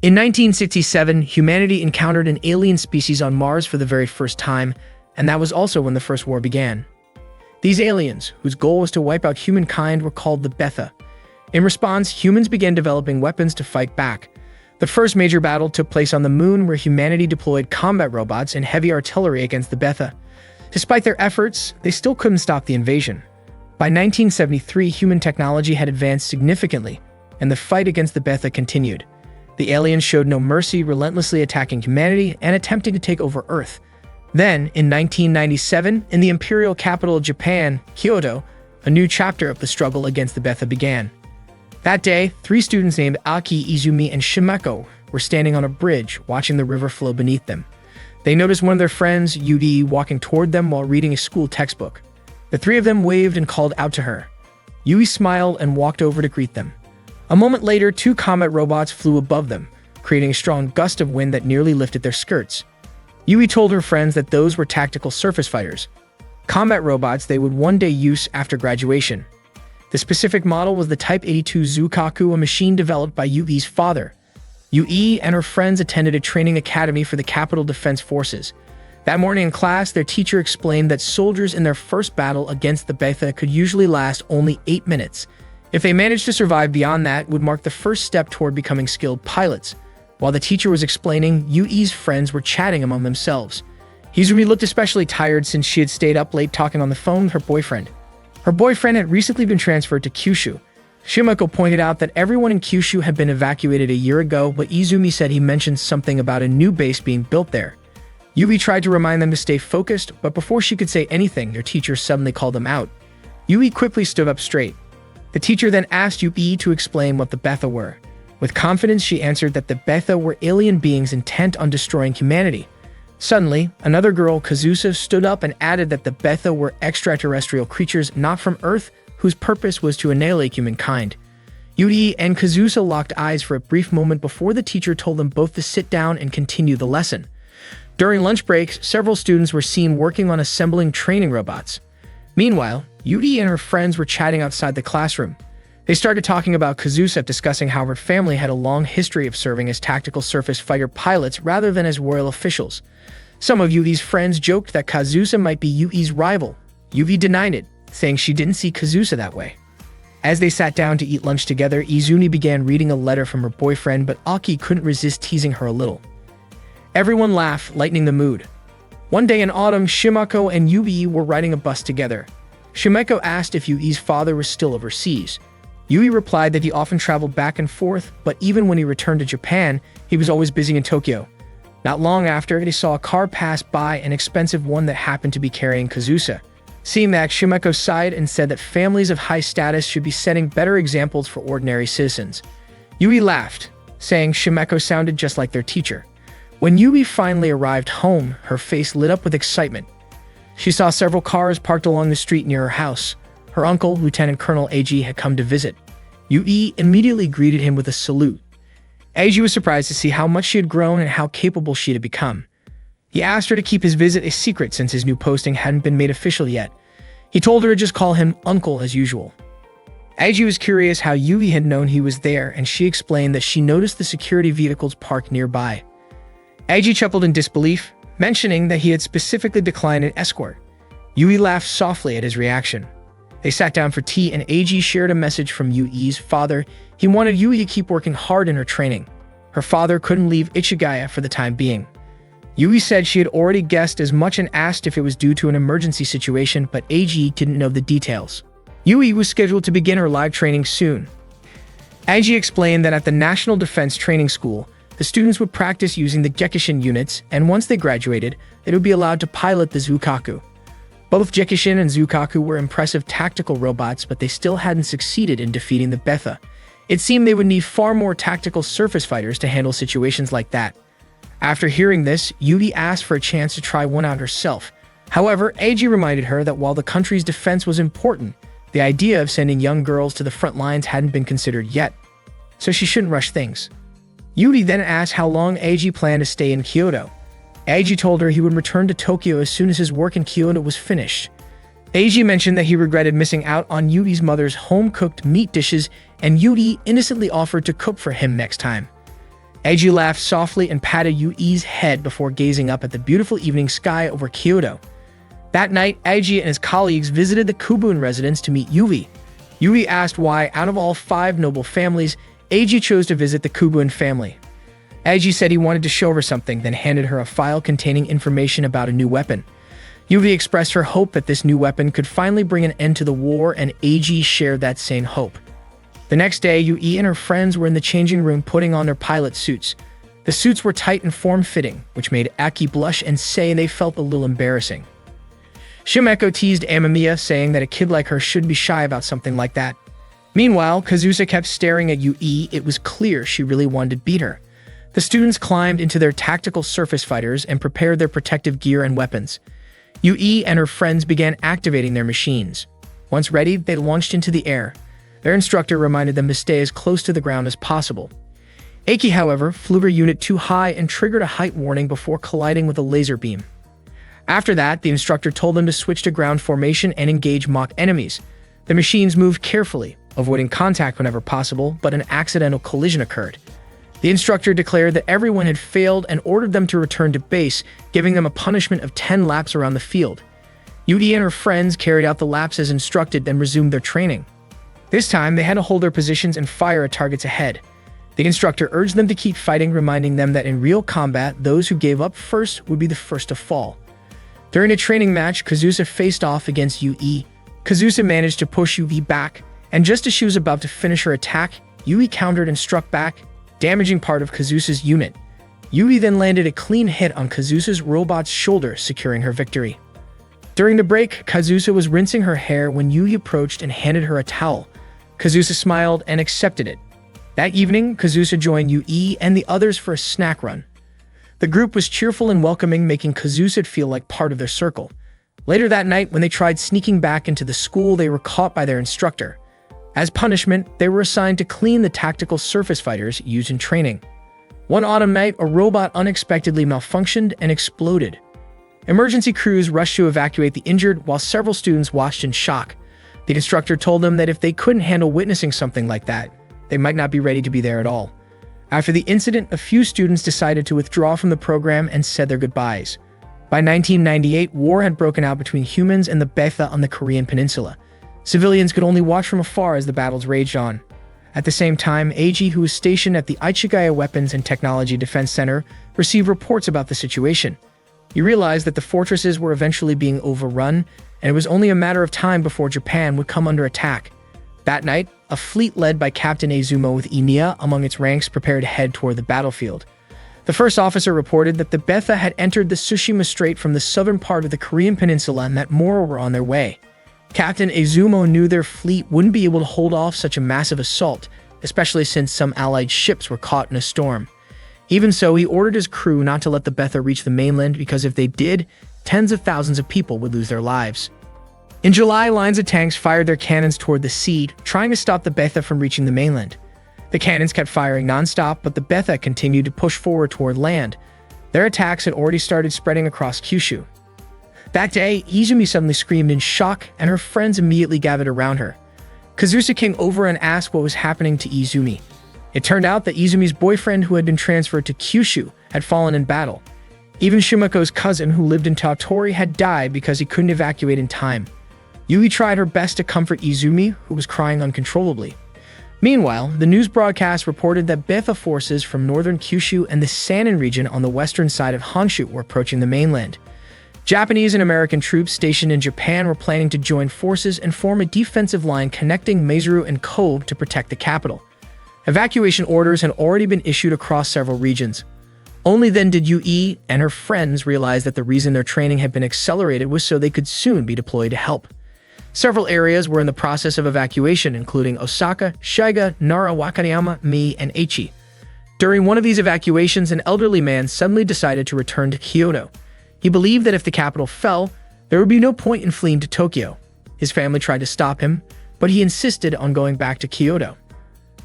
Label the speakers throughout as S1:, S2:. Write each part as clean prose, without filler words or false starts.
S1: In 1967, humanity encountered an alien species on Mars for the very first time, and that was also when the First War began. These aliens, whose goal was to wipe out humankind, were called the Betha. In response, humans began developing weapons to fight back. The first major battle took place on the Moon, where humanity deployed combat robots and heavy artillery against the Betha. Despite their efforts, they still couldn't stop the invasion. By 1973, human technology had advanced significantly, and the fight against the Betha continued. The aliens showed no mercy, relentlessly attacking humanity and attempting to take over Earth. Then, in 1997, in the imperial capital of Japan, Kyoto, a new chapter of the struggle against the Betha began. That day, 3 students named Aki, Izumi, and Shimeko were standing on a bridge, watching the river flow beneath them. They noticed one of their friends, Yudi, walking toward them while reading a school textbook. The 3 of them waved and called out to her. Yui smiled and walked over to greet them. A moment later, 2 combat robots flew above them, creating a strong gust of wind that nearly lifted their skirts. Yui told her friends that those were tactical surface fighters, combat robots they would one day use after graduation. The specific model was the Type 82 Zukaku, a machine developed by Yui's father. Yui and her friends attended a training academy for the Capital Defense Forces. That morning in class, their teacher explained that soldiers in their first battle against the Betha could usually last only 8 minutes. If they managed to survive beyond that, it would mark the first step toward becoming skilled pilots. While the teacher was explaining, Yui's friends were chatting among themselves. Izumi looked especially tired since she had stayed up late talking on the phone with her boyfriend. Her boyfriend had recently been transferred to Kyushu. Shimeko pointed out that everyone in Kyushu had been evacuated a year ago, but Izumi said he mentioned something about a new base being built there. Yui tried to remind them to stay focused, but before she could say anything, their teacher suddenly called them out. Yui quickly stood up straight. The teacher then asked Yui to explain what the Betha were. With confidence, she answered that the Betha were alien beings intent on destroying humanity. Suddenly, another girl, Kazusa, stood up and added that the Betha were extraterrestrial creatures not from Earth, whose purpose was to annihilate humankind. Yui and Kazusa locked eyes for a brief moment before the teacher told them both to sit down and continue the lesson. During lunch breaks, several students were seen working on assembling training robots. Meanwhile, Yui and her friends were chatting outside the classroom. They started talking about Kazusa, discussing how her family had a long history of serving as tactical surface fighter pilots rather than as royal officials. Some of Yui's friends joked that Kazusa might be Yui's rival. Yui denied it, saying she didn't see Kazusa that way. As they sat down to eat lunch together, Izumi began reading a letter from her boyfriend, but Aki couldn't resist teasing her a little. Everyone laughed, lightening the mood. One day in autumn, Shimeko and Yui were riding a bus together. Shimeko asked if Yui's father was still overseas. Yui replied that he often traveled back and forth, but even when he returned to Japan, he was always busy in Tokyo. Not long after, they saw a car pass by, an expensive one that happened to be carrying Kazusa. Seeing that, Shimeko sighed and said that families of high status should be setting better examples for ordinary citizens. Yui laughed, saying Shimeko sounded just like their teacher. When Yui finally arrived home, her face lit up with excitement. She saw several cars parked along the street near her house. Her uncle, Lieutenant Colonel Eiji, had come to visit. Yui immediately greeted him with a salute. Eiji was surprised to see how much she had grown and how capable she had become. He asked her to keep his visit a secret since his new posting hadn't been made official yet. He told her to just call him Uncle as usual. Eiji was curious how Yui had known he was there, and she explained that she noticed the security vehicles parked nearby. Eiji chuckled in disbelief, mentioning that he had specifically declined an escort. Yui laughed softly at his reaction. They sat down for tea, and Eiji shared a message from Yui's father. He wanted Yui to keep working hard in her training. Her father couldn't leave Ichigaya for the time being. Yui said she had already guessed as much and asked if it was due to an emergency situation, but Eiji didn't know the details. Yui was scheduled to begin her live training soon. Eiji explained that at the National Defense Training School, the students would practice using the Gekishin units, and once they graduated, they would be allowed to pilot the Zukaku. Both Gekishin and Zukaku were impressive tactical robots, but they still hadn't succeeded in defeating the Betha. It seemed they would need far more tactical surface fighters to handle situations like that. After hearing this, Yui asked for a chance to try one out herself. However, Eiji reminded her that while the country's defense was important, the idea of sending young girls to the front lines hadn't been considered yet, so she shouldn't rush things. Yui then asked how long Eiji planned to stay in Kyoto. Eiji told her he would return to Tokyo as soon as his work in Kyoto was finished. Eiji mentioned that he regretted missing out on Yui's mother's home-cooked meat dishes, and Yui innocently offered to cook for him next time. Eiji laughed softly and patted Yui's head before gazing up at the beautiful evening sky over Kyoto. That night, Eiji and his colleagues visited the Kubun residence to meet Yui. Yui asked why, out of all 5 noble families, Eiji chose to visit the Kubun family. Eiji said he wanted to show her something, then handed her a file containing information about a new weapon. Yui expressed her hope that this new weapon could finally bring an end to the war, and Eiji shared that same hope. The next day, Yui and her friends were in the changing room putting on their pilot suits. The suits were tight and form-fitting, which made Aki blush and say they felt a little embarrassing. Shimeko teased Amamiya, saying that a kid like her should be shy about something like that. Meanwhile, Kazusa kept staring at Yui. It was clear she really wanted to beat her. The students climbed into their tactical surface fighters and prepared their protective gear and weapons. Yui and her friends began activating their machines. Once ready, they launched into the air. Their instructor reminded them to stay as close to the ground as possible. Aki, however, flew her unit too high and triggered a height warning before colliding with a laser beam. After that, the instructor told them to switch to ground formation and engage mock enemies. The machines moved carefully, avoiding contact whenever possible, but an accidental collision occurred. The instructor declared that everyone had failed and ordered them to return to base, giving them a punishment of 10 laps around the field. Yui and her friends carried out the laps as instructed, then resumed their training. This time, they had to hold their positions and fire at targets ahead. The instructor urged them to keep fighting, reminding them that in real combat, those who gave up first would be the first to fall. During a training match, Kazusa faced off against Yui. Kazusa managed to push Yui back, and just as she was about to finish her attack, Yui countered and struck back, damaging part of Kazusa's unit. Yui then landed a clean hit on Kazusa's robot's shoulder, securing her victory. During the break, Kazusa was rinsing her hair when Yui approached and handed her a towel. Kazusa smiled and accepted it. That evening, Kazusa joined Yui and the others for a snack run. The group was cheerful and welcoming, making Kazusa feel like part of their circle. Later that night, when they tried sneaking back into the school, they were caught by their instructor. As punishment, they were assigned to clean the tactical surface fighters used in training. One autumn night, a robot unexpectedly malfunctioned and exploded. Emergency crews rushed to evacuate the injured, while several students watched in shock. The instructor told them that if they couldn't handle witnessing something like that, they might not be ready to be there at all. After the incident, a few students decided to withdraw from the program and said their goodbyes. By 1998, war had broken out between humans and the Betha on the Korean peninsula. Civilians could only watch from afar as the battles raged on. At the same time, Eiji, who was stationed at the Ichigaya Weapons and Technology Defense Center, received reports about the situation. He realized that the fortresses were eventually being overrun, and it was only a matter of time before Japan would come under attack. That night, a fleet led by Captain Izumo with Emiya among its ranks prepared to head toward the battlefield. The first officer reported that the Betha had entered the Tsushima Strait from the southern part of the Korean peninsula and that more were on their way. Captain Izumo knew their fleet wouldn't be able to hold off such a massive assault, especially since some allied ships were caught in a storm. Even so, he ordered his crew not to let the Betha reach the mainland, because if they did, tens of thousands of people would lose their lives. In July, lines of tanks fired their cannons toward the sea, trying to stop the Betha from reaching the mainland. The cannons kept firing non-stop, but the Betha continued to push forward toward land. Their attacks had already started spreading across Kyushu. That day, Izumi suddenly screamed in shock, and her friends immediately gathered around her. Kazusa came over and asked what was happening to Izumi. It turned out that Izumi's boyfriend, who had been transferred to Kyushu, had fallen in battle. Even Shimako's cousin, who lived in Tottori, had died because he couldn't evacuate in time. Yui tried her best to comfort Izumi, who was crying uncontrollably. Meanwhile, the news broadcast reported that Betha forces from northern Kyushu and the Sanin region on the western side of Honshu were approaching the mainland. Japanese and American troops stationed in Japan were planning to join forces and form a defensive line connecting Maizuru and Kobe to protect the capital. Evacuation orders had already been issued across several regions. Only then did Yui and her friends realize that the reason their training had been accelerated was so they could soon be deployed to help. Several areas were in the process of evacuation, including Osaka, Shiga, Nara, Wakayama, Mie, and Aichi. During one of these evacuations, an elderly man suddenly decided to return to Kyoto. He believed that if the capital fell, there would be no point in fleeing to Tokyo. His family tried to stop him, but he insisted on going back to Kyoto.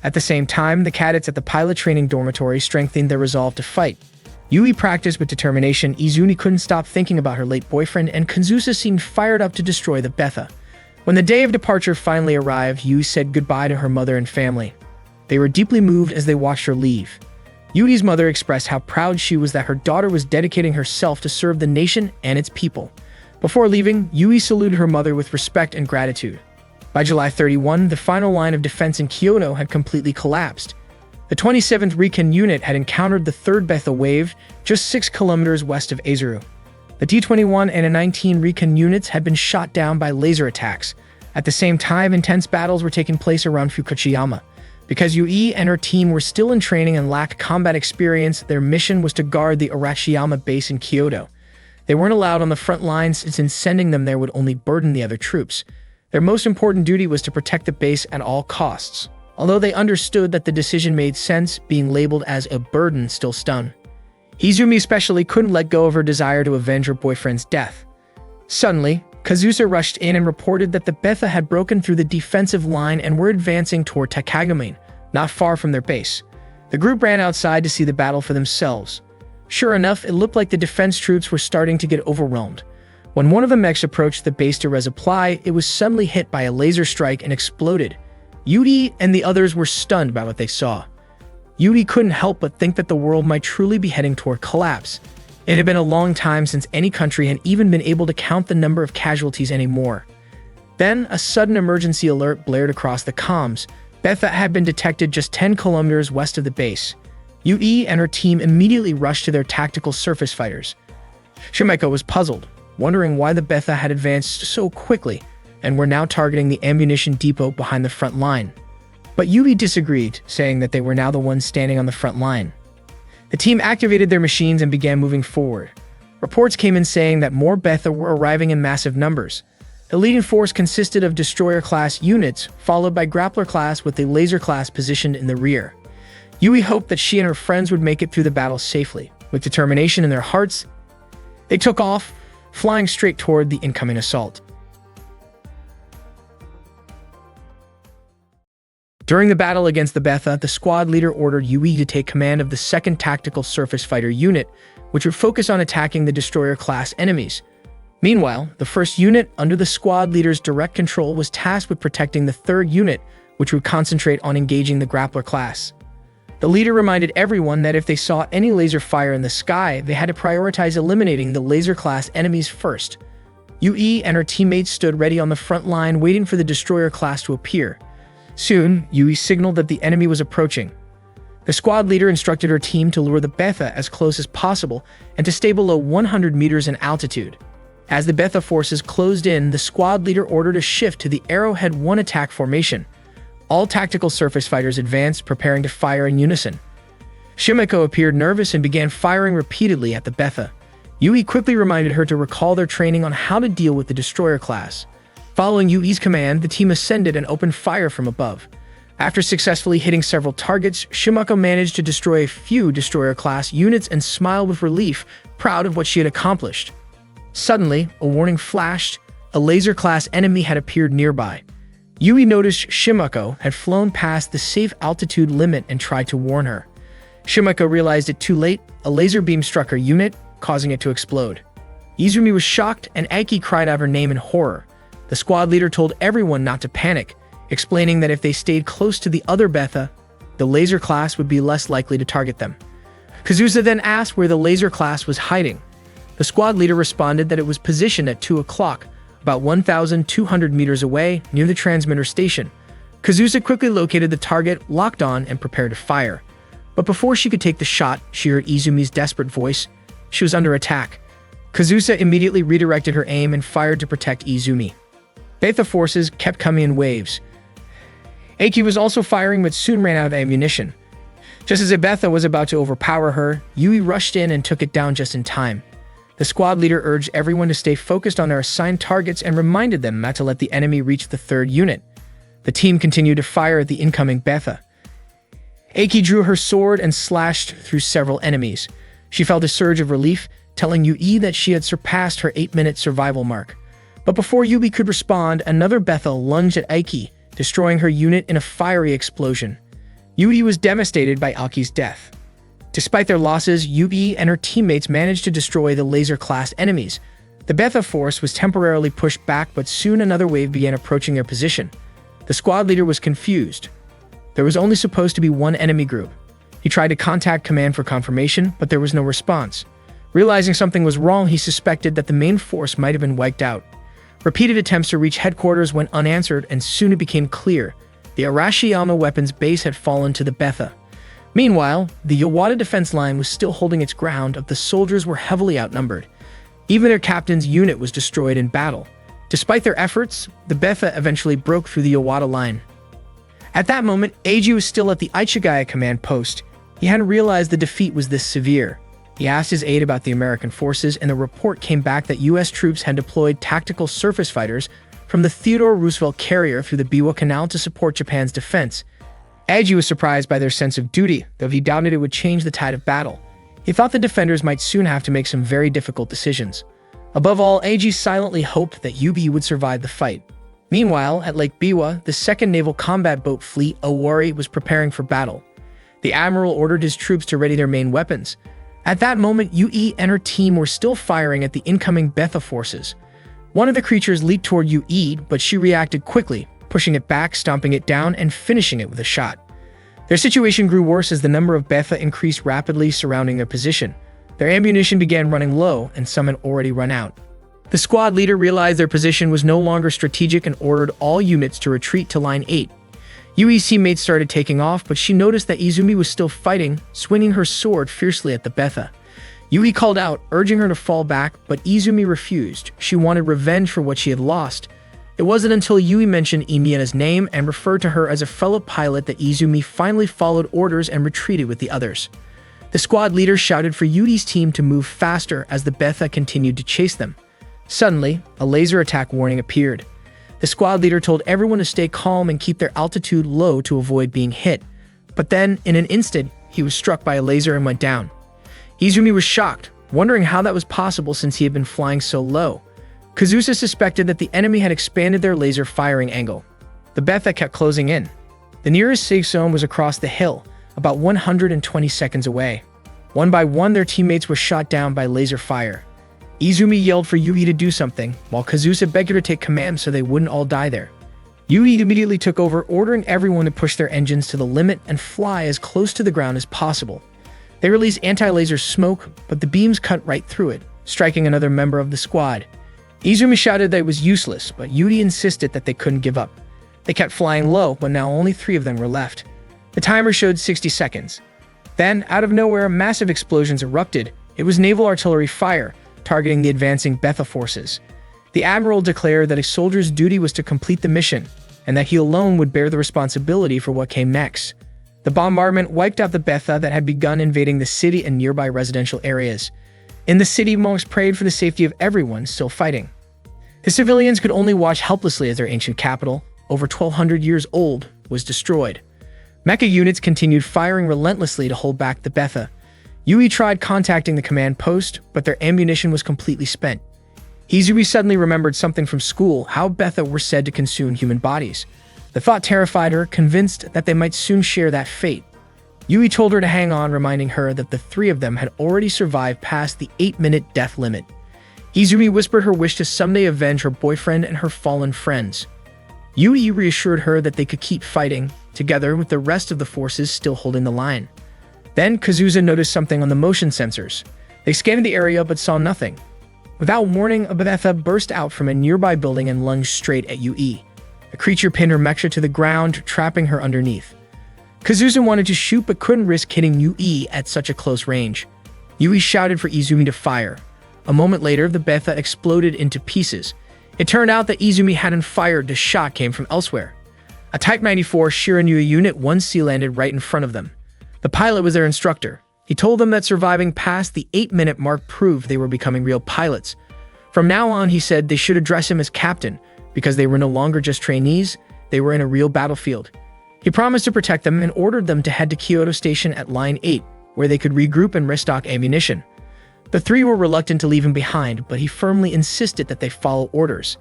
S1: At the same time, the cadets at the pilot training dormitory strengthened their resolve to fight. Yui practiced with determination, Izumi couldn't stop thinking about her late boyfriend, and Kazusa seemed fired up to destroy the Betha. When the day of departure finally arrived, Yui said goodbye to her mother and family. They were deeply moved as they watched her leave. Yui's mother expressed how proud she was that her daughter was dedicating herself to serve the nation and its people. Before leaving, Yui saluted her mother with respect and gratitude. By July 31, the final line of defense in Kyoto had completely collapsed. The 27th Recon Unit had encountered the 3rd Betha wave just 6 kilometers west of Azuru. The D-21 and A-19 Recon units had been shot down by laser attacks. At the same time, intense battles were taking place around Fukuchiyama. Because Yui and her team were still in training and lacked combat experience, their mission was to guard the Arashiyama base in Kyoto. They weren't allowed on the front lines since sending them there would only burden the other troops. Their most important duty was to protect the base at all costs. Although they understood that the decision made sense, being labeled as a burden still stung. Izumi especially couldn't let go of her desire to avenge her boyfriend's death. Suddenly, Kazusa rushed in and reported that the Betha had broken through the defensive line and were advancing toward Takagame, not far from their base. The group ran outside to see the battle for themselves. Sure enough, it looked like the defense troops were starting to get overwhelmed. When one of the mechs approached the base to resupply, it was suddenly hit by a laser strike and exploded. Yui and the others were stunned by what they saw. Yui couldn't help but think that the world might truly be heading toward collapse. It had been a long time since any country had even been able to count the number of casualties anymore. Then, a sudden emergency alert blared across the comms. Betha had been detected just 10 kilometers west of the base. Yui and her team immediately rushed to their tactical surface fighters. Shimeko was puzzled, wondering why the Betha had advanced so quickly and were now targeting the ammunition depot behind the front line. But Yui disagreed, saying that they were now the ones standing on the front line. The team activated their machines and began moving forward. Reports came in saying that more Betha were arriving in massive numbers. The leading force consisted of destroyer-class units, followed by grappler-class with the laser-class positioned in the rear. Yui hoped that she and her friends would make it through the battle safely. With determination in their hearts, they took off, flying straight toward the incoming assault. During the battle against the Betha, the squad leader ordered Yui to take command of the 2nd Tactical Surface Fighter Unit, which would focus on attacking the destroyer-class enemies. Meanwhile, the 1st unit, under the squad leader's direct control, was tasked with protecting the 3rd unit, which would concentrate on engaging the grappler class. The leader reminded everyone that if they saw any laser fire in the sky, they had to prioritize eliminating the laser-class enemies first. Yui and her teammates stood ready on the front line, waiting for the destroyer class to appear. Soon, Yui signaled that the enemy was approaching. The squad leader instructed her team to lure the Betha as close as possible and to stay below 100 meters in altitude. As the Betha forces closed in, the squad leader ordered a shift to the Arrowhead 1 attack formation. All tactical surface fighters advanced, preparing to fire in unison. Shimeko appeared nervous and began firing repeatedly at the Betha. Yui quickly reminded her to recall their training on how to deal with the destroyer class. Following Yui's command, the team ascended and opened fire from above. After successfully hitting several targets, Shimeko managed to destroy a few destroyer-class units and smiled with relief, proud of what she had accomplished. Suddenly, a warning flashed. A laser-class enemy had appeared nearby. Yui noticed Shimeko had flown past the safe altitude limit and tried to warn her. Shimeko realized it too late. A laser beam struck her unit, causing it to explode. Izumi was shocked, and Aiki cried out her name in horror. The squad leader told everyone not to panic, explaining that if they stayed close to the other Betha, the laser class would be less likely to target them. Kazusa then asked where the laser class was hiding. The squad leader responded that it was positioned at 2 o'clock, about 1,200 meters away, near the transmitter station. Kazusa quickly located the target, locked on, and prepared to fire. But before she could take the shot, she heard Izumi's desperate voice. She was under attack. Kazusa immediately redirected her aim and fired to protect Izumi. Betha forces kept coming in waves. Aiki was also firing but soon ran out of ammunition. Just as Betha was about to overpower her, Yui rushed in and took it down just in time. The squad leader urged everyone to stay focused on their assigned targets and reminded them not to let the enemy reach the 3rd unit. The team continued to fire at the incoming Betha. Aiki drew her sword and slashed through several enemies. She felt a surge of relief, telling Yui that she had surpassed her 8-minute survival mark. But before Yui could respond, another Betha lunged at Aiki, destroying her unit in a fiery explosion. Yui was devastated by Aiki's death. Despite their losses, Yui and her teammates managed to destroy the laser-class enemies. The Betha force was temporarily pushed back, but soon another wave began approaching their position. The squad leader was confused. There was only supposed to be one enemy group. He tried to contact command for confirmation, but there was no response. Realizing something was wrong, he suspected that the main force might have been wiped out. Repeated attempts to reach headquarters went unanswered, and soon it became clear the Arashiyama weapons base had fallen to the Betha. Meanwhile, the Yawata defense line was still holding its ground, but the soldiers were heavily outnumbered. Even their captain's unit was destroyed in battle. Despite their efforts, the Betha eventually broke through the Yawata line. At that moment, Eiji was still at the Ichigaya command post. He hadn't realized the defeat was this severe. He asked his aide about the American forces, and the report came back that U.S. troops had deployed tactical surface fighters from the Theodore Roosevelt carrier through the Biwa Canal to support Japan's defense. Eiji was surprised by their sense of duty, though he doubted it would change the tide of battle. He thought the defenders might soon have to make some very difficult decisions. Above all, Eiji silently hoped that UB would survive the fight. Meanwhile, at Lake Biwa, the 2nd Naval Combat Boat Fleet, Owari, was preparing for battle. The admiral ordered his troops to ready their main weapons. At that moment, Yui and her team were still firing at the incoming Betha forces. One of the creatures leaped toward Yui, but she reacted quickly, pushing it back, stomping it down, and finishing it with a shot. Their situation grew worse as the number of Betha increased rapidly surrounding their position. Their ammunition began running low, and some had already run out. The squad leader realized their position was no longer strategic and ordered all units to retreat to Line 8. Yui's teammates started taking off, but she noticed that Izumi was still fighting, swinging her sword fiercely at the Betha. Yui called out, urging her to fall back, but Izumi refused. She wanted revenge for what she had lost. It wasn't until Yui mentioned Imiena's name and referred to her as a fellow pilot that Izumi finally followed orders and retreated with the others. The squad leader shouted for Yui's team to move faster as the Betha continued to chase them. Suddenly, a laser attack warning appeared. The squad leader told everyone to stay calm and keep their altitude low to avoid being hit. But then, in an instant, he was struck by a laser and went down. Izumi was shocked, wondering how that was possible since he had been flying so low. Kazusa suspected that the enemy had expanded their laser firing angle. The Betha kept closing in. The nearest safe zone was across the hill, about 120 seconds away. One by one, their teammates were shot down by laser fire. Izumi yelled for Yui to do something, while Kazusa begged her to take command so they wouldn't all die there. Yui immediately took over, ordering everyone to push their engines to the limit and fly as close to the ground as possible. They released anti-laser smoke, but the beams cut right through it, striking another member of the squad. Izumi shouted that it was useless, but Yui insisted that they couldn't give up. They kept flying low, but now only 3 of them were left. The timer showed 60 seconds. Then, out of nowhere, massive explosions erupted. It was naval artillery fire, targeting the advancing Betha forces. The admiral declared that a soldier's duty was to complete the mission, and that he alone would bear the responsibility for what came next. The bombardment wiped out the Betha that had begun invading the city and nearby residential areas. In the city, monks prayed for the safety of everyone still fighting. The civilians could only watch helplessly as their ancient capital, over 1,200 years old, was destroyed. Mecha units continued firing relentlessly to hold back the Betha. Yui tried contacting the command post, but their ammunition was completely spent. Izumi suddenly remembered something from school, how Betha were said to consume human bodies. The thought terrified her, convinced that they might soon share that fate. Yui told her to hang on, reminding her that the 3 of them had already survived past the 8-minute death limit. Izumi whispered her wish to someday avenge her boyfriend and her fallen friends. Yui reassured her that they could keep fighting, together with the rest of the forces still holding the line. Then Kazusa noticed something on the motion sensors. They scanned the area but saw nothing. Without warning, a Betha burst out from a nearby building and lunged straight at Yui. The creature pinned her mecha to the ground, trapping her underneath. Kazusa wanted to shoot but couldn't risk hitting Yui at such a close range. Yui shouted for Izumi to fire. A moment later, the Betha exploded into pieces. It turned out that Izumi hadn't fired, the shot came from elsewhere. A Type 94 Shiranui Unit 1C landed right in front of them. The pilot was their instructor. He told them that surviving past the 8-minute mark proved they were becoming real pilots. From now on, he said they should address him as captain, because they were no longer just trainees, they were in a real battlefield. He promised to protect them and ordered them to head to Kyoto Station at Line 8, where they could regroup and restock ammunition. The 3 were reluctant to leave him behind, but he firmly insisted that they follow orders.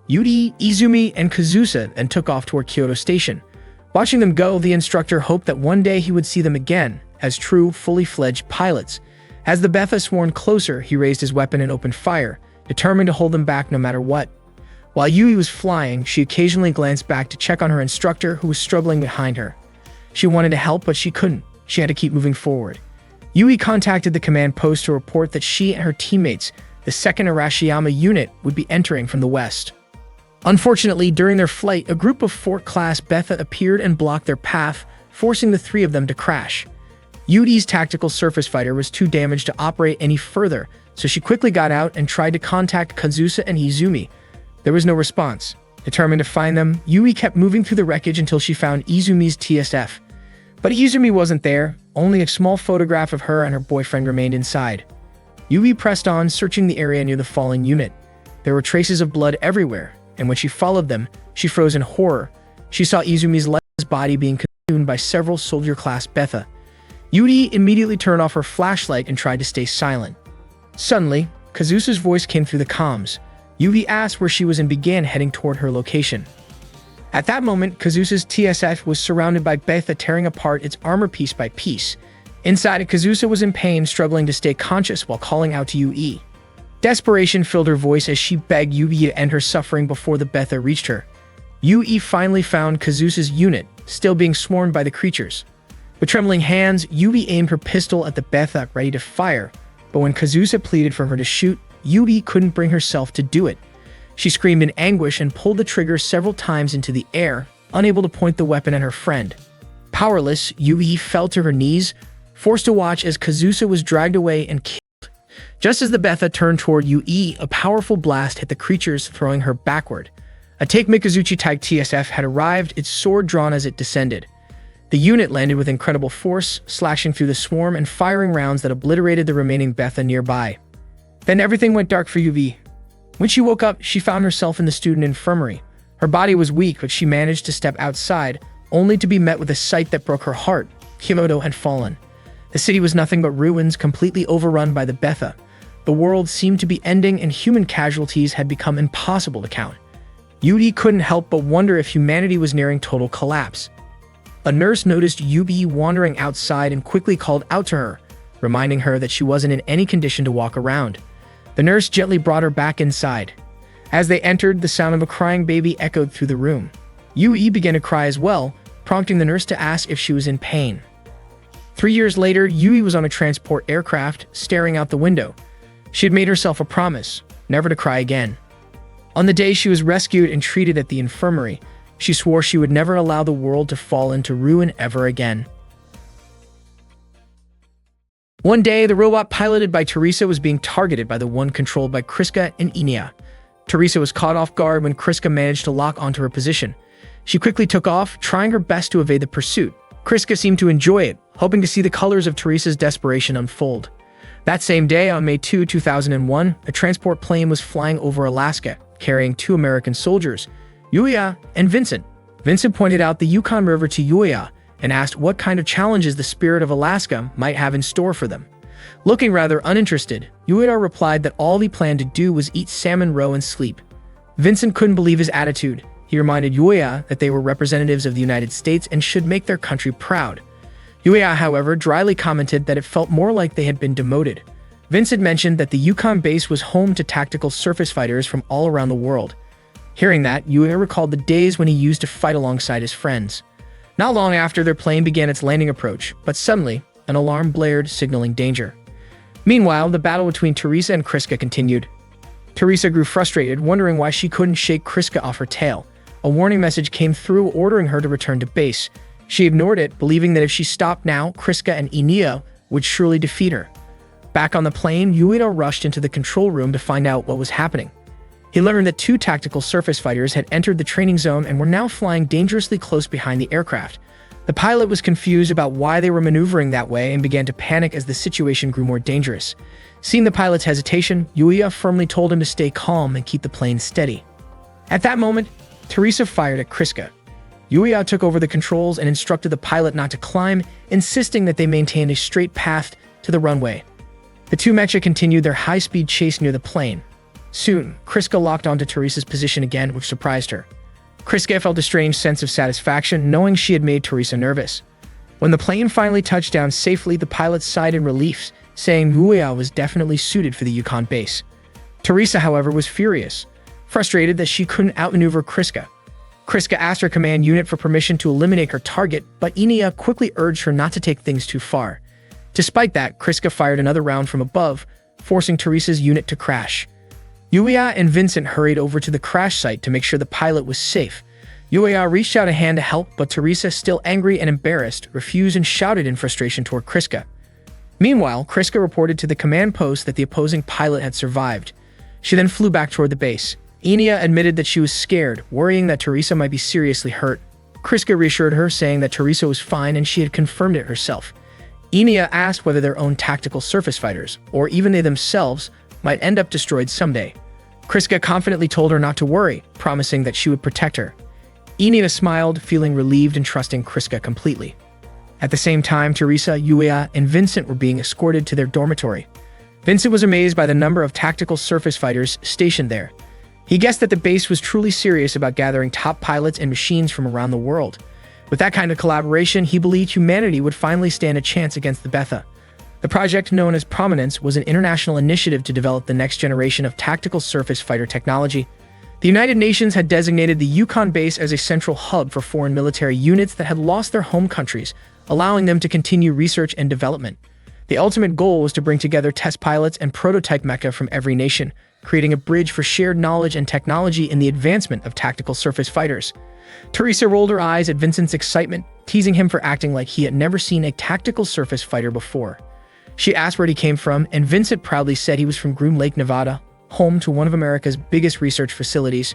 S1: Yui, Izumi, and Kazusa then took off toward Kyoto Station. Watching them go, the instructor hoped that one day he would see them again, as true, fully fledged pilots. As the Betha swarmed closer, he raised his weapon and opened fire, determined to hold them back no matter what. While Yui was flying, she occasionally glanced back to check on her instructor, who was struggling behind her. She wanted to help, but she couldn't. she had to keep moving forward. Yui contacted the command post to report that she and her teammates, the 2nd Arashiyama unit, would be entering from the west. Unfortunately, during their flight, a group of Fort-class Betha appeared and blocked their path, forcing the 3 of them to crash. Yui's tactical surface fighter was too damaged to operate any further, so she quickly got out and tried to contact Kazusa and Izumi. There was no response. Determined to find them, Yui kept moving through the wreckage until she found Izumi's TSF. But Izumi wasn't there, only a small photograph of her and her boyfriend remained inside. Yui pressed on, searching the area near the fallen unit. There were traces of blood everywhere, and when she followed them, she froze in horror. She saw Izumi's lifeless body being consumed by several soldier-class Betha. Yui immediately turned off her flashlight and tried to stay silent. Suddenly, Kazusa's voice came through the comms. Yui asked where she was and began heading toward her location. At that moment, Kazusa's TSF was surrounded by Betha, tearing apart its armor piece by piece. Inside, Kazusa was in pain, struggling to stay conscious while calling out to Yui. Desperation filled her voice as she begged Yui to end her suffering before the Betha reached her. Yui finally found Kazusa's unit, still being swarmed by the creatures. With trembling hands, Yui aimed her pistol at the Betha, ready to fire, but when Kazusa pleaded for her to shoot, Yui couldn't bring herself to do it. She screamed in anguish and pulled the trigger several times into the air, unable to point the weapon at her friend. Powerless, Yui fell to her knees, forced to watch as Kazusa was dragged away and killed. Just as the Betha turned toward Yui, a powerful blast hit the creatures, throwing her backward. A Take Mikazuchi type TSF had arrived, its sword drawn as it descended. The unit landed with incredible force, slashing through the swarm and firing rounds that obliterated the remaining Betha nearby. Then everything went dark for Yui. When she woke up, she found herself in the student infirmary. Her body was weak, but she managed to step outside, only to be met with a sight that broke her heart. Kyoto had fallen. The city was nothing but ruins, completely overrun by the Betha. The world seemed to be ending, and human casualties had become impossible to count. Yui couldn't help but wonder if humanity was nearing total collapse. A nurse noticed Yui wandering outside and quickly called out to her, reminding her that she wasn't in any condition to walk around. The nurse gently brought her back inside. As they entered, the sound of a crying baby echoed through the room. Yui began to cry as well, prompting the nurse to ask if she was in pain. 3 years later, Yui was on a transport aircraft, staring out the window. She had made herself a promise, never to cry again. On the day she was rescued and treated at the infirmary, she swore she would never allow the world to fall into ruin ever again. One day, the robot piloted by Teresa was being targeted by the one controlled by Kriska and Inia. Teresa was caught off guard when Kriska managed to lock onto her position. She quickly took off, trying her best to evade the pursuit. Kriska seemed to enjoy it, hoping to see the colors of Teresa's desperation unfold. That same day, on May 2, 2001, a transport plane was flying over Alaska, carrying 2 American soldiers, Yuya and Vincent. Vincent pointed out the Yukon River to Yuya and asked what kind of challenges the spirit of Alaska might have in store for them. Looking rather uninterested, Yuya replied that all he planned to do was eat salmon roe and sleep. Vincent couldn't believe his attitude. He reminded Yuya that they were representatives of the United States and should make their country proud. Yuya, however, dryly commented that it felt more like they had been demoted. Vincent mentioned that the Yukon base was home to tactical surface fighters from all around the world. Hearing that, Yuya recalled the days when he used to fight alongside his friends. Not long after, their plane began its landing approach, but suddenly, an alarm blared, signaling danger. Meanwhile, the battle between Teresa and Kriska continued. Teresa grew frustrated, wondering why she couldn't shake Kriska off her tail. A warning message came through ordering her to return to base. She ignored it, believing that if she stopped now, Kriska and Inia would surely defeat her. Back on the plane, Yuita rushed into the control room to find out what was happening. He learned that 2 tactical surface fighters had entered the training zone and were now flying dangerously close behind the aircraft. The pilot was confused about why they were maneuvering that way and began to panic as the situation grew more dangerous. Seeing the pilot's hesitation, Yuya firmly told him to stay calm and keep the plane steady. At that moment, Teresa fired at Kriska. Yuya took over the controls and instructed the pilot not to climb, insisting that they maintain a straight path to the runway. The 2 mecha continued their high-speed chase near the plane. Soon, Kriska locked onto Teresa's position again, which surprised her. Kriska felt a strange sense of satisfaction, knowing she had made Teresa nervous. When the plane finally touched down safely, the pilot sighed in relief, saying Yuya was definitely suited for the Yukon base. Teresa, however, was furious, frustrated that she couldn't outmaneuver Kriska. Kriska asked her command unit for permission to eliminate her target, but Enia quickly urged her not to take things too far. Despite that, Kriska fired another round from above, forcing Teresa's unit to crash. Yuya and Vincent hurried over to the crash site to make sure the pilot was safe. Yuya reached out a hand to help, but Teresa, still angry and embarrassed, refused and shouted in frustration toward Kriska. Meanwhile, Kriska reported to the command post that the opposing pilot had survived. She then flew back toward the base. Enia admitted that she was scared, worrying that Teresa might be seriously hurt. Kriska reassured her, saying that Teresa was fine and she had confirmed it herself. Enia asked whether their own tactical surface fighters, or even they themselves, might end up destroyed someday. Kriska confidently told her not to worry, promising that she would protect her. Enia smiled, feeling relieved and trusting Kriska completely. At the same time, Teresa, Yuya, and Vincent were being escorted to their dormitory. Vincent was amazed by the number of tactical surface fighters stationed there. He guessed that the base was truly serious about gathering top pilots and machines from around the world. With that kind of collaboration, he believed humanity would finally stand a chance against the Betha. The project, known as Prominence, was an international initiative to develop the next generation of tactical surface fighter technology. The United Nations had designated the Yukon base as a central hub for foreign military units that had lost their home countries, allowing them to continue research and development. The ultimate goal was to bring together test pilots and prototype mecha from every nation, creating a bridge for shared knowledge and technology in the advancement of tactical surface fighters. Teresa rolled her eyes at Vincent's excitement, teasing him for acting like he had never seen a tactical surface fighter before. She asked where he came from, and Vincent proudly said he was from Groom Lake, Nevada, home to one of America's biggest research facilities.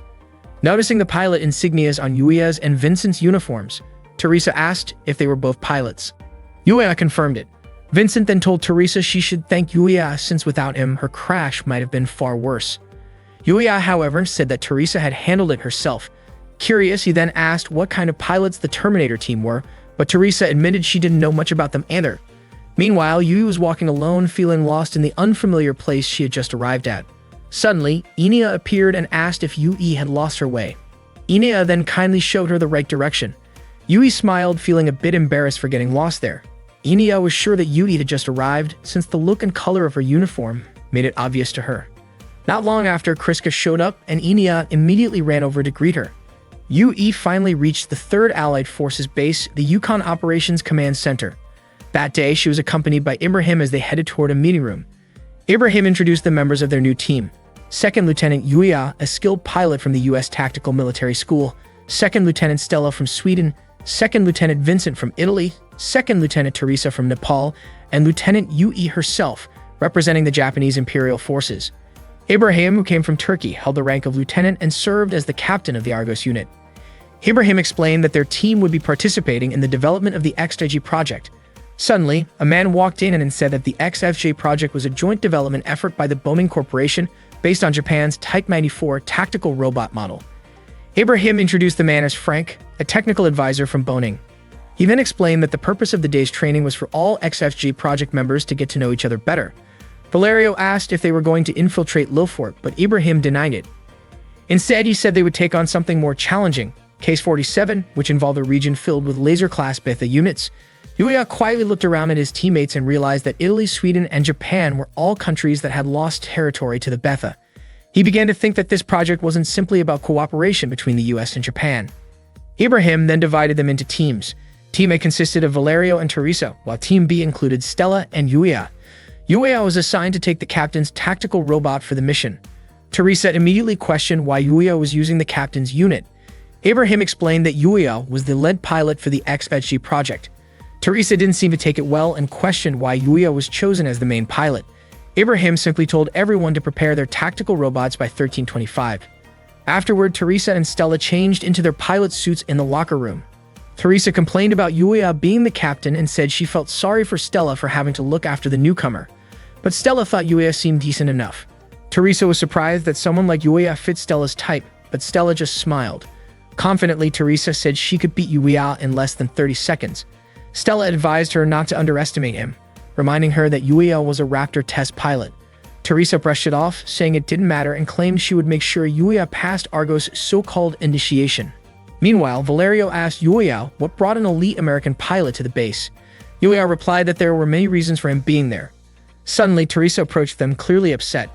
S1: Noticing the pilot insignias on Yuya's and Vincent's uniforms, Teresa asked if they were both pilots. Yuya confirmed it. Vincent then told Teresa she should thank Yuya, since without him, her crash might have been far worse. Yuya, however, said that Teresa had handled it herself. Curious, he then asked what kind of pilots the Terminator team were, but Teresa admitted she didn't know much about them either. Meanwhile, Yui was walking alone, feeling lost in the unfamiliar place she had just arrived at. Suddenly, Enia appeared and asked if Yui had lost her way. Enia then kindly showed her the right direction. Yui smiled, feeling a bit embarrassed for getting lost there. Enia was sure that Yui had just arrived, since the look and color of her uniform made it obvious to her. Not long after, Kriska showed up, and Enia immediately ran over to greet her. Yui finally reached the 3rd Allied Forces base, the Yukon Operations Command Center. That day, she was accompanied by Ibrahim as they headed toward a meeting room. Ibrahim introduced the members of their new team. 2nd Lieutenant Yuya, a skilled pilot from the U.S. Tactical Military School, 2nd Lieutenant Stella from Sweden, 2nd Lieutenant Vincent from Italy, 2nd Lieutenant Teresa from Nepal, and Lieutenant Yui herself, representing the Japanese Imperial Forces. Ibrahim, who came from Turkey, held the rank of lieutenant and served as the captain of the Argos unit. Ibrahim explained that their team would be participating in the development of the XFJ project. Suddenly, a man walked in and said that the XFJ project was a joint development effort by the Boeing Corporation based on Japan's Type 94 tactical robot model. Ibrahim introduced the man as Frank, a technical advisor from Boeing. He then explained that the purpose of the day's training was for all XFJ project members to get to know each other better. Valerio asked if they were going to infiltrate Lilfort, but Ibrahim denied it. Instead, he said they would take on something more challenging, Case 47, which involved a region filled with laser-class Betha units. Yuya quietly looked around at his teammates and realized that Italy, Sweden, and Japan were all countries that had lost territory to the Betha. He began to think that this project wasn't simply about cooperation between the US and Japan. Ibrahim then divided them into teams. Team A consisted of Valerio and Teresa, while Team B included Stella and Yuya. Yuya was assigned to take the captain's tactical robot for the mission. Teresa immediately questioned why Yuya was using the captain's unit. Ibrahim explained that Yuya was the lead pilot for the XFG project. Teresa didn't seem to take it well and questioned why Yuya was chosen as the main pilot. Ibrahim simply told everyone to prepare their tactical robots by 1325. Afterward, Teresa and Stella changed into their pilot suits in the locker room. Teresa complained about Yuya being the captain and said she felt sorry for Stella for having to look after the newcomer. But Stella thought Yuya seemed decent enough. Teresa was surprised that someone like Yuya fit Stella's type, but Stella just smiled. Confidently, Teresa said she could beat Yuya in less than 30 seconds. Stella advised her not to underestimate him, reminding her that Yuya was a Raptor test pilot. Teresa brushed it off, saying it didn't matter, and claimed she would make sure Yuya passed Argo's so-called initiation. Meanwhile, Valerio asked Yuya what brought an elite American pilot to the base. Yuya replied that there were many reasons for him being there. Suddenly, Teresa approached them, clearly upset.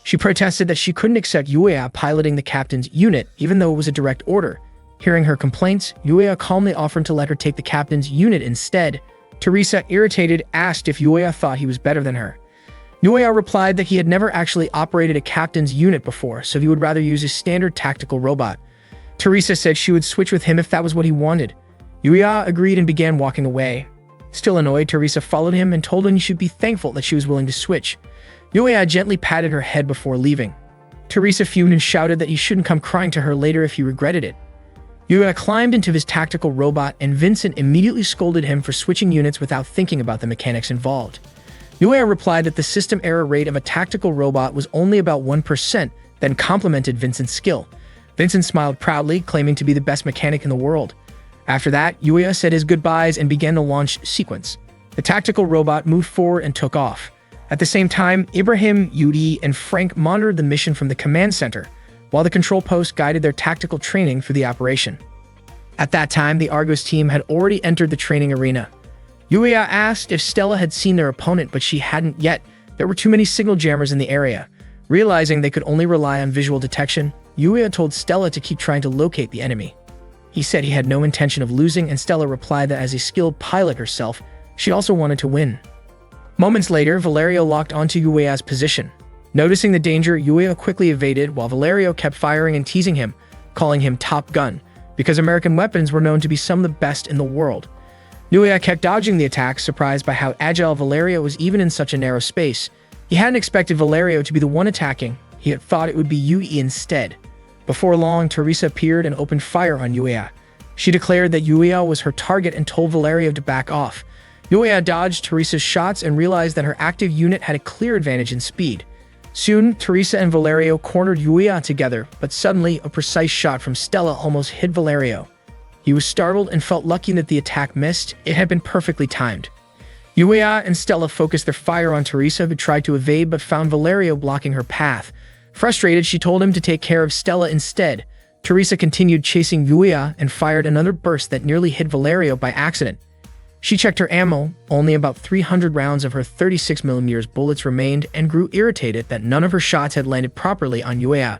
S1: She protested that she couldn't accept Yuya piloting the captain's unit, even though it was a direct order. Hearing her complaints, Yuya calmly offered to let her take the captain's unit instead. Teresa, irritated, asked if Yuya thought he was better than her. Yuya replied that he had never actually operated a captain's unit before, so he would rather use his standard tactical robot. Teresa said she would switch with him if that was what he wanted. Yuya agreed and began walking away. Still annoyed, Teresa followed him and told him he should be thankful that she was willing to switch. Yuya gently patted her head before leaving. Teresa fumed and shouted that he shouldn't come crying to her later if he regretted it. Yuya climbed into his tactical robot and Vincent immediately scolded him for switching units without thinking about the mechanics involved. Yuya replied that the system error rate of a tactical robot was only about 1%, then complimented Vincent's skill. Vincent smiled proudly, claiming to be the best mechanic in the world. After that, Yuya said his goodbyes and began the launch sequence. The tactical robot moved forward and took off. At the same time, Ibrahim, Yudi, and Frank monitored the mission from the command center, while the control post guided their tactical training through the operation. At that time, the Argos team had already entered the training arena. Yuya asked if Stella had seen their opponent, but she hadn't yet. There were too many signal jammers in the area. Realizing they could only rely on visual detection, Yuya told Stella to keep trying to locate the enemy. He said he had no intention of losing, and Stella replied that as a skilled pilot herself, she also wanted to win. Moments later, Valerio locked onto Yuya's position. Noticing the danger, Yuya quickly evaded while Valerio kept firing and teasing him, calling him Top Gun, because American weapons were known to be some of the best in the world. Yuya kept dodging the attacks, surprised by how agile Valerio was even in such a narrow space. He hadn't expected Valerio to be the one attacking. He had thought it would be Yui instead. Before long, Teresa appeared and opened fire on Yuya. She declared that Yuya was her target and told Valerio to back off. Yuya dodged Teresa's shots and realized that her active unit had a clear advantage in speed. Soon, Teresa and Valerio cornered Yuya together, but suddenly, a precise shot from Stella almost hit Valerio. He was startled and felt lucky that the attack missed. It had been perfectly timed. Yuya and Stella focused their fire on Teresa, who tried to evade but found Valerio blocking her path. Frustrated, she told him to take care of Stella instead. Teresa continued chasing Yuya and fired another burst that nearly hit Valerio by accident. She checked her ammo. Only about 300 rounds of her 36mm bullets remained and grew irritated that none of her shots had landed properly on Yuya.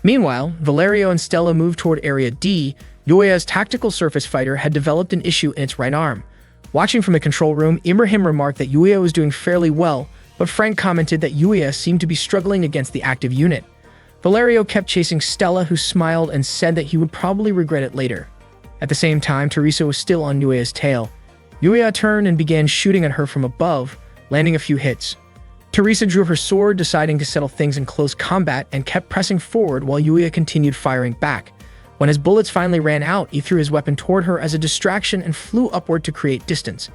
S1: Meanwhile, Valerio and Stella moved toward Area D. Yuya's tactical surface fighter had developed an issue in its right arm. Watching from the control room, Ibrahim remarked that Yuya was doing fairly well, but Frank commented that Yuya seemed to be struggling against the active unit. Valerio kept chasing Stella, who smiled and said that he would probably regret it later. At the same time, Teresa was still on Yuya's tail. Yuya turned and began shooting at her from above, landing a few hits. Teresa drew her sword, deciding to settle things in close combat, and kept pressing forward while Yuya continued firing back. When his bullets finally ran out, he threw his weapon toward her as a distraction and flew upward to create distance.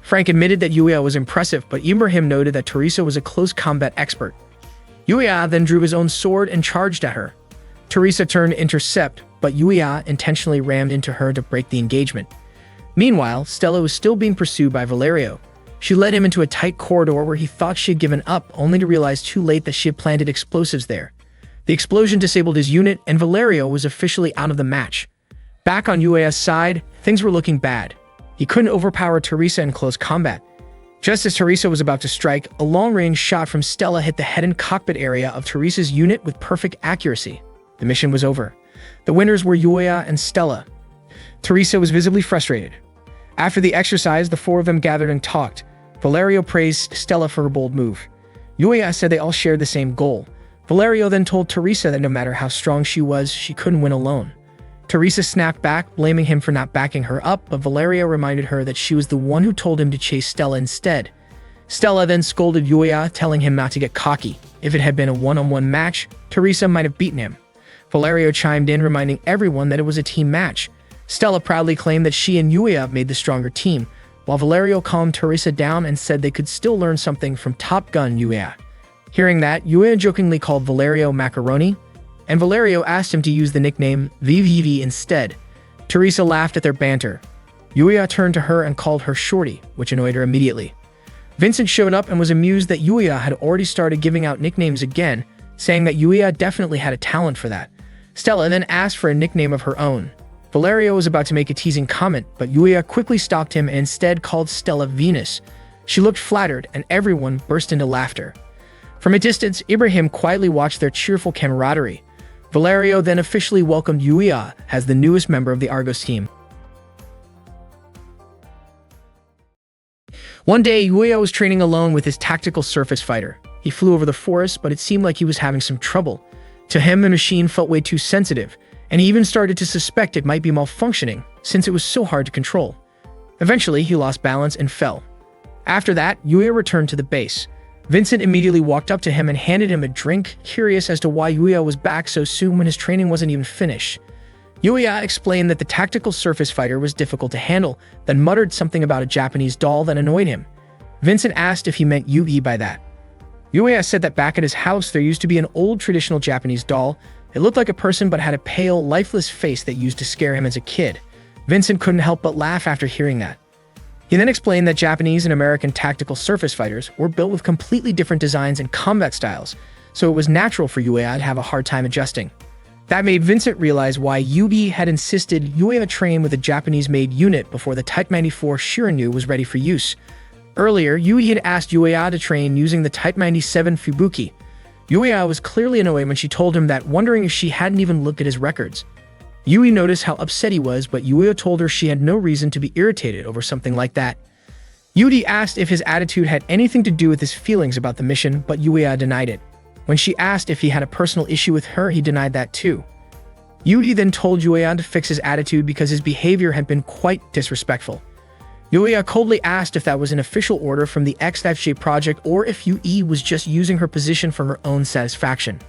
S1: Frank admitted that Yuya was impressive, but Ibrahim noted that Teresa was a close combat expert. Yuya then drew his own sword and charged at her. Teresa turned to intercept, but Yuya intentionally rammed into her to break the engagement. Meanwhile, Stella was still being pursued by Valerio. She led him into a tight corridor where he thought she had given up, only to realize too late that she had planted explosives there. The explosion disabled his unit, and Valerio was officially out of the match. Back on Yuya's side, things were looking bad. He couldn't overpower Teresa in close combat. Just as Teresa was about to strike, a long-range shot from Stella hit the head and cockpit area of Teresa's unit with perfect accuracy. The mission was over. The winners were Yuya and Stella. Teresa was visibly frustrated. After the exercise, the four of them gathered and talked. Valerio praised Stella for her bold move. Yuya said they all shared the same goal. Valerio then told Teresa that no matter how strong she was, she couldn't win alone. Teresa snapped back, blaming him for not backing her up, but Valerio reminded her that she was the one who told him to chase Stella instead. Stella then scolded Yuya, telling him not to get cocky. If it had been a one-on-one match, Teresa might have beaten him. Valerio chimed in, reminding everyone that it was a team match. Stella proudly claimed that she and Yuya made the stronger team, while Valerio calmed Teresa down and said they could still learn something from Top Gun Yuya. Hearing that, Yuya jokingly called Valerio Macaroni, and Valerio asked him to use the nickname VVV instead. Teresa laughed at their banter. Yuya turned to her and called her Shorty, which annoyed her immediately. Vincent showed up and was amused that Yuya had already started giving out nicknames again, saying that Yuya definitely had a talent for that. Stella then asked for a nickname of her own. Valerio was about to make a teasing comment, but Yuya quickly stopped him and instead called Stella Venus. She looked flattered, and everyone burst into laughter. From a distance, Ibrahim quietly watched their cheerful camaraderie. Valerio then officially welcomed Yuya as the newest member of the Argos team. One day, Yuya was training alone with his tactical surface fighter. He flew over the forest, but it seemed like he was having some trouble. To him, the machine felt way too sensitive, and he even started to suspect it might be malfunctioning, since it was so hard to control. Eventually, he lost balance and fell. After that, Yuya returned to the base. Vincent immediately walked up to him and handed him a drink, curious as to why Yuya was back so soon when his training wasn't even finished. Yuya explained that the tactical surface fighter was difficult to handle, then muttered something about a Japanese doll that annoyed him. Vincent asked if he meant Yugi by that. Yuya said that back at his house there used to be an old traditional Japanese doll. It looked like a person but had a pale, lifeless face that used to scare him as a kid. Vincent couldn't help but laugh after hearing that. He then explained that Japanese and American tactical surface fighters were built with completely different designs and combat styles, so it was natural for Yuya to have a hard time adjusting. That made Vincent realize why Yugi had insisted Yuya train with a Japanese-made unit before the Type 94 Shirinu was ready for use. Earlier, Yugi had asked Yuya to train using the Type 97 Fubuki. Yuya was clearly annoyed when she told him that, wondering if she hadn't even looked at his records. Yui noticed how upset he was, but Yuya told her she had no reason to be irritated over something like that. Yudi asked if his attitude had anything to do with his feelings about the mission, but Yuya denied it. When she asked if he had a personal issue with her, he denied that too. Yudi then told Yuya to fix his attitude because his behavior had been quite disrespectful. Yuya coldly asked if that was an official order from the XFJ project or if Yui was just using her position for her own satisfaction.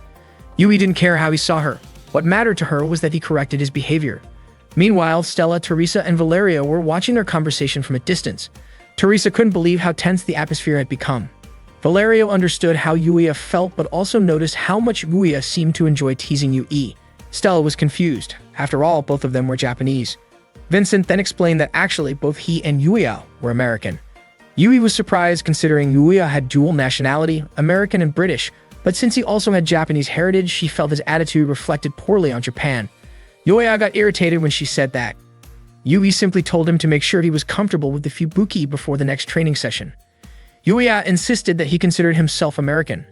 S1: Yui didn't care how he saw her. What mattered to her was that he corrected his behavior. Meanwhile, Stella, Teresa, and Valeria were watching their conversation from a distance. Teresa couldn't believe how tense the atmosphere had become. Valerio understood how Yuya felt, but also noticed how much Yuya seemed to enjoy teasing Yui. Stella was confused. After all, both of them were Japanese. Vincent then explained that actually both he and Yuya were American. Yui was surprised considering Yuya had dual nationality, American and British, but since he also had Japanese heritage, she felt his attitude reflected poorly on Japan. Yuya got irritated when she said that. Yui simply told him to make sure he was comfortable with the Fubuki before the next training session. Yuya insisted that he considered himself American.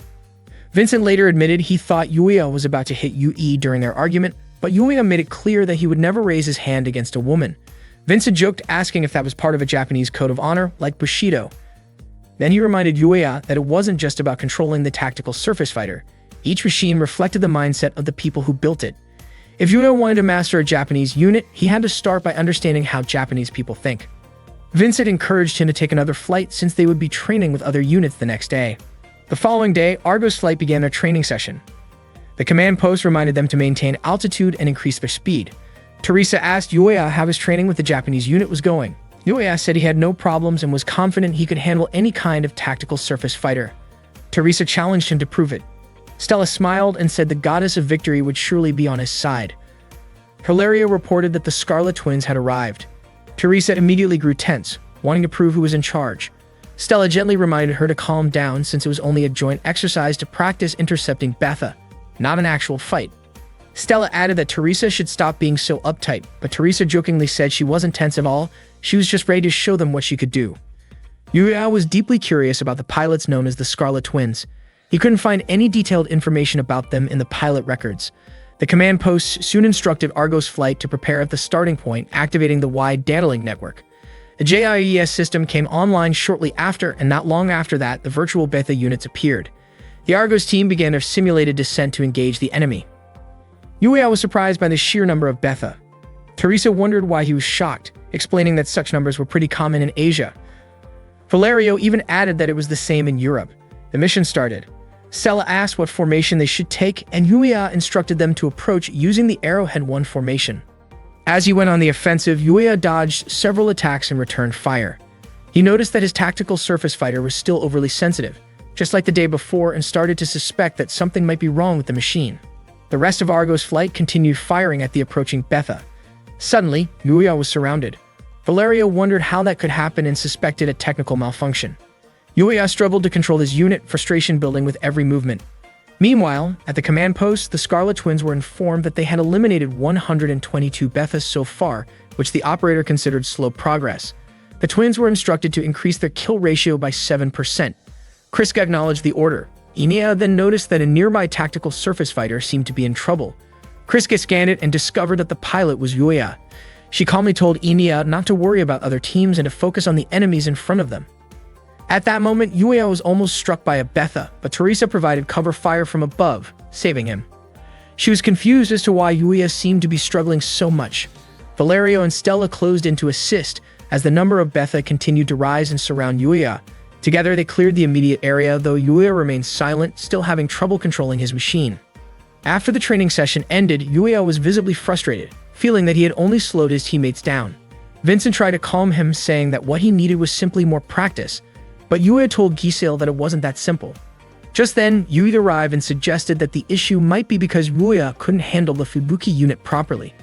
S1: Vincent later admitted he thought Yuya was about to hit Yui during their argument, but Yuya made it clear that he would never raise his hand against a woman. Vincent joked, asking if that was part of a Japanese code of honor, like Bushido. Then he reminded Yuya that it wasn't just about controlling the tactical surface fighter. Each machine reflected the mindset of the people who built it. If Yuya wanted to master a Japanese unit, he had to start by understanding how Japanese people think. Vincent encouraged him to take another flight since they would be training with other units the next day. The following day, Argo's flight began their training session. The command post reminded them to maintain altitude and increase their speed. Teresa asked Yuya how his training with the Japanese unit was going. Yuya said he had no problems and was confident he could handle any kind of tactical surface fighter. Teresa challenged him to prove it. Stella smiled and said the goddess of victory would surely be on his side. Hilaria reported that the Scarlet Twins had arrived. Teresa immediately grew tense, wanting to prove who was in charge. Stella gently reminded her to calm down since it was only a joint exercise to practice intercepting Betha, not an actual fight. Stella added that Teresa should stop being so uptight, but Teresa jokingly said she wasn't tense at all, she was just ready to show them what she could do. Yuya was deeply curious about the pilots known as the Scarlet Twins. He couldn't find any detailed information about them in the pilot records. The command post soon instructed Argo's flight to prepare at the starting point, activating the wide data link network. The JIES system came online shortly after, and not long after that, the virtual Betha units appeared. The Argos team began their simulated descent to engage the enemy. Yuya was surprised by the sheer number of Betha. Teresa wondered why he was shocked, explaining that such numbers were pretty common in Asia. Valerio even added that it was the same in Europe. The mission started. Stella asked what formation they should take, and Yuya instructed them to approach using the Arrowhead 1 formation. As he went on the offensive, Yuya dodged several attacks and returned fire. He noticed that his tactical surface fighter was still overly sensitive, just like the day before, and started to suspect that something might be wrong with the machine. The rest of Argo's flight continued firing at the approaching Betha. Suddenly, Yuya was surrounded. Valerio wondered how that could happen and suspected a technical malfunction. Yuya struggled to control his unit, frustration building with every movement. Meanwhile, at the command post, the Scarlet Twins were informed that they had eliminated 122 Bethas so far, which the operator considered slow progress. The twins were instructed to increase their kill ratio by 7%. Kriska acknowledged the order. Inea then noticed that a nearby tactical surface fighter seemed to be in trouble. Kriska scanned it and discovered that the pilot was Yuya. She calmly told Inia not to worry about other teams and to focus on the enemies in front of them. At that moment, Yuya was almost struck by a Betha, but Teresa provided cover fire from above, saving him. She was confused as to why Yuya seemed to be struggling so much. Valerio and Stella closed in to assist as the number of Betha continued to rise and surround Yuya. Together, they cleared the immediate area, though Yuya remained silent, still having trouble controlling his machine. After the training session ended, Yuya was visibly frustrated, feeling that he had only slowed his teammates down. Vincent tried to calm him, saying that what he needed was simply more practice, but Yuya told Giselle that it wasn't that simple. Just then, Yui arrived and suggested that the issue might be because Yuya couldn't handle the Fubuki unit properly.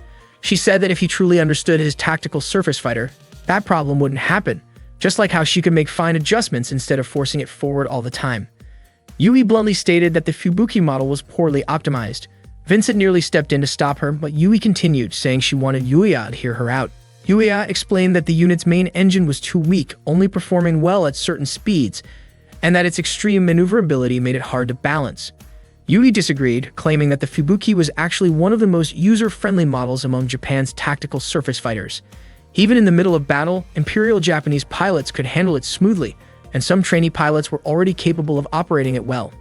S1: She said that if he truly understood his tactical surface fighter, that problem wouldn't happen, just like how she could make fine adjustments instead of forcing it forward all the time. Yui bluntly stated that the Fubuki model was poorly optimized. Vincent nearly stepped in to stop her, but Yui continued, saying she wanted Yuya to hear her out. Yuya explained that the unit's main engine was too weak, only performing well at certain speeds, and that its extreme maneuverability made it hard to balance. Yui disagreed, claiming that the Fubuki was actually one of the most user-friendly models among Japan's tactical surface fighters. Even in the middle of battle, Imperial Japanese pilots could handle it smoothly, and some trainee pilots were already capable of operating it well.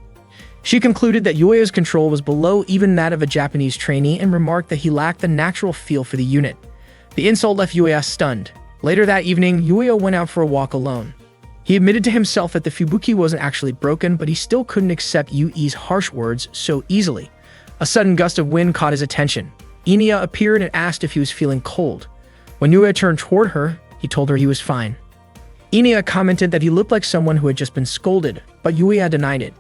S1: She concluded that Yuya's control was below even that of a Japanese trainee and remarked that he lacked the natural feel for the unit. The insult left Yuya stunned. Later that evening, Yuya went out for a walk alone. He admitted to himself that the Fubuki wasn't actually broken, but he still couldn't accept Yui's harsh words so easily. A sudden gust of wind caught his attention. Inia appeared and asked if he was feeling cold. When Yuya turned toward her, he told her he was fine. Inia commented that he looked like someone who had just been scolded, but Yuya denied it.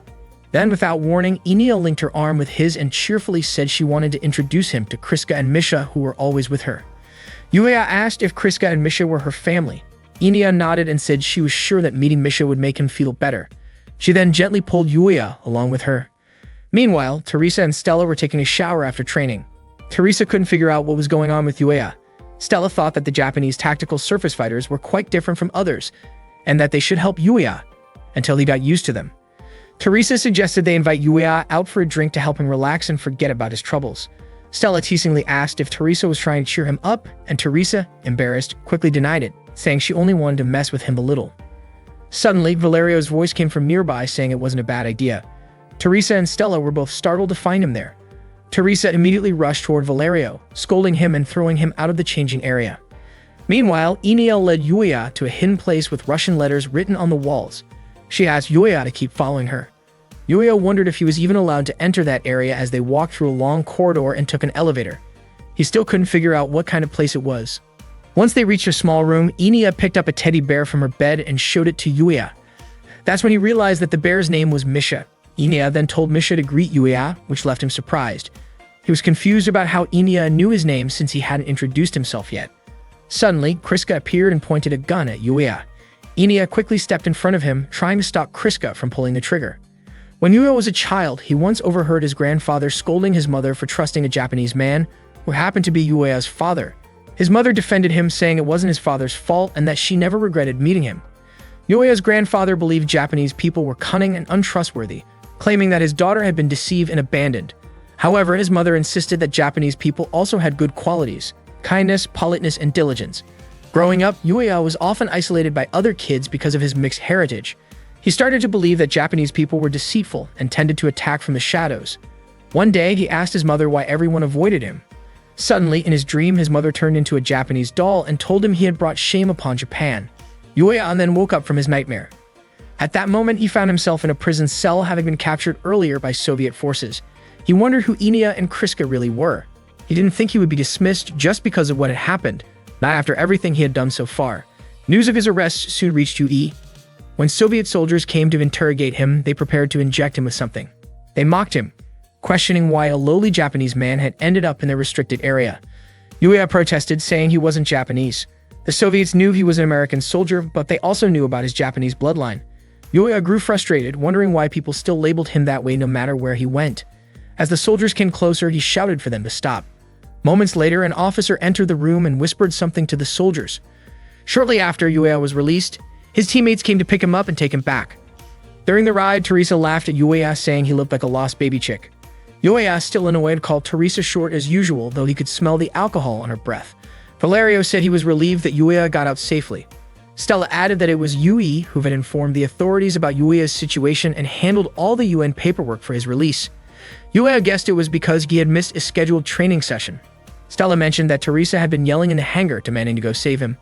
S1: Then, without warning, Inia linked her arm with his and cheerfully said she wanted to introduce him to Kriska and Misha, who were always with her. Yuya asked if Kriska and Misha were her family. Inia nodded and said she was sure that meeting Misha would make him feel better. She then gently pulled Yuya along with her. Meanwhile, Teresa and Stella were taking a shower after training. Teresa couldn't figure out what was going on with Yuya. Stella thought that the Japanese tactical surface fighters were quite different from others, and that they should help Yuya until he got used to them. Teresa suggested they invite Yuya out for a drink to help him relax and forget about his troubles. Stella teasingly asked if Teresa was trying to cheer him up, and Teresa, embarrassed, quickly denied it, saying she only wanted to mess with him a little. Suddenly, Valerio's voice came from nearby saying it wasn't a bad idea. Teresa and Stella were both startled to find him there. Teresa immediately rushed toward Valerio, scolding him and throwing him out of the changing area. Meanwhile, Eniel led Yuya to a hidden place with Russian letters written on the walls. She asked Yuya to keep following her. Yuya wondered if he was even allowed to enter that area as they walked through a long corridor and took an elevator. He still couldn't figure out what kind of place it was. Once they reached a small room, Inia picked up a teddy bear from her bed and showed it to Yuya. That's when he realized that the bear's name was Misha. Inia then told Misha to greet Yuya, which left him surprised. He was confused about how Inia knew his name since he hadn't introduced himself yet. Suddenly, Kriska appeared and pointed a gun at Yuya. Inia quickly stepped in front of him, trying to stop Kriska from pulling the trigger. When Yuya was a child, he once overheard his grandfather scolding his mother for trusting a Japanese man, who happened to be Yuya's father. His mother defended him, saying it wasn't his father's fault and that she never regretted meeting him. Yuya's grandfather believed Japanese people were cunning and untrustworthy, claiming that his daughter had been deceived and abandoned. However, his mother insisted that Japanese people also had good qualities: kindness, politeness, and diligence. Growing up, Yuya was often isolated by other kids because of his mixed heritage. He started to believe that Japanese people were deceitful and tended to attack from the shadows. One day, he asked his mother why everyone avoided him. Suddenly, in his dream, his mother turned into a Japanese doll and told him he had brought shame upon Japan. Yuya then woke up from his nightmare. At that moment, he found himself in a prison cell, having been captured earlier by Soviet forces. He wondered who Inia and Kriska really were. He didn't think he would be dismissed just because of what had happened, not after everything he had done so far. News of his arrest soon reached Yui. When Soviet soldiers came to interrogate him, they prepared to inject him with something. They mocked him, questioning why a lowly Japanese man had ended up in the restricted area. Yuya protested, saying he wasn't Japanese. The Soviets knew he was an American soldier, but they also knew about his Japanese bloodline. Yuya grew frustrated, wondering why people still labeled him that way no matter where he went. As the soldiers came closer, he shouted for them to stop. Moments later, an officer entered the room and whispered something to the soldiers. Shortly after Yuya was released, his teammates came to pick him up and take him back. During the ride, Teresa laughed at Yuya, saying he looked like a lost baby chick. Yuya, still annoyed, called Teresa short as usual, though he could smell the alcohol on her breath. Valerio said he was relieved that Yuya got out safely. Stella added that it was Yui who had informed the authorities about Yuya's situation and handled all the UN paperwork for his release. Yuya guessed it was because he had missed a scheduled training session. Stella mentioned that Teresa had been yelling in the hangar, demanding to go save him.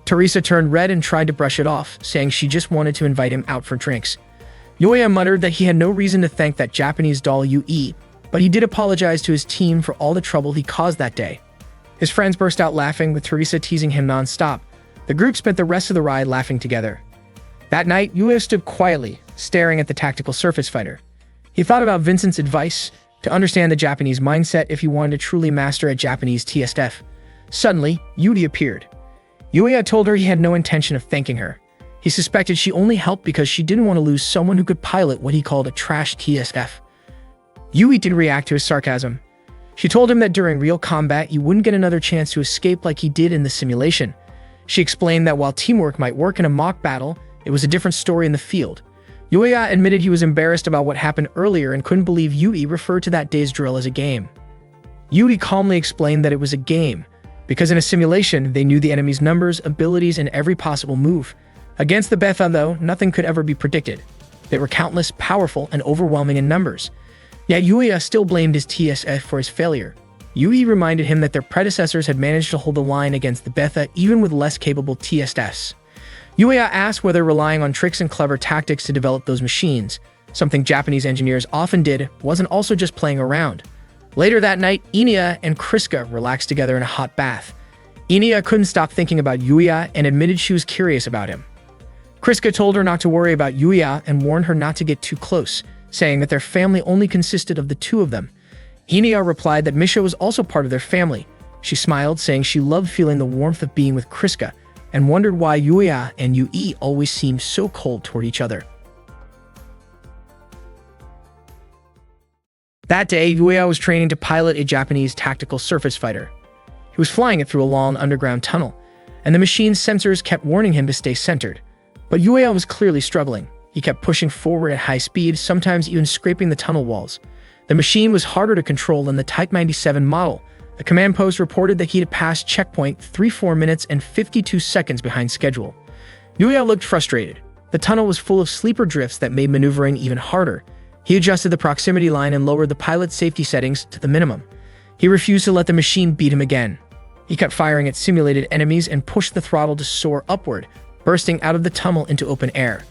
S1: Teresa turned red and tried to brush it off, saying she just wanted to invite him out for drinks. Yuya muttered that he had no reason to thank that Japanese doll Yui, but he did apologize to his team for all the trouble he caused that day. His friends burst out laughing, with Teresa teasing him non-stop. The group spent the rest of the ride laughing together. That night, Yuya stood quietly, staring at the tactical surface fighter. He thought about Vincent's advice to understand the Japanese mindset if he wanted to truly master a Japanese TSF. Suddenly, Yuri appeared. Yuya told her he had no intention of thanking her. He suspected she only helped because she didn't want to lose someone who could pilot what he called a trash TSF. Yui didn't react to his sarcasm. She told him that during real combat, he wouldn't get another chance to escape like he did in the simulation. She explained that while teamwork might work in a mock battle, it was a different story in the field. Yuya admitted he was embarrassed about what happened earlier and couldn't believe Yui referred to that day's drill as a game. Yui calmly explained that it was a game, because in a simulation, they knew the enemy's numbers, abilities, and every possible move. Against the Betha, though, nothing could ever be predicted. They were countless, powerful, and overwhelming in numbers. Yet Yuya still blamed his TSF for his failure. Yui reminded him that their predecessors had managed to hold the line against the Betha even with less capable TSFs. Yuya asked whether relying on tricks and clever tactics to develop those machines, something Japanese engineers often did, wasn't also just playing around. Later that night, Inia and Kriska relaxed together in a hot bath. Inia couldn't stop thinking about Yuya and admitted she was curious about him. Kriska told her not to worry about Yuya and warned her not to get too close, saying that their family only consisted of the two of them. Inia replied that Misha was also part of their family. She smiled, saying she loved feeling the warmth of being with Kriska, and wondered why Yuya and Yui always seemed so cold toward each other. That day, Yuya was training to pilot a Japanese tactical surface fighter. He was flying it through a long underground tunnel, and the machine's sensors kept warning him to stay centered. But Yuya was clearly struggling. He kept pushing forward at high speed, sometimes even scraping the tunnel walls. The machine was harder to control than the Type 97 model. The command post reported that he had passed checkpoint 4 minutes and 52 seconds behind schedule. Yuya looked frustrated. The tunnel was full of sleeper drifts that made maneuvering even harder. He adjusted the proximity line and lowered the pilot's safety settings to the minimum. He refused to let the machine beat him again. He kept firing at simulated enemies and pushed the throttle to soar upward, bursting out of the tunnel into open air.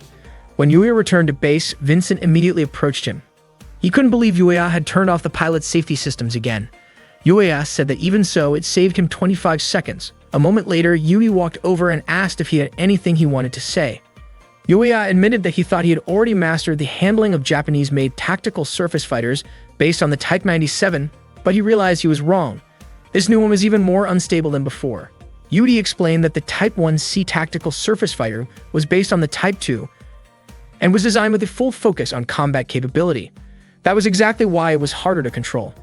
S1: When Yuya returned to base, Vincent immediately approached him. He couldn't believe Yuya had turned off the pilot's safety systems again. Yuya said that even so, it saved him 25 seconds. A moment later, Yui walked over and asked if he had anything he wanted to say. Yuya admitted that he thought he had already mastered the handling of Japanese-made tactical surface fighters based on the Type 97, but he realized he was wrong. This new one was even more unstable than before. Yui explained that the Type 1C tactical surface fighter was based on the Type 2 and was designed with a full focus on combat capability. That was exactly why it was harder to control.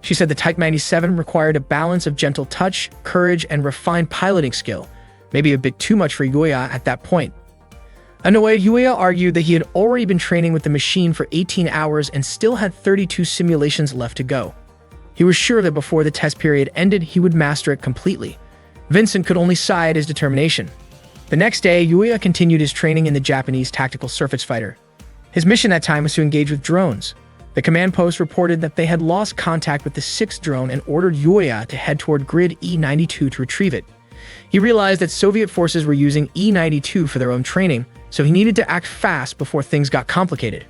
S1: She said the Type 97 required a balance of gentle touch, courage, and refined piloting skill, maybe a bit too much for Yuya at that point. Annoyed, Yuya argued that he had already been training with the machine for 18 hours and still had 32 simulations left to go. He was sure that before the test period ended, he would master it completely. Vincent could only sigh at his determination. The next day, Yuya continued his training in the Japanese tactical surface fighter. His mission that time was to engage with drones. The command post reported that they had lost contact with the 6th drone and ordered Yuya to head toward grid E92 to retrieve it. He realized that Soviet forces were using E92 for their own training, so he needed to act fast before things got complicated.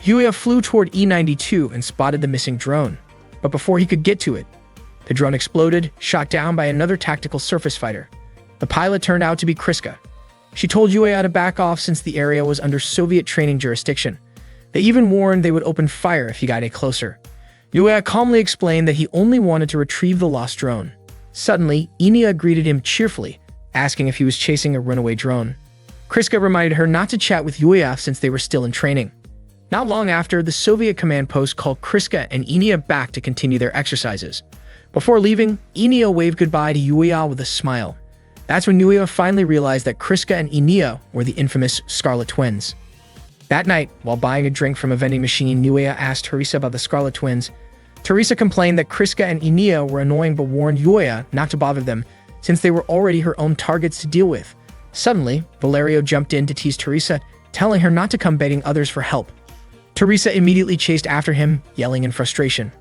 S1: Yuya flew toward E92 and spotted the missing drone. But before he could get to it, the drone exploded, shot down by another tactical surface fighter. The pilot turned out to be Kriska. She told Yuya to back off since the area was under Soviet training jurisdiction. They even warned they would open fire if he got any closer. Yuya calmly explained that he only wanted to retrieve the lost drone. Suddenly, Inia greeted him cheerfully, asking if he was chasing a runaway drone. Kriska reminded her not to chat with Yuya since they were still in training. Not long after, the Soviet command post called Kriska and Inia back to continue their exercises. Before leaving, Inia waved goodbye to Yuya with a smile. That's when Yuya finally realized that Kriska and Inia were the infamous Scarlet Twins. That night, while buying a drink from a vending machine, Yuya asked Teresa about the Scarlet Twins. Teresa complained that Kriska and Enia were annoying but warned Yuya not to bother them, since they were already her own targets to deal with. Suddenly, Valerio jumped in to tease Teresa, telling her not to come begging others for help. Teresa immediately chased after him, yelling in frustration.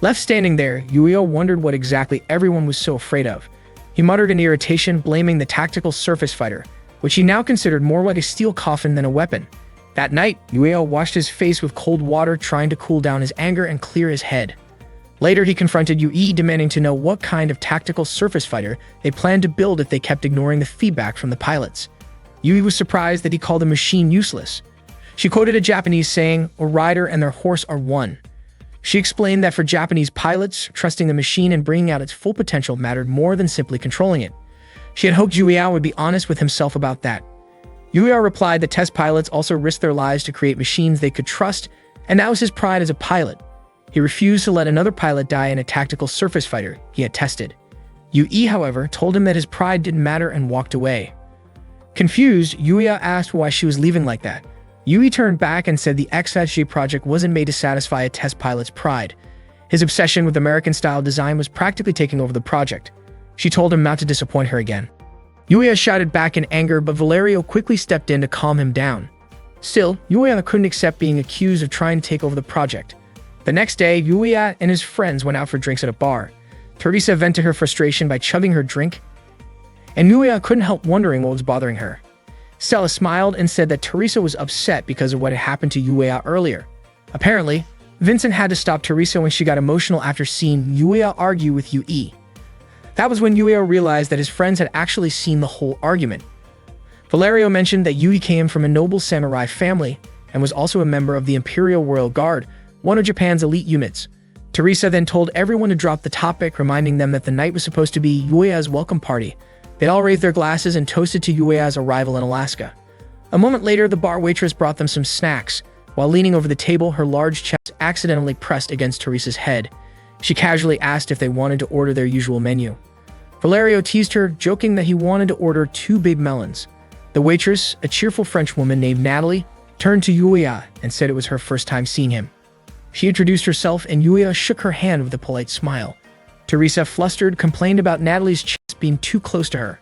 S1: Left standing there, Yuya wondered what exactly everyone was so afraid of. He muttered in irritation, blaming the tactical surface fighter, which he now considered more like a steel coffin than a weapon. That night, Yuya washed his face with cold water, trying to cool down his anger and clear his head. Later, he confronted Yui, demanding to know what kind of tactical surface fighter they planned to build if they kept ignoring the feedback from the pilots. Yui was surprised that he called the machine useless. She quoted a Japanese saying, "A rider and their horse are one." She explained that for Japanese pilots, trusting the machine and bringing out its full potential mattered more than simply controlling it. She had hoped Yuya would be honest with himself about that. Yuya replied that test pilots also risked their lives to create machines they could trust, and that was his pride as a pilot. He refused to let another pilot die in a tactical surface fighter he had tested. Yui, however, told him that his pride didn't matter and walked away. Confused, Yuya asked why she was leaving like that. Yui turned back and said the XSG project wasn't made to satisfy a test pilot's pride. His obsession with American-style design was practically taking over the project. She told him not to disappoint her again. Yuya shouted back in anger, but Valerio quickly stepped in to calm him down. Still, Yuya couldn't accept being accused of trying to take over the project. The next day, Yuya and his friends went out for drinks at a bar. Teresa vented her frustration by chugging her drink, and Yuya couldn't help wondering what was bothering her. Stella smiled and said that Teresa was upset because of what had happened to Yuya earlier. Apparently, Vincent had to stop Teresa when she got emotional after seeing Yuya argue with Yui. That was when Yuya realized that his friends had actually seen the whole argument. Valerio mentioned that Yui came from a noble samurai family and was also a member of the Imperial Royal Guard, one of Japan's elite units. Teresa then told everyone to drop the topic, reminding them that the night was supposed to be Yuya's welcome party. They all raised their glasses and toasted to Yuya's arrival in Alaska. A moment later, the bar waitress brought them some snacks. While leaning over the table, her large chest accidentally pressed against Teresa's head. She casually asked if they wanted to order their usual menu. Valerio teased her, joking that he wanted to order 2 big melons. The waitress, a cheerful French woman named Natalie, turned to Yuya and said it was her first time seeing him. She introduced herself and Yuya shook her hand with a polite smile. Teresa, flustered, complained about Natalie's chest being too close to her.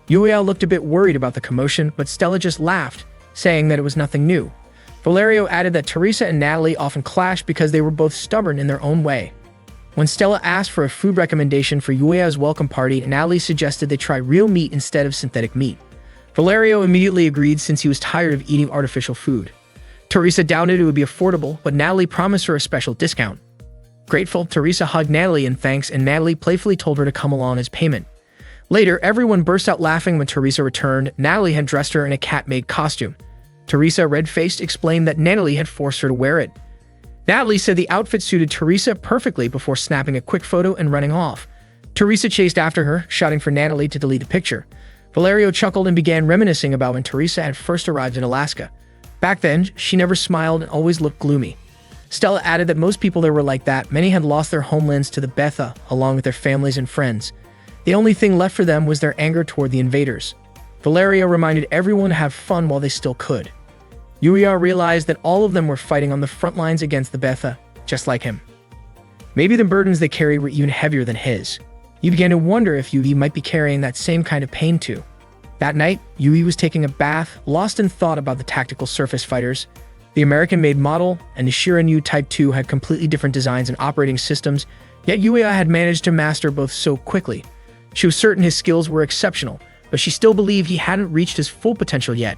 S1: Yuya looked a bit worried about the commotion, but Stella just laughed, saying that it was nothing new. Valerio added that Teresa and Natalie often clashed because they were both stubborn in their own way. When Stella asked for a food recommendation for Yuya's welcome party, Natalie suggested they try real meat instead of synthetic meat. Valerio immediately agreed since he was tired of eating artificial food. Teresa doubted it would be affordable, but Natalie promised her a special discount. Grateful, Teresa hugged Natalie in thanks, and Natalie playfully told her to come along as payment. Later, everyone burst out laughing when Teresa returned. Natalie had dressed her in a cat-made costume. Teresa, red-faced, explained that Natalie had forced her to wear it. Natalie said the outfit suited Teresa perfectly before snapping a quick photo and running off. Teresa chased after her, shouting for Natalie to delete the picture. Valerio chuckled and began reminiscing about when Teresa had first arrived in Alaska. Back then, she never smiled and always looked gloomy. Stella added that most people there were like that. Many had lost their homelands to the Betha, along with their families and friends. The only thing left for them was their anger toward the invaders. Valerio reminded everyone to have fun while they still could. Yuya realized that all of them were fighting on the front lines against the Betha, just like him. Maybe the burdens they carried were even heavier than his. He began to wonder if Yui might be carrying that same kind of pain too. That night, Yui was taking a bath, lost in thought about the tactical surface fighters. The American-made model and the Shirinu Type 2 had completely different designs and operating systems, yet Yuya had managed to master both so quickly. She was certain his skills were exceptional, but she still believed he hadn't reached his full potential yet.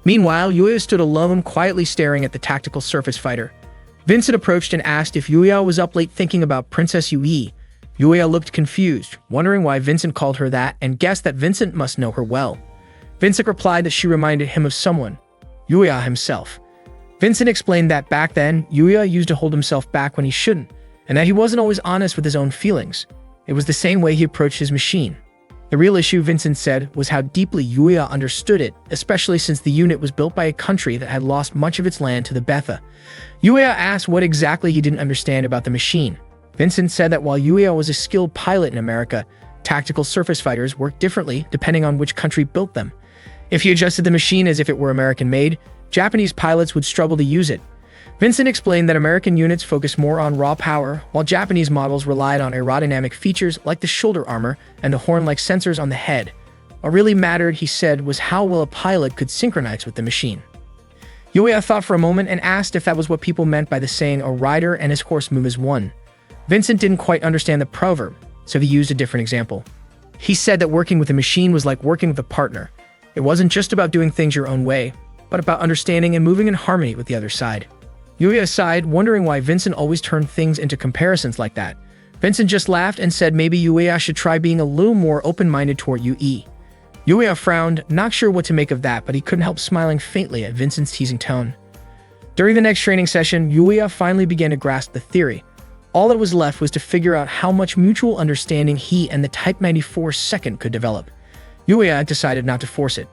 S1: Meanwhile, Yuya stood alone, quietly staring at the tactical surface fighter. Vincent approached and asked if Yuya was up late thinking about Princess Yui. Yuya looked confused, wondering why Vincent called her that, and guessed that Vincent must know her well. Vincent replied that she reminded him of someone, Yuya himself. Vincent explained that back then, Yuya used to hold himself back when he shouldn't, and that he wasn't always honest with his own feelings. It was the same way he approached his machine. The real issue, Vincent said, was how deeply Yuya understood it, especially since the unit was built by a country that had lost much of its land to the Betha. Yuya asked what exactly he didn't understand about the machine. Vincent said that while Yuya was a skilled pilot in America, tactical surface fighters worked differently depending on which country built them. If he adjusted the machine as if it were American-made, Japanese pilots would struggle to use it. Vincent explained that American units focused more on raw power, while Japanese models relied on aerodynamic features like the shoulder armor and the horn-like sensors on the head. What really mattered, he said, was how well a pilot could synchronize with the machine. Yuya thought for a moment and asked if that was what people meant by the saying, "A rider and his horse move as one." Vincent didn't quite understand the proverb, so he used a different example. He said that working with a machine was like working with a partner. It wasn't just about doing things your own way, but about understanding and moving in harmony with the other side. Yuya sighed, wondering why Vincent always turned things into comparisons like that. Vincent just laughed and said maybe Yuya should try being a little more open-minded toward Yui. Yuya frowned, not sure what to make of that, but he couldn't help smiling faintly at Vincent's teasing tone. During the next training session, Yuya finally began to grasp the theory. All that was left was to figure out how much mutual understanding he and the Type 94 second could develop. Yuya decided not to force it.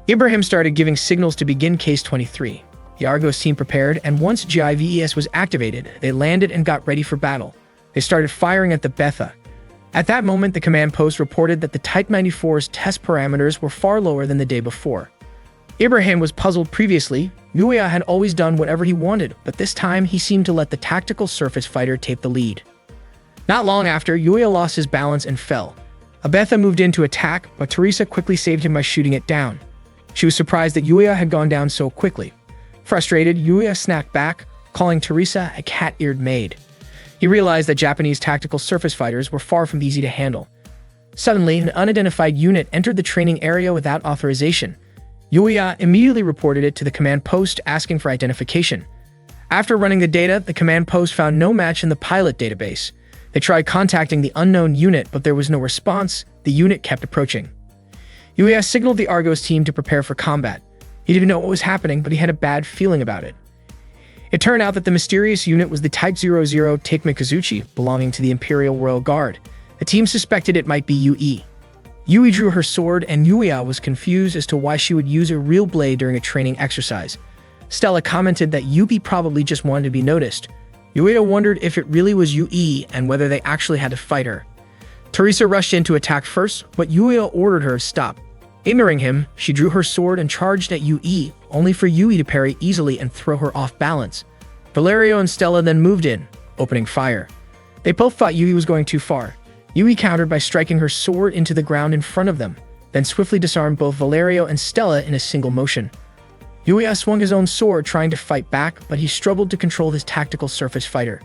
S1: Ibrahim started giving signals to begin Case 23. The Argos team prepared, and once GIVES was activated, they landed and got ready for battle. They started firing at the Betha. At that moment, the command post reported that the Type 94's test parameters were far lower than the day before. Ibrahim was puzzled previously. Yuya had always done whatever he wanted, but this time he seemed to let the tactical surface fighter take the lead. Not long after, Yuya lost his balance and fell. A Betha moved in to attack, but Teresa quickly saved him by shooting it down. She was surprised that Yuya had gone down so quickly. Frustrated, Yuya snapped back, calling Teresa a cat-eared maid. He realized that Japanese tactical surface fighters were far from easy to handle. Suddenly, an unidentified unit entered the training area without authorization. Yuya immediately reported it to the command post, asking for identification. After running the data, the command post found no match in the pilot database. They tried contacting the unknown unit, but there was no response. The unit kept approaching. Yuya signaled the Argos team to prepare for combat. He didn't know what was happening, but he had a bad feeling about it. It turned out that the mysterious unit was the Type 00 Takemikazuchi, belonging to the Imperial Royal Guard. The team suspected it might be Yui. Yui drew her sword, and Yuya was confused as to why she would use a real blade during a training exercise. Stella commented that Yui probably just wanted to be noticed. Yuya wondered if it really was Yui and whether they actually had to fight her. Teresa rushed in to attack first, but Yuya ordered her to stop. Ignoring him, she drew her sword and charged at Yui, only for Yui to parry easily and throw her off balance. Valerio and Stella then moved in, opening fire. They both thought Yui was going too far. Yui countered by striking her sword into the ground in front of them, then swiftly disarmed both Valerio and Stella in a single motion. Yuya swung his own sword trying to fight back, but he struggled to control his tactical surface fighter.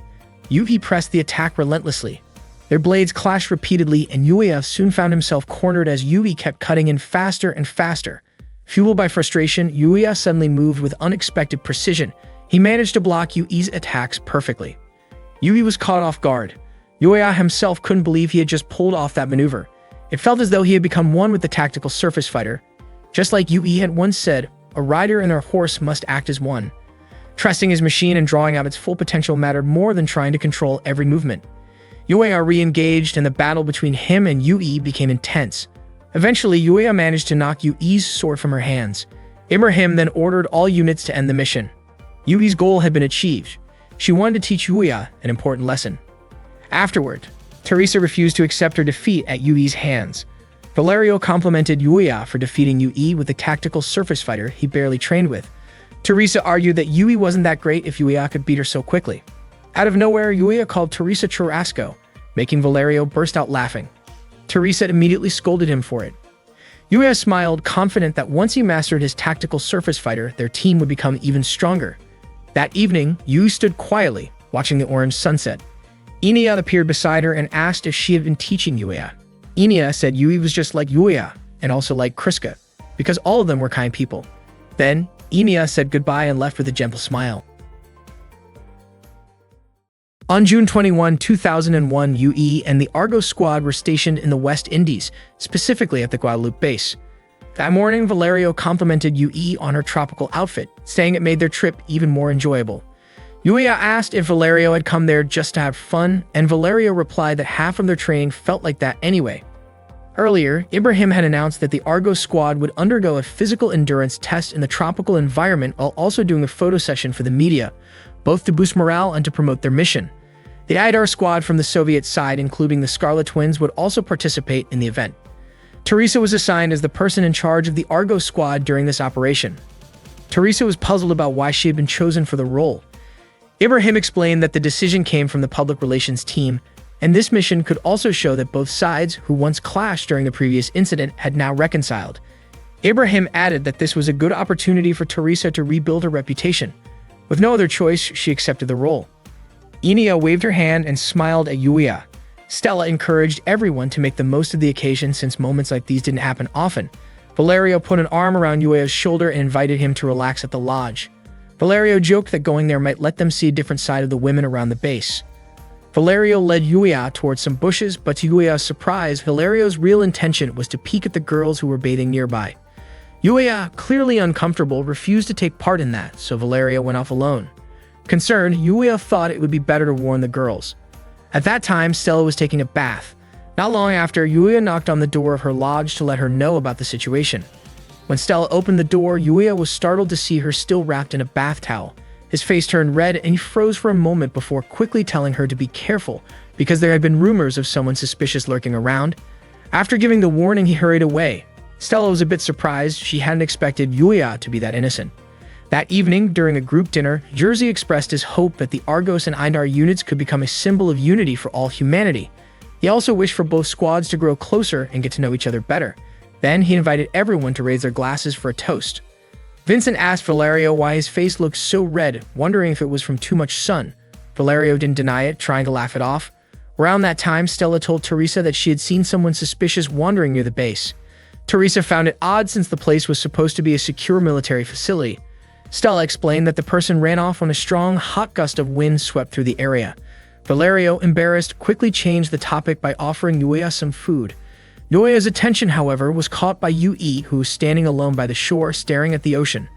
S1: Yui pressed the attack relentlessly. Their blades clashed repeatedly, and Yuya soon found himself cornered as Yui kept cutting in faster and faster. Fueled by frustration, Yuya suddenly moved with unexpected precision. He managed to block Yui's attacks perfectly. Yui was caught off guard. Yuya himself couldn't believe he had just pulled off that maneuver. It felt as though he had become one with the tactical surface fighter. Just like Yui had once said, a rider and their horse must act as one. Trusting his machine and drawing out its full potential mattered more than trying to control every movement. Yuya re-engaged, and the battle between him and Yui became intense. Eventually, Yuya managed to knock Yui's sword from her hands. Ibrahim then ordered all units to end the mission. Yui's goal had been achieved. She wanted to teach Yuya an important lesson. Afterward, Teresa refused to accept her defeat at Yui's hands. Valerio complimented Yuya for defeating Yui with the tactical surface fighter he barely trained with. Teresa argued that Yui wasn't that great if Yuya could beat her so quickly. Out of nowhere, Yuya called Teresa Churrasco, making Valerio burst out laughing. Teresa immediately scolded him for it. Yuya smiled, confident that once he mastered his tactical surface fighter, their team would become even stronger. That evening, Yui stood quietly, watching the orange sunset. Inia appeared beside her and asked if she had been teaching Yuya. Inia said Yui was just like Yuya, and also like Kriska, because all of them were kind people. Then, Inia said goodbye and left with a gentle smile. On June 21, 2001, Yui and the Argos squad were stationed in the West Indies, specifically at the Guadeloupe base. That morning, Valerio complimented Yui on her tropical outfit, saying it made their trip even more enjoyable. Yuya asked if Valerio had come there just to have fun, and Valerio replied that half of their training felt like that anyway. Earlier, Ibrahim had announced that the Argos squad would undergo a physical endurance test in the tropical environment while also doing a photo session for the media, both to boost morale and to promote their mission. The Idar squad from the Soviet side, including the Scarlet Twins, would also participate in the event. Teresa was assigned as the person in charge of the Argos squad during this operation. Teresa was puzzled about why she had been chosen for the role. Ibrahim explained that the decision came from the public relations team, and this mission could also show that both sides, who once clashed during the previous incident, had now reconciled. Ibrahim added that this was a good opportunity for Teresa to rebuild her reputation. With no other choice, she accepted the role. Enia waved her hand and smiled at Yuya. Stella encouraged everyone to make the most of the occasion since moments like these didn't happen often. Valerio put an arm around Yuya's shoulder and invited him to relax at the lodge. Valerio joked that going there might let them see a different side of the women around the base. Valerio led Yuya towards some bushes, but to Yuya's surprise, Valerio's real intention was to peek at the girls who were bathing nearby. Yuya, clearly uncomfortable, refused to take part in that, so Valerio went off alone. Concerned, Yuya thought it would be better to warn the girls. At that time, Stella was taking a bath. Not long after, Yuya knocked on the door of her lodge to let her know about the situation. When Stella opened the door, Yuya was startled to see her still wrapped in a bath towel. His face turned red and he froze for a moment before quickly telling her to be careful because there had been rumors of someone suspicious lurking around. After giving the warning, he hurried away. Stella was a bit surprised. She hadn't expected Yuya to be that innocent. That evening, during a group dinner, Jersey expressed his hope that the Argos and Eindar units could become a symbol of unity for all humanity. He also wished for both squads to grow closer and get to know each other better. Then he invited everyone to raise their glasses for a toast. Vincent asked Valerio why his face looked so red, wondering if it was from too much sun. Valerio didn't deny it, trying to laugh it off. Around that time, Stella told Teresa that she had seen someone suspicious wandering near the base. Teresa found it odd since the place was supposed to be a secure military facility. Stella explained that the person ran off when a strong, hot gust of wind swept through the area. Valerio, embarrassed, quickly changed the topic by offering Yuya some food. Yuya's attention, however, was caught by Yui, who was standing alone by the shore, staring at the ocean.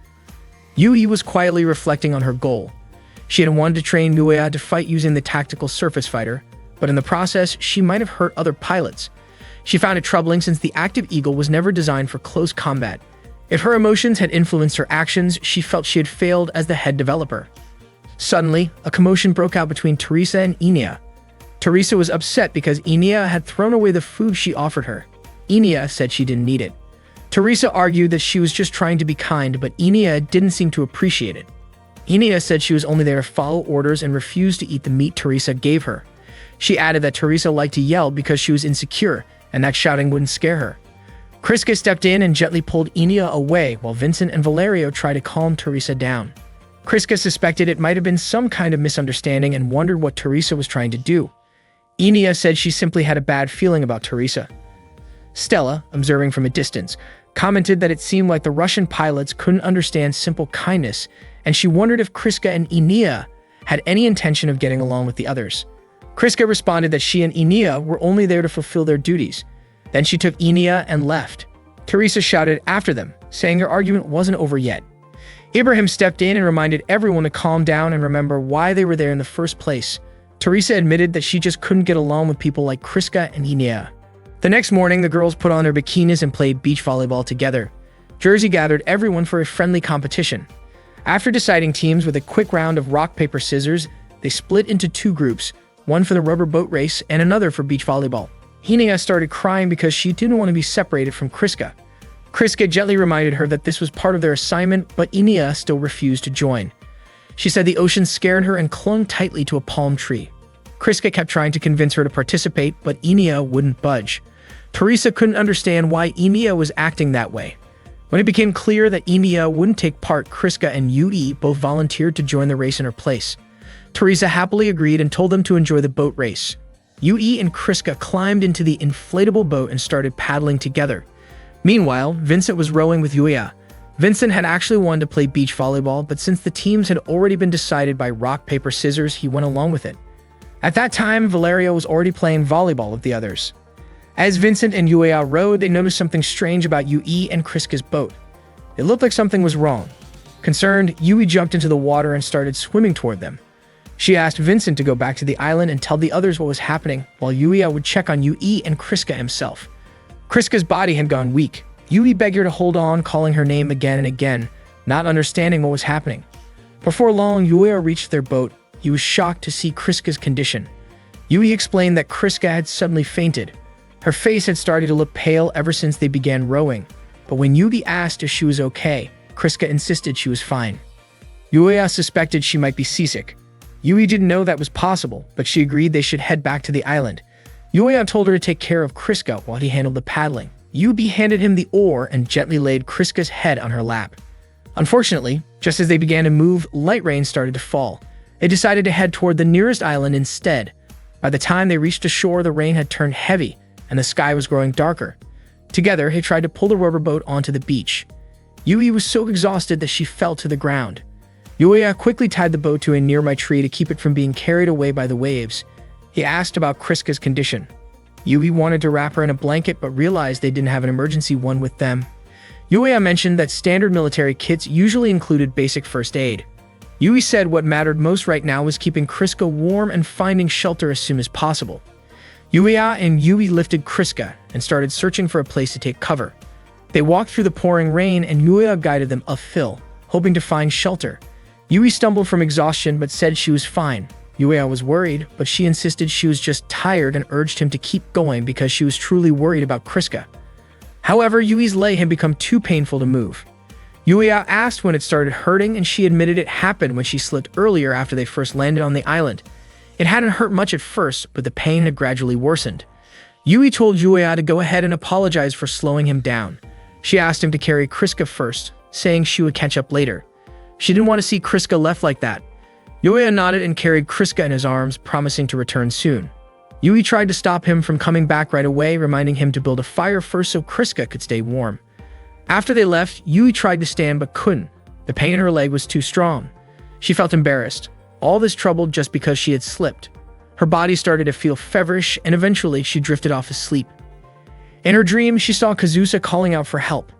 S1: Yui was quietly reflecting on her goal. She had wanted to train Yuya to fight using the tactical surface fighter, but in the process, she might have hurt other pilots. She found it troubling since the active eagle was never designed for close combat. If her emotions had influenced her actions, she felt she had failed as the head developer. Suddenly, a commotion broke out between Teresa and Enia. Teresa was upset because Enia had thrown away the food she offered her. Enia said she didn't need it. Teresa argued that she was just trying to be kind, but Enia didn't seem to appreciate it. Enia said she was only there to follow orders and refused to eat the meat Teresa gave her. She added that Teresa liked to yell because she was insecure, and that shouting wouldn't scare her. Kriska stepped in and gently pulled Enia away while Vincent and Valerio tried to calm Teresa down. Kriska suspected it might have been some kind of misunderstanding and wondered what Teresa was trying to do. Enia said she simply had a bad feeling about Teresa. Stella, observing from a distance, commented that it seemed like the Russian pilots couldn't understand simple kindness, and she wondered if Kriska and Enia had any intention of getting along with the others. Kriska responded that she and Enia were only there to fulfill their duties. Then she took Enia and left. Teresa shouted after them, saying their argument wasn't over yet. Ibrahim stepped in and reminded everyone to calm down and remember why they were there in the first place. Teresa admitted that she just couldn't get along with people like Kriska and Enia. The next morning, the girls put on their bikinis and played beach volleyball together. Jersey gathered everyone for a friendly competition. After deciding teams with a quick round of rock, paper, scissors, they split into two groups, one for the rubber boat race and another for beach volleyball. Enia started crying because she didn't want to be separated from Kriska. Kriska gently reminded her that this was part of their assignment, but Enia still refused to join. She said the ocean scared her and clung tightly to a palm tree. Kriska kept trying to convince her to participate, but Enia wouldn't budge. Teresa couldn't understand why Enia was acting that way. When it became clear that Enia wouldn't take part, Kriska and Yui both volunteered to join the race in her place. Teresa happily agreed and told them to enjoy the boat race. Yui and Kriska climbed into the inflatable boat and started paddling together. Meanwhile, Vincent was rowing with Yuya. Vincent had actually wanted to play beach volleyball, but since the teams had already been decided by rock, paper, scissors, he went along with it. At that time, Valerio was already playing volleyball with the others. As Vincent and Yuya rowed, they noticed something strange about Yui and Kriska's boat. It looked like something was wrong. Concerned, Yui jumped into the water and started swimming toward them. She asked Vincent to go back to the island and tell the others what was happening, while Yuya would check on Yui and Kriska himself. Kriska's body had gone weak. Yui begged her to hold on, calling her name again and again, not understanding what was happening. Before long, Yuya reached their boat. He was shocked to see Kriska's condition. Yui explained that Kriska had suddenly fainted. Her face had started to look pale ever since they began rowing, but when Yui asked if she was okay, Kriska insisted she was fine. Yuya suspected she might be seasick. Yui didn't know that was possible, but she agreed they should head back to the island. Yuya told her to take care of Kriska while he handled the paddling. Yui handed him the oar and gently laid Kriska's head on her lap. Unfortunately, just as they began to move, light rain started to fall. They decided to head toward the nearest island instead. By the time they reached the shore, the rain had turned heavy, and the sky was growing darker. Together, they tried to pull the rubber boat onto the beach. Yui was so exhausted that she fell to the ground. Yuya quickly tied the boat to a nearby tree to keep it from being carried away by the waves. He asked about Kriska's condition. Yui wanted to wrap her in a blanket but realized they didn't have an emergency one with them. Yuya mentioned that standard military kits usually included basic first aid. Yui said what mattered most right now was keeping Kriska warm and finding shelter as soon as possible. Yuya and Yui lifted Kriska and started searching for a place to take cover. They walked through the pouring rain and Yuya guided them uphill, hoping to find shelter. Yui stumbled from exhaustion but said she was fine. Yuya was worried, but she insisted she was just tired and urged him to keep going because she was truly worried about Kriska. However, Yui's leg had become too painful to move. Yuya asked when it started hurting and she admitted it happened when she slipped earlier after they first landed on the island. It hadn't hurt much at first, but the pain had gradually worsened. Yui told Yuya to go ahead and apologize for slowing him down. She asked him to carry Kriska first, saying she would catch up later. She didn't want to see Kriska left like that. Yuya nodded and carried Kriska in his arms, promising to return soon. Yui tried to stop him from coming back right away, reminding him to build a fire first so Kriska could stay warm. After they left, Yui tried to stand but couldn't. The pain in her leg was too strong. She felt embarrassed. All this trouble just because she had slipped. Her body started to feel feverish and eventually she drifted off asleep. In her dream, she saw Kazusa calling out for help.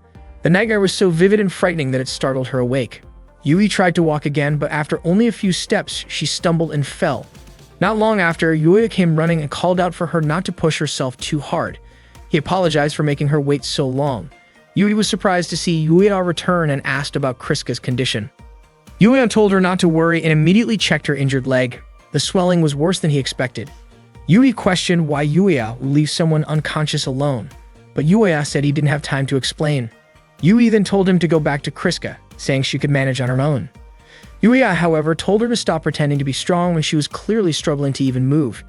S1: The nightmare was so vivid and frightening that it startled her awake. Yui tried to walk again, but after only a few steps, she stumbled and fell. Not long after, Yuya came running and called out for her not to push herself too hard. He apologized for making her wait so long. Yui was surprised to see Yuya return and asked about Kriska's condition. Yuya told her not to worry and immediately checked her injured leg. The swelling was worse than he expected. Yui questioned why Yuya would leave someone unconscious alone, but Yuya said he didn't have time to explain. Yui then told him to go back to Kriska, saying she could manage on her own. Yuya, however, told her to stop pretending to be strong when she was clearly struggling to even move.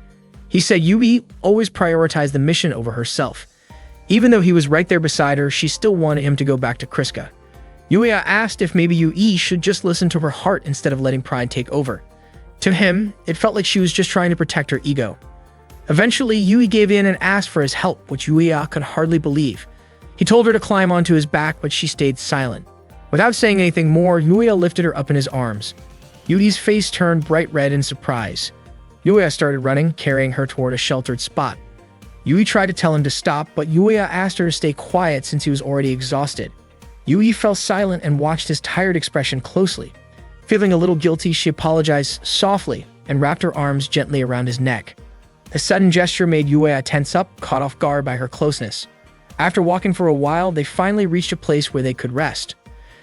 S1: He said Yui always prioritized the mission over herself. Even though he was right there beside her, she still wanted him to go back to Kriska. Yuya asked if maybe Yui should just listen to her heart instead of letting pride take over. To him, it felt like she was just trying to protect her ego. Eventually, Yui gave in and asked for his help, which Yuya could hardly believe. He told her to climb onto his back, but she stayed silent. Without saying anything more, Yuya lifted her up in his arms. Yui's face turned bright red in surprise. Yuya started running, carrying her toward a sheltered spot. Yui tried to tell him to stop, but Yuya asked her to stay quiet since he was already exhausted. Yui fell silent and watched his tired expression closely. Feeling a little guilty, she apologized softly and wrapped her arms gently around his neck. The sudden gesture made Yuya tense up, caught off guard by her closeness. After walking for a while, they finally reached a place where they could rest.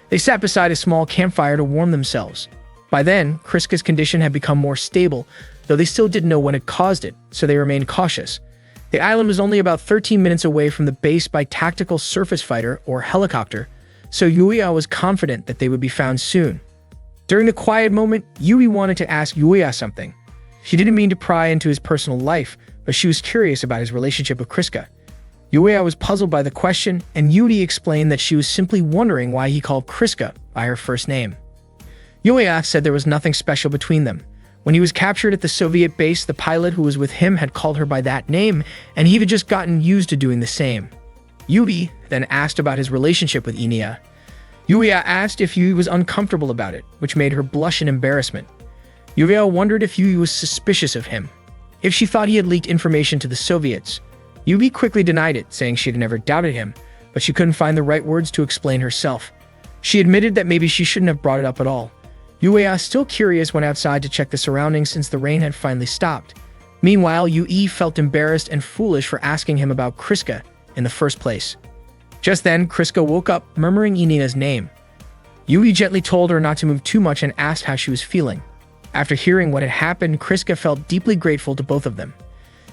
S1: They sat beside a small campfire to warm themselves. By then, Kriska's condition had become more stable, though they still didn't know what had caused it, so they remained cautious. The island was only about 13 minutes away from the base by tactical surface fighter or helicopter, so Yuya was confident that they would be found soon. During the quiet moment, Yui wanted to ask Yuya something. She didn't mean to pry into his personal life, but she was curious about his relationship with Kriska. Yuya was puzzled by the question, and Yui explained that she was simply wondering why he called Kriska by her first name. Yuya said there was nothing special between them. When he was captured at the Soviet base, the pilot who was with him had called her by that name, and he had just gotten used to doing the same. Yui then asked about his relationship with Inia. Yuya asked if Yui was uncomfortable about it, which made her blush in embarrassment. Yuya wondered if Yui was suspicious of him, if she thought he had leaked information to the Soviets. Yui quickly denied it, saying she had never doubted him, but she couldn't find the right words to explain herself. She admitted that maybe she shouldn't have brought it up at all. Yuya, still curious, went outside to check the surroundings since the rain had finally stopped. Meanwhile, Yui felt embarrassed and foolish for asking him about Kriska in the first place. Just then, Kriska woke up, murmuring Inina's name. Yui gently told her not to move too much and asked how she was feeling. After hearing what had happened, Kriska felt deeply grateful to both of them.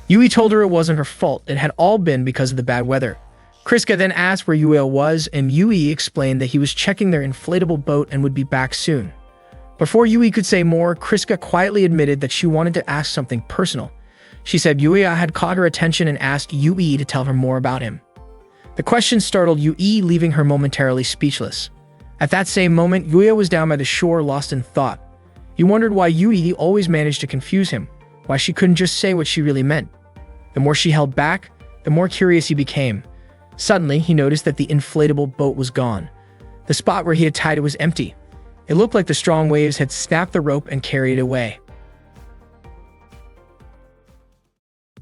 S1: Yui told her it wasn't her fault, it had all been because of the bad weather. Kriska then asked where Yuya was, and Yui explained that he was checking their inflatable boat and would be back soon. Before Yui could say more, Kriska quietly admitted that she wanted to ask something personal. She said Yuya had caught her attention and asked Yui to tell her more about him. The question startled Yui, leaving her momentarily speechless. At that same moment, Yuya was down by the shore, lost in thought. He wondered why Yui always managed to confuse him, why she couldn't just say what she really meant. The more she held back, the more curious he became. Suddenly, he noticed that the inflatable boat was gone. The spot where he had tied it was empty. It looked like the strong waves had snapped the rope and carried it away.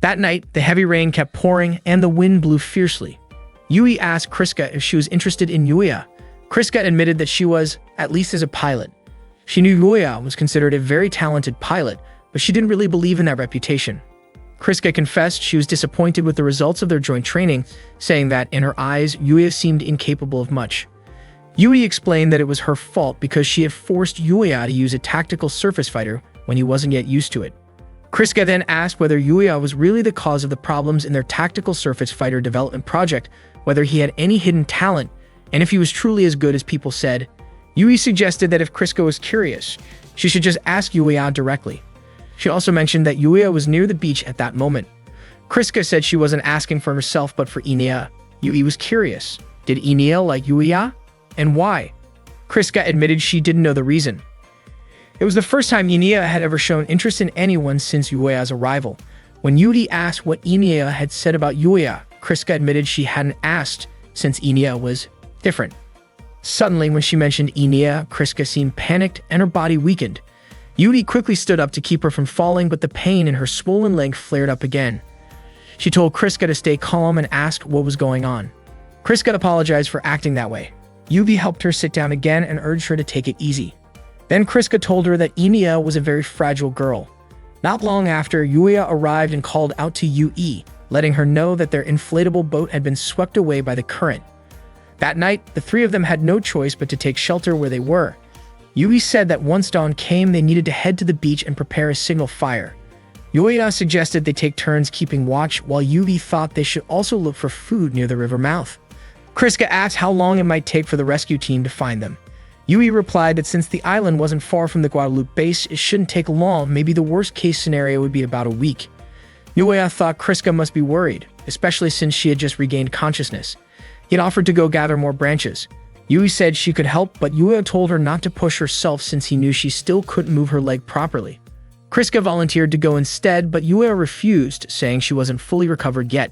S1: That night, the heavy rain kept pouring and the wind blew fiercely. Yui asked Kriska if she was interested in Yuya. Kriska admitted that she was, at least as a pilot. She knew Yuya was considered a very talented pilot, but she didn't really believe in that reputation. Kriska confessed she was disappointed with the results of their joint training, saying that, in her eyes, Yuya seemed incapable of much. Yui explained that it was her fault because she had forced Yuya to use a tactical surface fighter when he wasn't yet used to it. Kriska then asked whether Yuya was really the cause of the problems in their tactical surface fighter development project, whether he had any hidden talent, and if he was truly as good as people said. Yui suggested that if Kriska was curious, she should just ask Yuya directly. She also mentioned that Yuya was near the beach at that moment. Kriska said she wasn't asking for herself but for Inia. Yui was curious. Did Inia like Yuya? And why? Kriska admitted she didn't know the reason. It was the first time Inia had ever shown interest in anyone since Yuya's arrival. When Yuri asked what Inia had said about Yuya, Kriska admitted she hadn't asked since Inia was different. Suddenly, when she mentioned Inia, Kriska seemed panicked and her body weakened. Yuri quickly stood up to keep her from falling, but the pain in her swollen leg flared up again. She told Kriska to stay calm and asked what was going on. Kriska apologized for acting that way. Yui helped her sit down again and urged her to take it easy. Then Kriska told her that Inia was a very fragile girl. Not long after, Yuya arrived and called out to Yui, letting her know that their inflatable boat had been swept away by the current. That night, the three of them had no choice but to take shelter where they were. Yui said that once dawn came, they needed to head to the beach and prepare a signal fire. Yuya suggested they take turns keeping watch, while Yui thought they should also look for food near the river mouth. Kriska asked how long it might take for the rescue team to find them. Yui replied that since the island wasn't far from the Guadalupe base, it shouldn't take long. Maybe the worst-case scenario would be about a week. Yuya thought Kriska must be worried, especially since she had just regained consciousness. He had offered to go gather more branches. Yui said she could help, but Yuya told her not to push herself since he knew she still couldn't move her leg properly. Kriska volunteered to go instead, but Yuya refused, saying she wasn't fully recovered yet.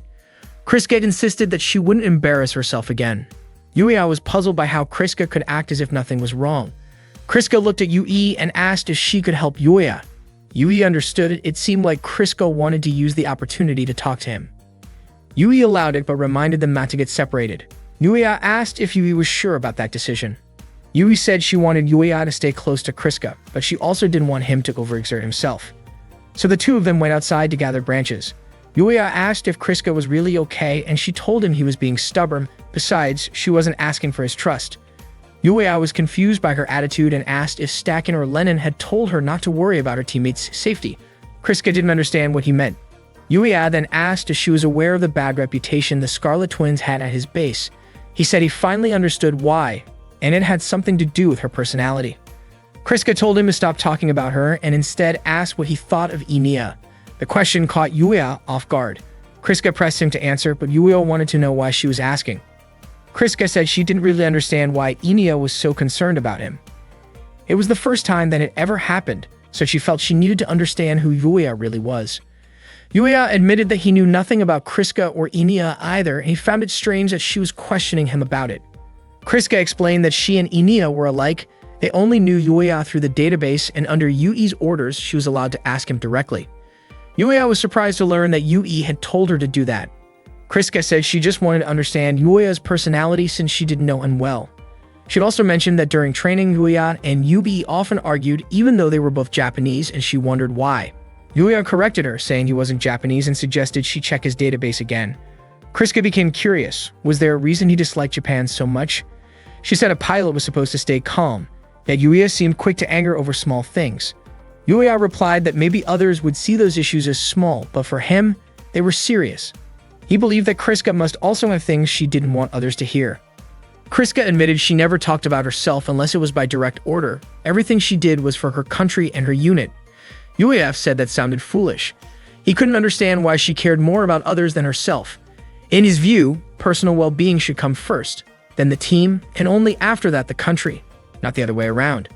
S1: Kriska insisted that she wouldn't embarrass herself again. Yuya was puzzled by how Kriska could act as if nothing was wrong. Kriska looked at Yui and asked if she could help Yuya. Yui understood it. It seemed like Kriska wanted to use the opportunity to talk to him. Yui allowed it but reminded them not to get separated. Yuya asked if Yui was sure about that decision. Yui said she wanted Yuya to stay close to Kriska, but she also didn't want him to overexert himself. So the two of them went outside to gather branches. Yuya asked if Kriska was really okay, and she told him he was being stubborn. Besides, she wasn't asking for his trust. Yuya was confused by her attitude and asked if Stakin or Lennon had told her not to worry about her teammates' safety. Kriska didn't understand what he meant. Yuya then asked if she was aware of the bad reputation the Scarlet Twins had at his base. He said he finally understood why, and it had something to do with her personality. Kriska told him to stop talking about her and instead asked what he thought of Inia. The question caught Yuya off guard. Kriska pressed him to answer, but Yuya wanted to know why she was asking. Kriska said she didn't really understand why Inia was so concerned about him. It was the first time that it ever happened, so she felt she needed to understand who Yuya really was. Yuya admitted that he knew nothing about Kriska or Inia either, and he found it strange that she was questioning him about it. Kriska explained that she and Inia were alike. They only knew Yuya through the database, and under Yui's orders, she was allowed to ask him directly. Yuya was surprised to learn that Yui had told her to do that. Kriska said she just wanted to understand Yuya's personality since she didn't know him well. She'd also mentioned that during training, Yuya and Yui often argued even though they were both Japanese, and she wondered why. Yuya corrected her, saying he wasn't Japanese, and suggested she check his database again. Kriska became curious. Was there a reason he disliked Japan so much? She said a pilot was supposed to stay calm, yet Yuya seemed quick to anger over small things. Yuya replied that maybe others would see those issues as small, but for him, they were serious. He believed that Kriska must also have things she didn't want others to hear. Kriska admitted she never talked about herself unless it was by direct order. Everything she did was for her country and her unit. UAF said that sounded foolish. He couldn't understand why she cared more about others than herself. In his view, personal well-being should come first, then the team, and only after that the country, not the other way around.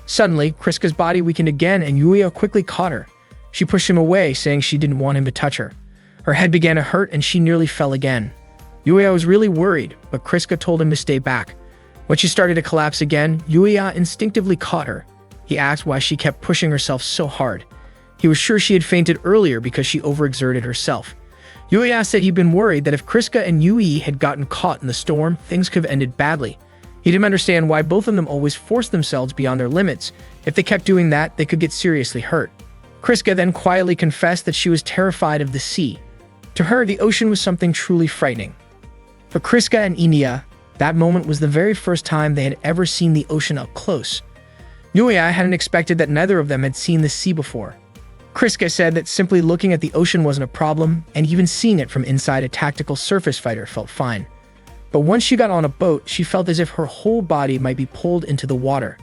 S1: Suddenly, Kriska's body weakened again and Yuya quickly caught her. She pushed him away, saying she didn't want him to touch her. Her head began to hurt and she nearly fell again. Yuya was really worried, but Kriska told him to stay back. When she started to collapse again, Yuya instinctively caught her. He asked why she kept pushing herself so hard. He was sure she had fainted earlier because she overexerted herself. Yuya said he'd been worried that if Kriska and Yui had gotten caught in the storm, things could have ended badly. He didn't understand why both of them always forced themselves beyond their limits. If they kept doing that, they could get seriously hurt. Kriska then quietly confessed that she was terrified of the sea. To her, the ocean was something truly frightening. For Kriska and Inia, that moment was the very first time they had ever seen the ocean up close. Yuya hadn't expected that neither of them had seen the sea before. Kriska said that simply looking at the ocean wasn't a problem, and even seeing it from inside a tactical surface fighter felt fine. But once she got on a boat, she felt as if her whole body might be pulled into the water.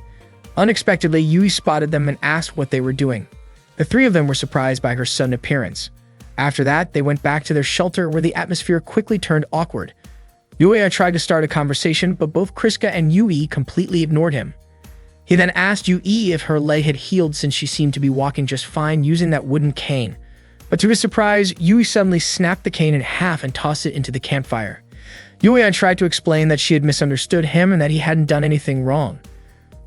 S1: Unexpectedly, Yui spotted them and asked what they were doing. The three of them were surprised by her sudden appearance. After that, they went back to their shelter where the atmosphere quickly turned awkward. Yuya tried to start a conversation, but both Kriska and Yui completely ignored him. He then asked Yui if her leg had healed since she seemed to be walking just fine using that wooden cane. But to his surprise, Yui suddenly snapped the cane in half and tossed it into the campfire. Yuya tried to explain that she had misunderstood him and that he hadn't done anything wrong.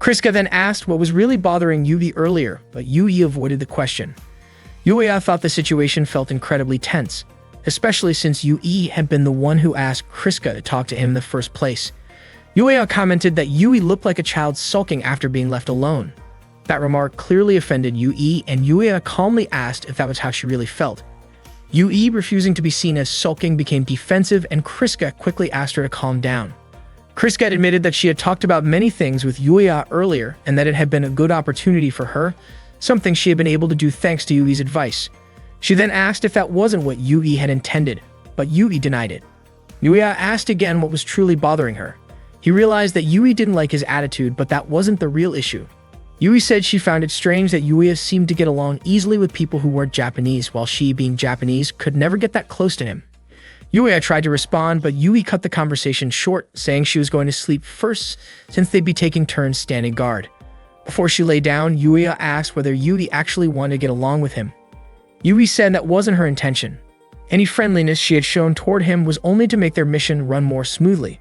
S1: Kriska then asked what was really bothering Yui earlier, but Yui avoided the question. Yuya thought the situation felt incredibly tense, especially since Yui had been the one who asked Kriska to talk to him in the first place. Yuya commented that Yui looked like a child sulking after being left alone. That remark clearly offended Yui, and Yuya calmly asked if that was how she really felt. Yui, refusing to be seen as sulking, became defensive, and Kriska quickly asked her to calm down. Kriska admitted that she had talked about many things with Yuya earlier and that it had been a good opportunity for her, something she had been able to do thanks to Yui's advice. She then asked if that wasn't what Yui had intended, but Yui denied it. Yuya asked again what was truly bothering her. He realized that Yui didn't like his attitude, but that wasn't the real issue. Yui said she found it strange that Yuya seemed to get along easily with people who weren't Japanese, while she, being Japanese, could never get that close to him. Yuya tried to respond, but Yui cut the conversation short, saying she was going to sleep first since they'd be taking turns standing guard. Before she lay down, Yuya asked whether Yui actually wanted to get along with him. Yui said that wasn't her intention. Any friendliness she had shown toward him was only to make their mission run more smoothly.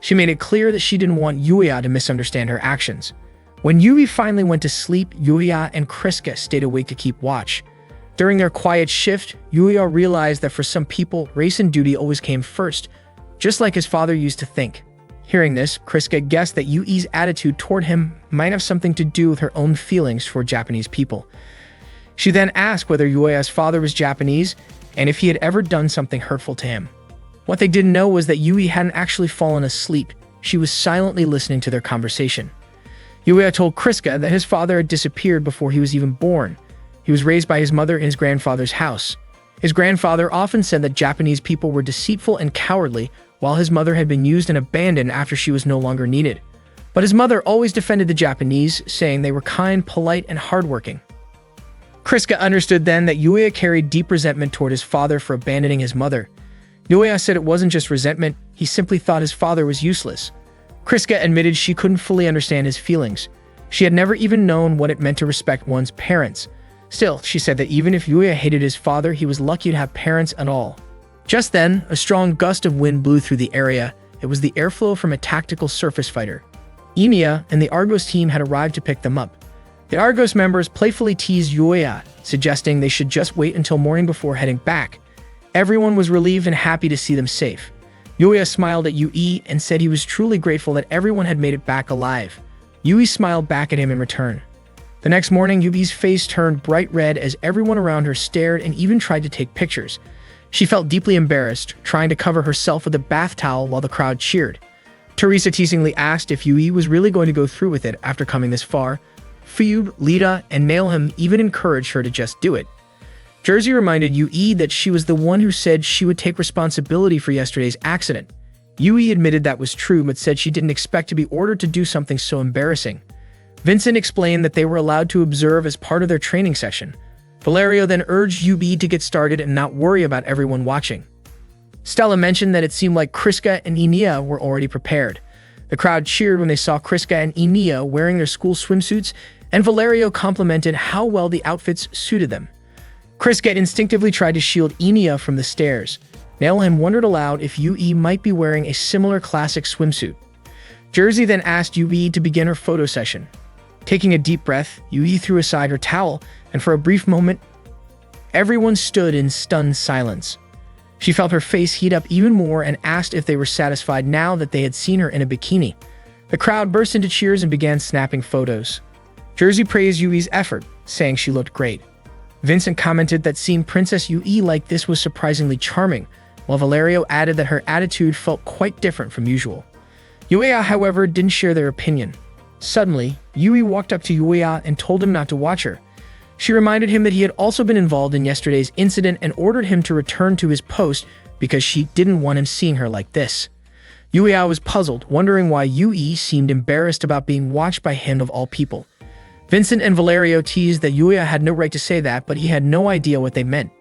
S1: She made it clear that she didn't want Yuya to misunderstand her actions. When Yui finally went to sleep, Yuya and Kriska stayed awake to keep watch. During their quiet shift, Yuya realized that for some people, race and duty always came first, just like his father used to think. Hearing this, Kriska guessed that Yui's attitude toward him might have something to do with her own feelings for Japanese people. She then asked whether Yuya's father was Japanese and if he had ever done something hurtful to him. What they didn't know was that Yui hadn't actually fallen asleep. She was silently listening to their conversation. Yuya told Kriska that his father had disappeared before he was even born. He was raised by his mother in his grandfather's house. His grandfather often said that Japanese people were deceitful and cowardly, while his mother had been used and abandoned after she was no longer needed. But his mother always defended the Japanese, saying they were kind, polite, and hardworking. Kriska understood then that Yuya carried deep resentment toward his father for abandoning his mother. Yuya said it wasn't just resentment, he simply thought his father was useless. Kriska admitted she couldn't fully understand his feelings. She had never even known what it meant to respect one's parents. Still, she said that even if Yuya hated his father, he was lucky to have parents at all. Just then, a strong gust of wind blew through the area. It was the airflow from a tactical surface fighter. Emiya and the Argos team had arrived to pick them up. The Argos members playfully teased Yuya, suggesting they should just wait until morning before heading back. Everyone was relieved and happy to see them safe. Yuya smiled at Yui and said he was truly grateful that everyone had made it back alive. Yui smiled back at him in return. The next morning, Yui's face turned bright red as everyone around her stared and even tried to take pictures. She felt deeply embarrassed, trying to cover herself with a bath towel while the crowd cheered. Teresa teasingly asked if Yui was really going to go through with it after coming this far. Fuyub, Lita, and Nailham even encouraged her to just do it. Jersey reminded Yui that she was the one who said she would take responsibility for yesterday's accident. Yui admitted that was true, but said she didn't expect to be ordered to do something so embarrassing. Vincent explained that they were allowed to observe as part of their training session. Valerio then urged Yui to get started and not worry about everyone watching. Stella mentioned that it seemed like Kriska and Enia were already prepared. The crowd cheered when they saw Kriska and Enia wearing their school swimsuits, and Valerio complimented how well the outfits suited them. Kriska instinctively tried to shield Enia from the stairs. Nailheim wondered aloud if Yui might be wearing a similar classic swimsuit. Jersey then asked Yui to begin her photo session. Taking a deep breath, Yui threw aside her towel, and for a brief moment, everyone stood in stunned silence. She felt her face heat up even more and asked if they were satisfied now that they had seen her in a bikini. The crowd burst into cheers and began snapping photos. Jersey praised Yui's effort, saying she looked great. Vincent commented that seeing Princess Yui like this was surprisingly charming, while Valerio added that her attitude felt quite different from usual. Yuya, however, didn't share their opinion. Suddenly, Yui walked up to Yuya and told him not to watch her. She reminded him that he had also been involved in yesterday's incident and ordered him to return to his post because she didn't want him seeing her like this. Yuya was puzzled, wondering why Yui seemed embarrassed about being watched by him of all people. Vincent and Valerio teased that Yuya had no right to say that, but he had no idea what they meant.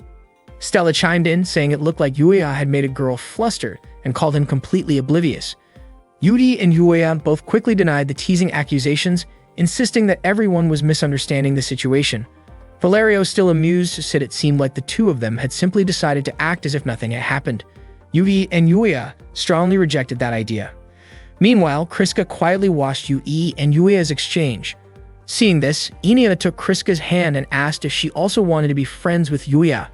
S1: Stella chimed in, saying it looked like Yuya had made a girl flustered and called him completely oblivious. Yuri and Yuya both quickly denied the teasing accusations, insisting that everyone was misunderstanding the situation. Valerio, still amused, said it seemed like the two of them had simply decided to act as if nothing had happened. Yui and Yuya strongly rejected that idea. Meanwhile, Kriska quietly watched Yui and Yuya's exchange. Seeing this, Enia took Kriska's hand and asked if she also wanted to be friends with Yuya.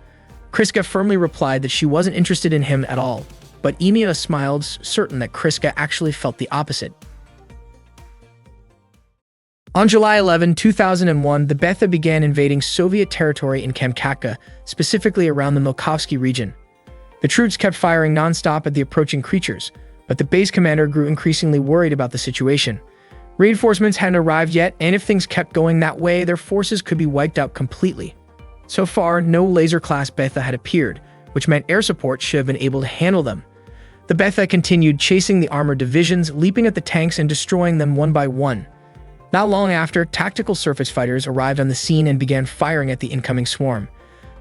S1: Kriska firmly replied that she wasn't interested in him at all, but Enia smiled, certain that Kriska actually felt the opposite. On July 11, 2001, the Betha began invading Soviet territory in Kamchatka, specifically around the Milkovsky region. The troops kept firing non-stop at the approaching creatures, but the base commander grew increasingly worried about the situation. Reinforcements hadn't arrived yet, and if things kept going that way, their forces could be wiped out completely. So far, no laser-class Betha had appeared, which meant air support should have been able to handle them. The Betha continued chasing the armored divisions, leaping at the tanks and destroying them one by one. Not long after, tactical surface fighters arrived on the scene and began firing at the incoming swarm.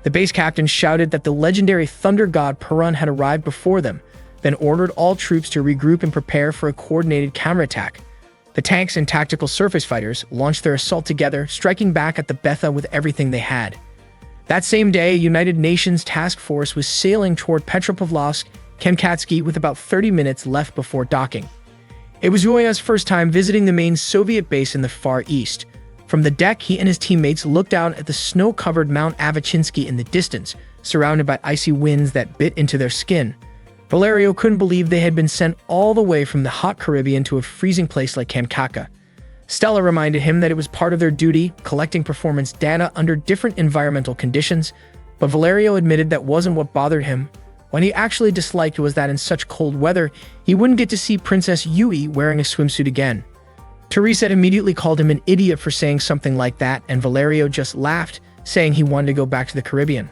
S1: The base captain shouted that the legendary Thunder God Perun had arrived before them, then ordered all troops to regroup and prepare for a coordinated counterattack. The tanks and tactical surface fighters launched their assault together, striking back at the Betha with everything they had. That same day, a United Nations task force was sailing toward Petropavlovsk, Kamchatsky, with about 30 minutes left before docking. It was Yuya's first time visiting the main Soviet base in the Far East. From the deck, he and his teammates looked out at the snow-covered Mount Avachinsky in the distance, surrounded by icy winds that bit into their skin. Valerio couldn't believe they had been sent all the way from the hot Caribbean to a freezing place like Kamchatka. Stella reminded him that it was part of their duty, collecting performance data under different environmental conditions, but Valerio admitted that wasn't what bothered him. What he actually disliked was that in such cold weather, he wouldn't get to see Princess Yui wearing a swimsuit again. Teresa immediately called him an idiot for saying something like that, and Valerio just laughed, saying he wanted to go back to the Caribbean.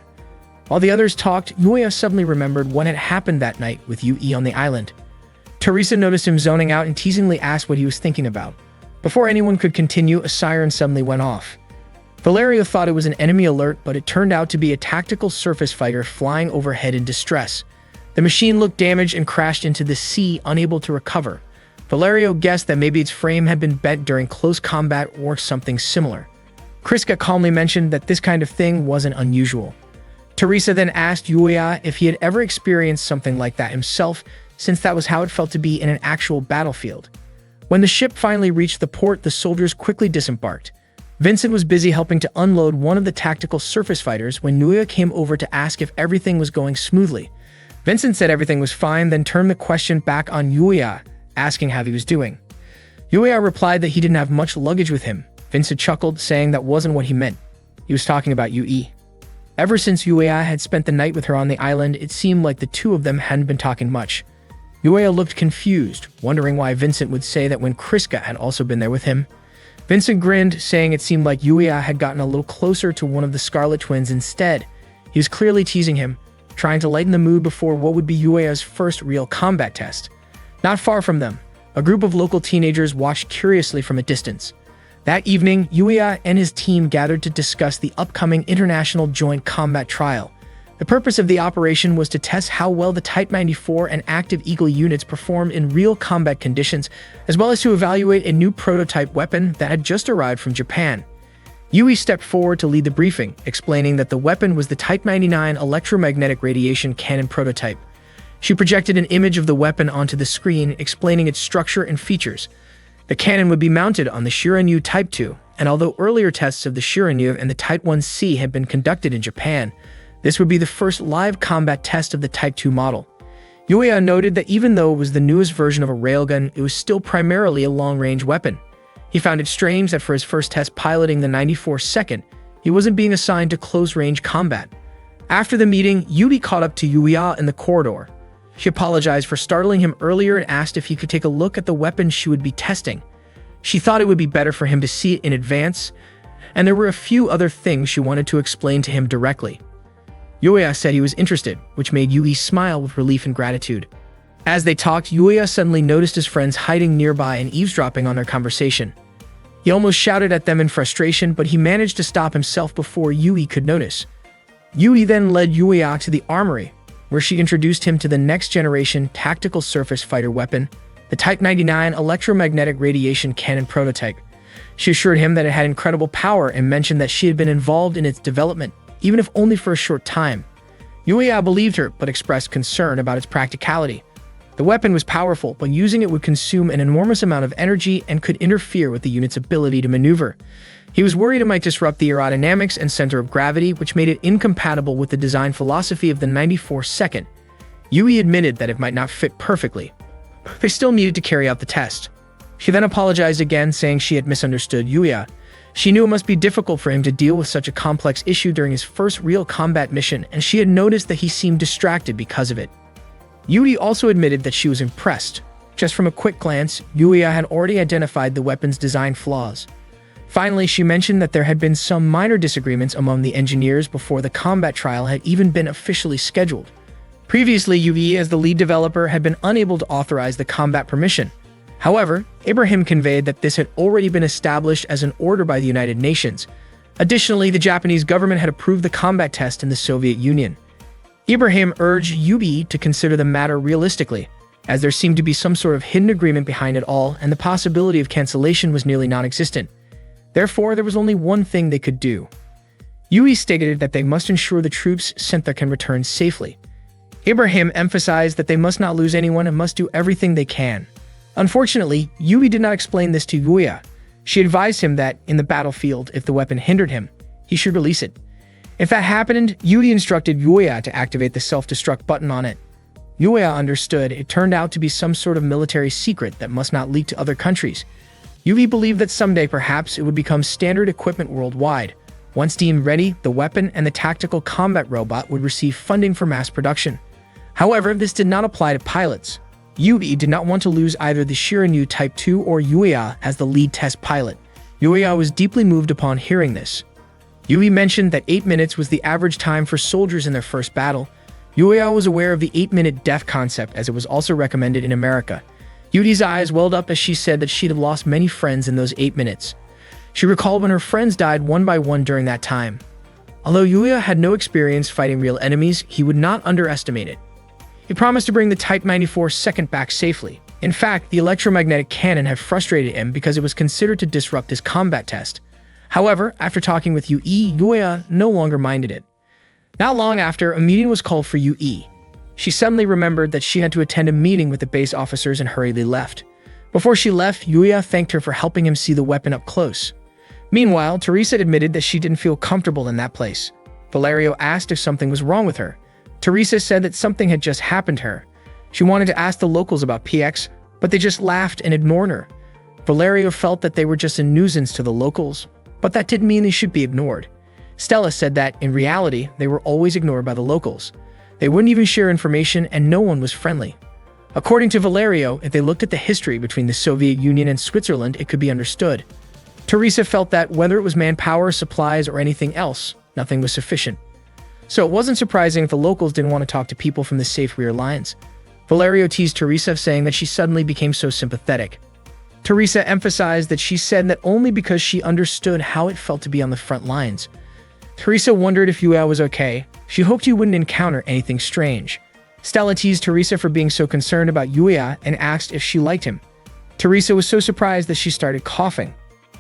S1: While the others talked, Yuya suddenly remembered what had happened that night with Yui on the island. Teresa noticed him zoning out and teasingly asked what he was thinking about. Before anyone could continue, a siren suddenly went off. Valerio thought it was an enemy alert, but it turned out to be a tactical surface fighter flying overhead in distress. The machine looked damaged and crashed into the sea, unable to recover. Valerio guessed that maybe its frame had been bent during close combat or something similar. Kriska calmly mentioned that this kind of thing wasn't unusual. Teresa then asked Yuya if he had ever experienced something like that himself, since that was how it felt to be in an actual battlefield. When the ship finally reached the port, the soldiers quickly disembarked. Vincent was busy helping to unload one of the tactical surface fighters when Yuya came over to ask if everything was going smoothly. Vincent said everything was fine, then turned the question back on Yuya, asking how he was doing. Yuya replied that he didn't have much luggage with him. Vincent chuckled, saying that wasn't what he meant. He was talking about Yui. Ever since Yuya had spent the night with her on the island, it seemed like the two of them hadn't been talking much. Yuya looked confused, wondering why Vincent would say that when Kriska had also been there with him. Vincent grinned, saying it seemed like Yuya had gotten a little closer to one of the Scarlet Twins instead. He was clearly teasing him, trying to lighten the mood before what would be Yuya's first real combat test. Not far from them, a group of local teenagers watched curiously from a distance. That evening, Yuya and his team gathered to discuss the upcoming International Joint Combat Trial. The purpose of the operation was to test how well the Type 94 and Active Eagle units performed in real combat conditions, as well as to evaluate a new prototype weapon that had just arrived from Japan. Yui stepped forward to lead the briefing, explaining that the weapon was the Type 99 electromagnetic radiation cannon prototype. She projected an image of the weapon onto the screen, explaining its structure and features. The cannon would be mounted on the Shiranyu Type 2, and although earlier tests of the Shiranyu and the Type 1C had been conducted in Japan, this would be the first live combat test of the Type 2 model. Yuya noted that even though it was the newest version of a railgun, it was still primarily a long-range weapon. He found it strange that for his first test piloting the 94-second, he wasn't being assigned to close-range combat. After the meeting, Yui caught up to Yuya in the corridor. She apologized for startling him earlier and asked if he could take a look at the weapon she would be testing. She thought it would be better for him to see it in advance, and there were a few other things she wanted to explain to him directly. Yuya said he was interested, which made Yui smile with relief and gratitude. As they talked, Yuya suddenly noticed his friends hiding nearby and eavesdropping on their conversation. He almost shouted at them in frustration, but he managed to stop himself before Yui could notice. Yui then led Yuya to the armory, where she introduced him to the next-generation tactical surface fighter weapon, the Type 99 electromagnetic radiation cannon prototype. She assured him that it had incredible power and mentioned that she had been involved in its development, even if only for a short time. Yuya believed her, but expressed concern about its practicality. The weapon was powerful, but using it would consume an enormous amount of energy and could interfere with the unit's ability to maneuver. He was worried it might disrupt the aerodynamics and center of gravity, which made it incompatible with the design philosophy of the 94-second. Yui admitted that it might not fit perfectly. They still needed to carry out the test. She then apologized again, saying she had misunderstood Yuya. She knew it must be difficult for him to deal with such a complex issue during his first real combat mission, and she had noticed that he seemed distracted because of it. Yui also admitted that she was impressed. Just from a quick glance, Yuya had already identified the weapon's design flaws. Finally, she mentioned that there had been some minor disagreements among the engineers before the combat trial had even been officially scheduled. Previously, Yui, as the lead developer, had been unable to authorize the combat permission. However, Ibrahim conveyed that this had already been established as an order by the United Nations. Additionally, the Japanese government had approved the combat test in the Soviet Union. Ibrahim urged Yui to consider the matter realistically, as there seemed to be some sort of hidden agreement behind it all, and the possibility of cancellation was nearly non-existent. Therefore, there was only one thing they could do. Yui stated that they must ensure the troops sent there can return safely. Ibrahim emphasized that they must not lose anyone and must do everything they can. Unfortunately, Yui did not explain this to Yuya. She advised him that, in the battlefield, if the weapon hindered him, he should release it. If that happened, Yui instructed Yuya to activate the self-destruct button on it. Yuya understood it turned out to be some sort of military secret that must not leak to other countries. Yui believed that someday perhaps it would become standard equipment worldwide. Once deemed ready, the weapon and the tactical combat robot would receive funding for mass production. However, this did not apply to pilots. Yui did not want to lose either the Shiranyu Type 2 or Yuya as the lead test pilot. Yuya was deeply moved upon hearing this. Yui mentioned that 8 minutes was the average time for soldiers in their first battle. Yuya was aware of the 8-minute death concept, as it was also recommended in America. Yui's eyes welled up as she said that she'd have lost many friends in those 8 minutes. She recalled when her friends died one by one during that time. Although Yuya had no experience fighting real enemies, he would not underestimate it. He promised to bring the Type 94 second back safely. In fact, the electromagnetic cannon had frustrated him because it was considered to disrupt his combat test. However, after talking with Yui, Yuya no longer minded it. Not long after, a meeting was called for Yui. She suddenly remembered that she had to attend a meeting with the base officers and hurriedly left. Before she left, Yuya thanked her for helping him see the weapon up close. Meanwhile, Teresa admitted that she didn't feel comfortable in that place. Valerio asked if something was wrong with her. Teresa said that something had just happened to her. She wanted to ask the locals about PX, but they just laughed and ignored her. Valerio felt that they were just a nuisance to the locals, but that didn't mean they should be ignored. Stella said that, in reality, they were always ignored by the locals. They wouldn't even share information and no one was friendly. According to Valerio, if they looked at the history between the Soviet Union and Switzerland, it could be understood. Teresa felt that whether it was manpower, supplies, or anything else, nothing was sufficient. So it wasn't surprising if the locals didn't want to talk to people from the safe rear lines. Valerio teased Teresa, saying that she suddenly became so sympathetic. Teresa emphasized that she said that only because she understood how it felt to be on the front lines. Teresa wondered if Yuya was okay. She hoped he wouldn't encounter anything strange. Stella teased Teresa for being so concerned about Yuya and asked if she liked him. Teresa was so surprised that she started coughing.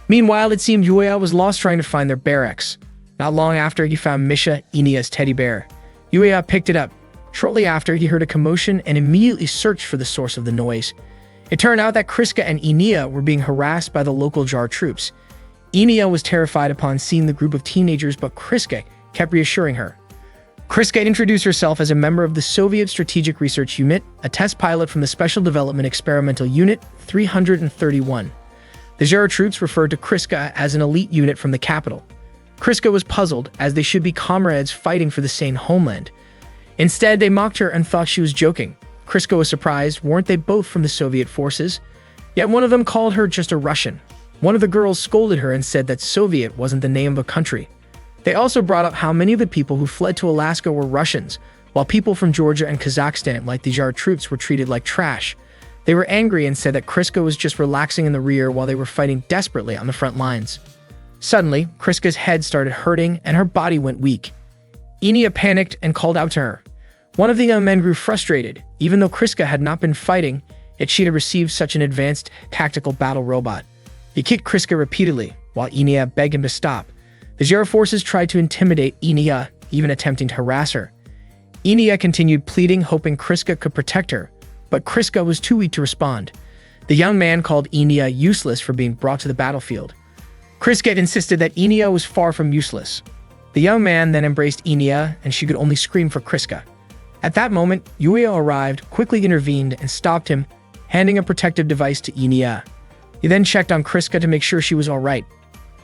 S1: Meanwhile, it seemed Yuya was lost trying to find their barracks. Not long after, he found Misha, Inia's teddy bear. Yuya picked it up. Shortly after, he heard a commotion and immediately searched for the source of the noise. It turned out that Kriska and Inia were being harassed by the local Jar troops. Inia was terrified upon seeing the group of teenagers, but Kriska kept reassuring her. Kriska introduced herself as a member of the Soviet Strategic Research Unit, a test pilot from the Special Development Experimental Unit 331. The Jar troops referred to Kriska as an elite unit from the capital. Kriska was puzzled, as they should be comrades fighting for the same homeland. Instead, they mocked her and thought she was joking. Kriska was surprised. Weren't they both from the Soviet forces? Yet one of them called her just a Russian. One of the girls scolded her and said that Soviet wasn't the name of a country. They also brought up how many of the people who fled to Alaska were Russians, while people from Georgia and Kazakhstan, like the Jar troops, were treated like trash. They were angry and said that Kriska was just relaxing in the rear while they were fighting desperately on the front lines. Suddenly, Kriska's head started hurting and her body went weak. Inia panicked and called out to her. One of the young men grew frustrated. Even though Kriska had not been fighting, yet she had received such an advanced tactical battle robot. He kicked Kriska repeatedly, while Inia begged him to stop. The Jar forces tried to intimidate Inia, even attempting to harass her. Inia continued pleading, hoping Kriska could protect her, but Kriska was too weak to respond. The young man called Inia useless for being brought to the battlefield. Kriska insisted that Inia was far from useless. The young man then embraced Inia, and she could only scream for Kriska. At that moment, Yuya arrived, quickly intervened, and stopped him, handing a protective device to Inia. He then checked on Kriska to make sure she was alright.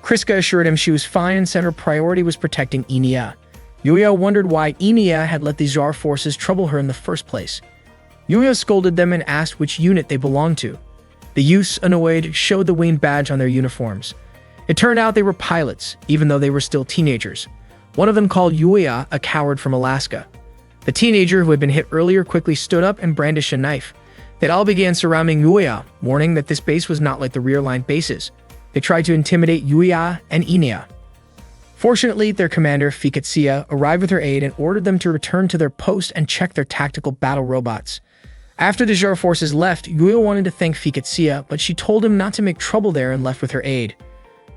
S1: Kriska assured him she was fine and said her priority was protecting Inia. Yuya wondered why Inia had let the Jar forces trouble her in the first place. Yuya scolded them and asked which unit they belonged to. The youths, annoyed, showed the Wayne badge on their uniforms. It turned out they were pilots, even though they were still teenagers. One of them called Yuya a coward from Alaska. The teenager who had been hit earlier quickly stood up and brandished a knife. They all began surrounding Yuya, warning that this base was not like the rear-line bases. They tried to intimidate Yuya and Inia. Fortunately, their commander, Fikatsia, arrived with her aid and ordered them to return to their post and check their tactical battle robots. After the Jar forces left, Yuya wanted to thank Fikatsia, but she told him not to make trouble there and left with her aid.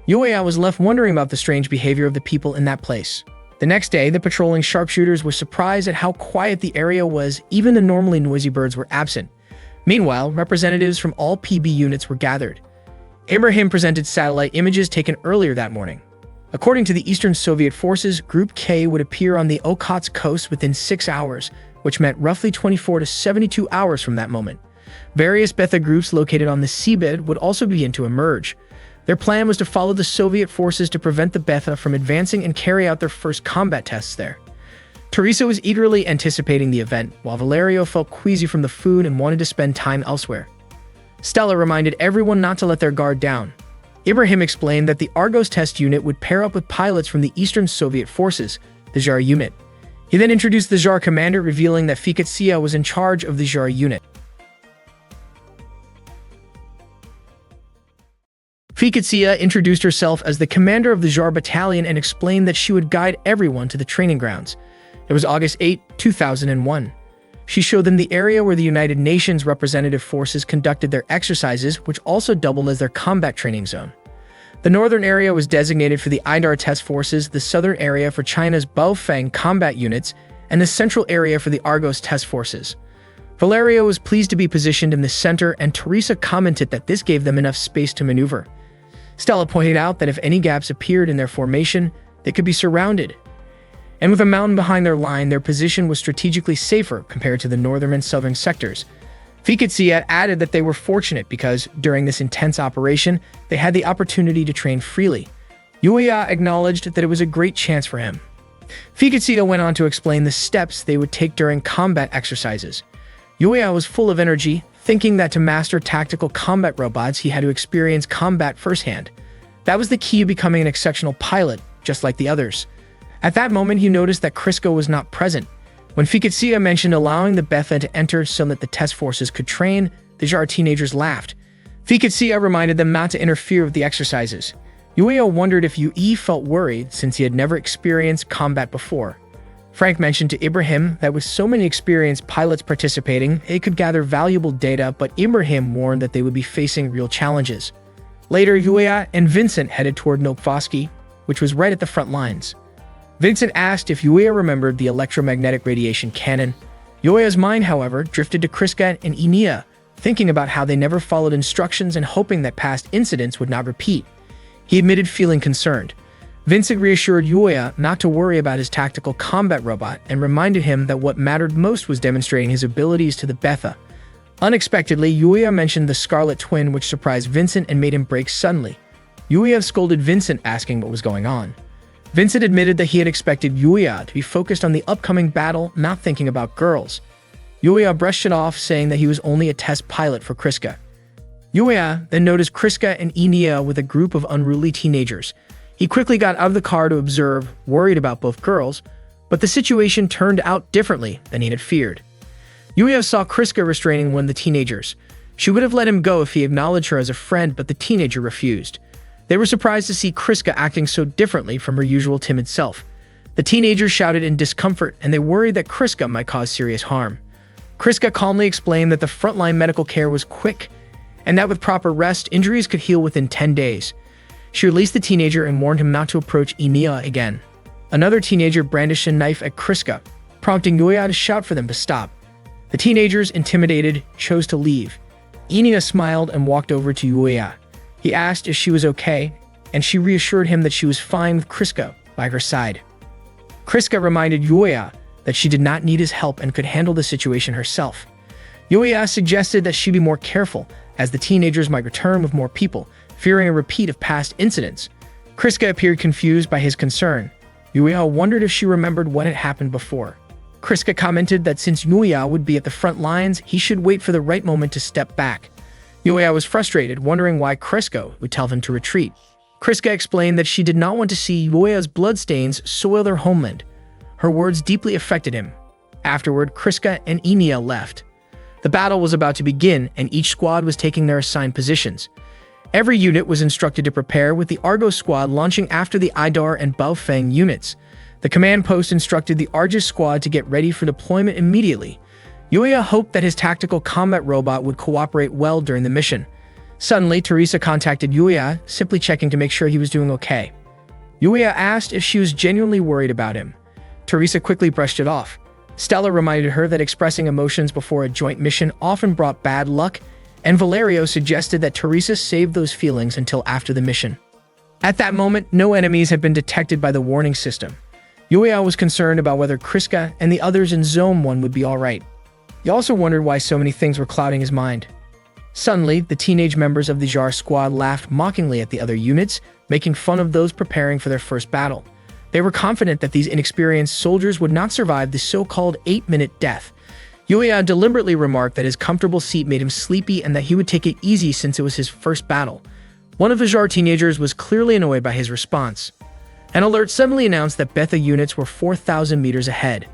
S1: Yuya was left wondering about the strange behavior of the people in that place. The next day, the patrolling sharpshooters were surprised at how quiet the area was. Even the normally noisy birds were absent. Meanwhile, representatives from all PB units were gathered. Ibrahim presented satellite images taken earlier that morning. According to the Eastern Soviet forces, Group K would appear on the Okhotsk coast within 6 hours, which meant roughly 24 to 72 hours from that moment. Various Betha groups located on the seabed would also begin to emerge. Their plan was to follow the Soviet forces to prevent the Betha from advancing and carry out their first combat tests there. Teresa was eagerly anticipating the event, while Valerio felt queasy from the food and wanted to spend time elsewhere. Stella reminded everyone not to let their guard down. Ibrahim explained that the Argos test unit would pair up with pilots from the Eastern Soviet forces, the Jar unit. He then introduced the Jar commander, revealing that Fikatsia was in charge of the Jar unit. Fikatsia introduced herself as the commander of the Jar battalion and explained that she would guide everyone to the training grounds. It was August 8, 2001. She showed them the area where the United Nations representative forces conducted their exercises, which also doubled as their combat training zone. The northern area was designated for the IDAR test forces, the southern area for China's Baofeng combat units, and the central area for the Argos test forces. Valerio was pleased to be positioned in the center, and Teresa commented that this gave them enough space to maneuver. Stella pointed out that if any gaps appeared in their formation, they could be surrounded. And with a mountain behind their line, their position was strategically safer compared to the northern and southern sectors. Fikatsia added that they were fortunate because, during this intense operation, they had the opportunity to train freely. Yuya acknowledged that it was a great chance for him. Fikatsia went on to explain the steps they would take during combat exercises. Yuya was full of energy, thinking that to master tactical combat robots, he had to experience combat firsthand. That was the key to becoming an exceptional pilot, just like the others. At that moment, he noticed that Kriska was not present. When Fiketsia mentioned allowing the Betha to enter so that the test forces could train, the Jar teenagers laughed. Fiketsia reminded them not to interfere with the exercises. Yuya wondered if Yui felt worried since he had never experienced combat before. Frank mentioned to Ibrahim that with so many experienced pilots participating, it could gather valuable data, but Ibrahim warned that they would be facing real challenges. Later, Yuya and Vincent headed toward Nokvoski, which was right at the front lines. Vincent asked if Yuya remembered the electromagnetic radiation cannon. Yuya's mind, however, drifted to Kriska and Enia, thinking about how they never followed instructions and hoping that past incidents would not repeat. He admitted feeling concerned. Vincent reassured Yuya not to worry about his tactical combat robot and reminded him that what mattered most was demonstrating his abilities to the Betha. Unexpectedly, Yuya mentioned the Scarlet Twin, which surprised Vincent and made him break suddenly. Yuya scolded Vincent, asking what was going on. Vincent admitted that he had expected Yuya to be focused on the upcoming battle, not thinking about girls. Yuya brushed it off, saying that he was only a test pilot for Kriska. Yuya then noticed Kriska and Enia with a group of unruly teenagers. He quickly got out of the car to observe, worried about both girls, but the situation turned out differently than he had feared. Yuya saw Kriska restraining one of the teenagers. She would have let him go if he acknowledged her as a friend, but the teenager refused. They were surprised to see Kriska acting so differently from her usual timid self. The teenagers shouted in discomfort, and they worried that Kriska might cause serious harm. Kriska calmly explained that the frontline medical care was quick, and that with proper rest, injuries could heal within 10 days. She released the teenager and warned him not to approach Enia again. Another teenager brandished a knife at Kriska, prompting Yuya to shout for them to stop. The teenagers, intimidated, chose to leave. Enia smiled and walked over to Yuya. He asked if she was okay, and she reassured him that she was fine with Kriska by her side. Kriska reminded Yuya that she did not need his help and could handle the situation herself. Yuya suggested that she be more careful, as the teenagers might return with more people, fearing a repeat of past incidents. Kriska appeared confused by his concern. Yuya wondered if she remembered what had happened before. Kriska commented that since Yuya would be at the front lines, he should wait for the right moment to step back. Yuya was frustrated, wondering why Kriska would tell him to retreat. Kriska explained that she did not want to see Yuya's bloodstains soil their homeland. Her words deeply affected him. Afterward, Kriska and Enia left. The battle was about to begin, and each squad was taking their assigned positions. Every unit was instructed to prepare, with the Argos squad launching after the Idar and Baofeng units. The command post instructed the Argus squad to get ready for deployment immediately. Yuya hoped that his tactical combat robot would cooperate well during the mission. Suddenly, Teresa contacted Yuya, simply checking to make sure he was doing okay. Yuya asked if she was genuinely worried about him. Teresa quickly brushed it off. Stella reminded her that expressing emotions before a joint mission often brought bad luck, and Valerio suggested that Teresa save those feelings until after the mission. At that moment, no enemies had been detected by the warning system. Yuya was concerned about whether Kriska and the others in Zone 1 would be alright. He also wondered why so many things were clouding his mind. Suddenly, the teenage members of the Jar squad laughed mockingly at the other units, making fun of those preparing for their first battle. They were confident that these inexperienced soldiers would not survive the so-called 8-minute death. Yuya deliberately remarked that his comfortable seat made him sleepy and that he would take it easy since it was his first battle. One of the Jar teenagers was clearly annoyed by his response. An alert suddenly announced that Betha units were 4,000 meters ahead.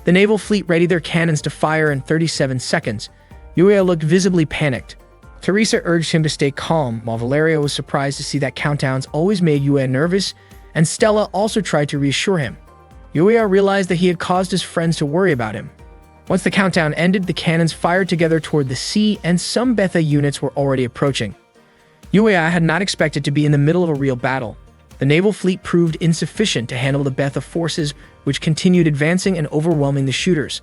S1: The naval fleet readied their cannons to fire in 37 seconds. Yuya looked visibly panicked. Teresa urged him to stay calm, while Valerio was surprised to see that countdowns always made Yuya nervous, and Stella also tried to reassure him. Yuya realized that he had caused his friends to worry about him. Once the countdown ended, the cannons fired together toward the sea, and some Betha units were already approaching. Yuya had not expected to be in the middle of a real battle. The naval fleet proved insufficient to handle the Betha forces, which continued advancing and overwhelming the shooters.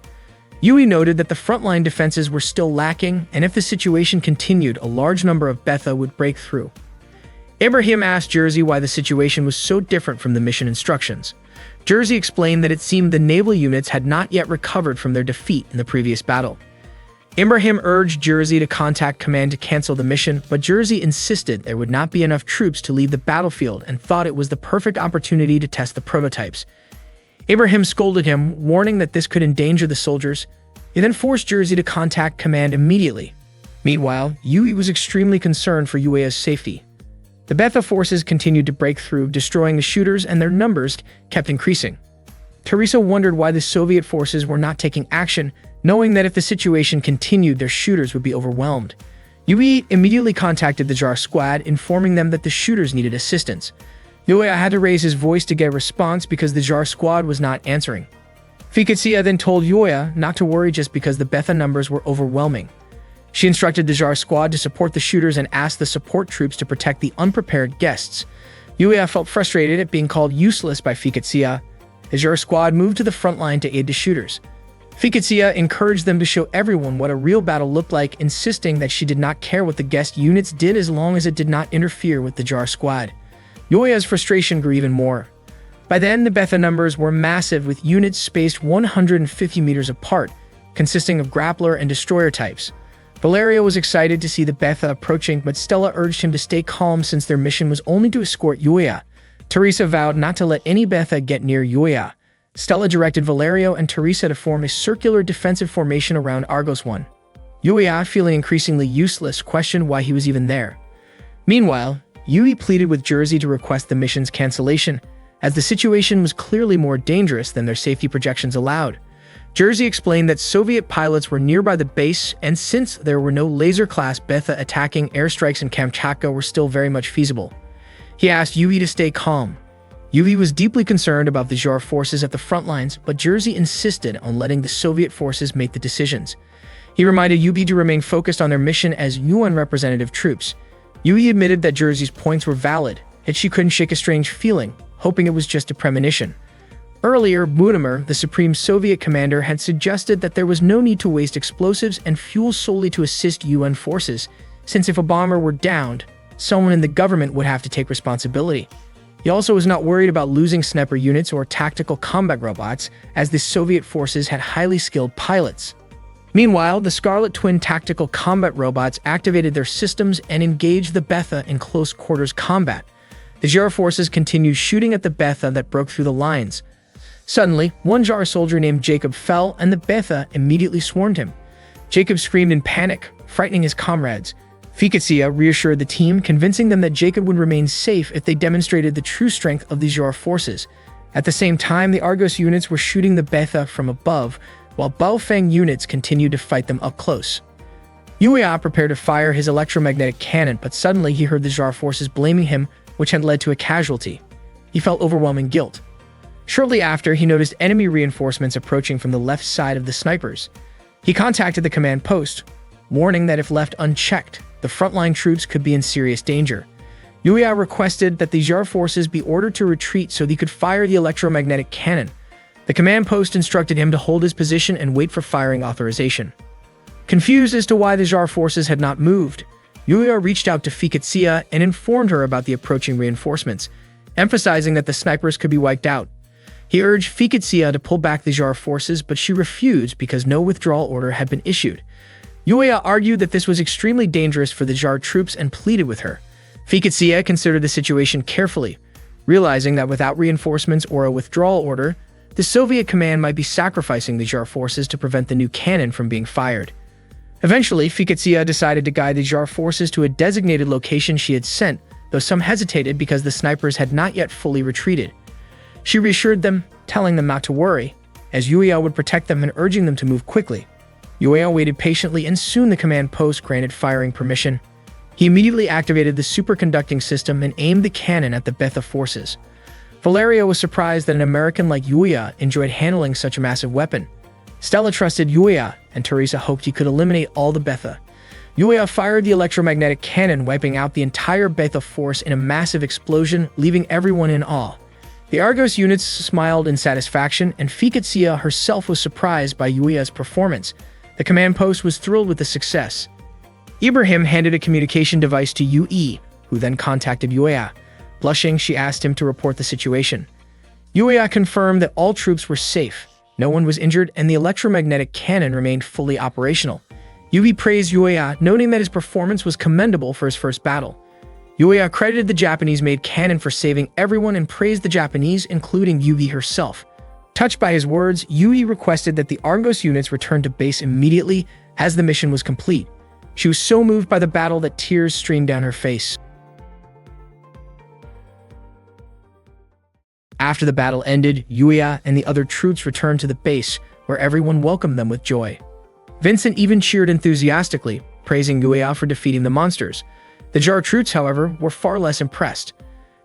S1: Yui noted that the frontline defenses were still lacking, and if the situation continued, a large number of Betha would break through. Ibrahim asked Jersey why the situation was so different from the mission instructions. Jersey explained that it seemed the naval units had not yet recovered from their defeat in the previous battle. Ibrahim urged Jersey to contact command to cancel the mission, but Jersey insisted there would not be enough troops to leave the battlefield and thought it was the perfect opportunity to test the prototypes. Ibrahim scolded him, warning that this could endanger the soldiers. He then forced Jersey to contact command immediately. Meanwhile, Yui was extremely concerned for Yuya's safety. The Betha forces continued to break through, destroying the shooters, and their numbers kept increasing. Teresa wondered why the Soviet forces were not taking action, knowing that if the situation continued, their shooters would be overwhelmed. Yui immediately contacted the JAR squad, informing them that the shooters needed assistance. Yui had to raise his voice to get a response because the JAR squad was not answering. Fiketsia then told Yui not to worry just because the Betha numbers were overwhelming. She instructed the JAR squad to support the shooters and asked the support troops to protect the unprepared guests. Yui felt frustrated at being called useless by Fiketsia. The JAR squad moved to the front line to aid the shooters. Fiketsia encouraged them to show everyone what a real battle looked like, insisting that she did not care what the guest units did as long as it did not interfere with the JAR squad. Yui's frustration grew even more. By then, the Betha numbers were massive, with units spaced 150 meters apart, consisting of grappler and destroyer types. Valerio was excited to see the Betha approaching, but Stella urged him to stay calm since their mission was only to escort Yui. Teresa vowed not to let any Betha get near Yui. Stella directed Valerio and Teresa to form a circular defensive formation around Argos 1. Yui, feeling increasingly useless, questioned why he was even there. Meanwhile, Yui pleaded with Jersey to request the mission's cancellation, as the situation was clearly more dangerous than their safety projections allowed. Jersey explained that Soviet pilots were nearby the base, and since there were no laser-class Betha, attacking airstrikes in Kamchatka were still very much feasible. He asked Yui to stay calm. Yui was deeply concerned about the JAR forces at the front lines, but Jersey insisted on letting the Soviet forces make the decisions. He reminded Yui to remain focused on their mission as UN representative troops. Yui admitted that Jersey's points were valid, yet she couldn't shake a strange feeling, hoping it was just a premonition. Earlier, Budimir, the Supreme Soviet commander, had suggested that there was no need to waste explosives and fuel solely to assist UN forces, since if a bomber were downed, someone in the government would have to take responsibility. He also was not worried about losing sniper units or tactical combat robots, as the Soviet forces had highly skilled pilots. Meanwhile, the Scarlet Twin tactical combat robots activated their systems and engaged the Betha in close-quarters combat. The JAR forces continued shooting at the Betha that broke through the lines. Suddenly, one JAR soldier named Jacob fell, and the Betha immediately swarmed him. Jacob screamed in panic, frightening his comrades. Fiketsia reassured the team, convincing them that Jacob would remain safe if they demonstrated the true strength of the JAR forces. At the same time, the Argos units were shooting the Betha from above, while Baofeng units continued to fight them up close. Yui prepared to fire his electromagnetic cannon, but suddenly he heard the JAR forces blaming him, which had led to a casualty. He felt overwhelming guilt. Shortly after, he noticed enemy reinforcements approaching from the left side of the snipers. He contacted the command post, warning that if left unchecked, the frontline troops could be in serious danger. Yui requested that the JAR forces be ordered to retreat so he could fire the electromagnetic cannon. The command post instructed him to hold his position and wait for firing authorization. Confused as to why the JAR forces had not moved, Yui reached out to Fiketsia and informed her about the approaching reinforcements, emphasizing that the snipers could be wiped out. He urged Fiketsia to pull back the JAR forces, but she refused because no withdrawal order had been issued. Yui argued that this was extremely dangerous for the JAR troops and pleaded with her. Fiketsia considered the situation carefully, realizing that without reinforcements or a withdrawal order, the Soviet command might be sacrificing the JAR forces to prevent the new cannon from being fired. Eventually, Fiketsia decided to guide the JAR forces to a designated location she had sent, though some hesitated because the snipers had not yet fully retreated. She reassured them, telling them not to worry, as Yui would protect them and urging them to move quickly. Yui waited patiently, and soon the command post granted firing permission. He immediately activated the superconducting system and aimed the cannon at the Betha forces. Valerio was surprised that an American like Yui enjoyed handling such a massive weapon. Stella trusted Yui, and Teresa hoped he could eliminate all the Betha. Yui fired the electromagnetic cannon, wiping out the entire Betha force in a massive explosion, leaving everyone in awe. The Argos units smiled in satisfaction, and Fiketsia herself was surprised by Yui's performance. The command post was thrilled with the success. Ibrahim handed a communication device to Yui, who then contacted Yui. Blushing, she asked him to report the situation. Yui confirmed that all troops were safe, no one was injured, and the electromagnetic cannon remained fully operational. Yui praised Yui, noting that his performance was commendable for his first battle. Yui credited the Japanese-made cannon for saving everyone and praised the Japanese, including Yui herself. Touched by his words, Yui requested that the Argos units return to base immediately as the mission was complete. She was so moved by the battle that tears streamed down her face. After the battle ended, Yuya and the other troops returned to the base, where everyone welcomed them with joy. Vincent even cheered enthusiastically, praising Yuya for defeating the monsters. The Jar troops, however, were far less impressed.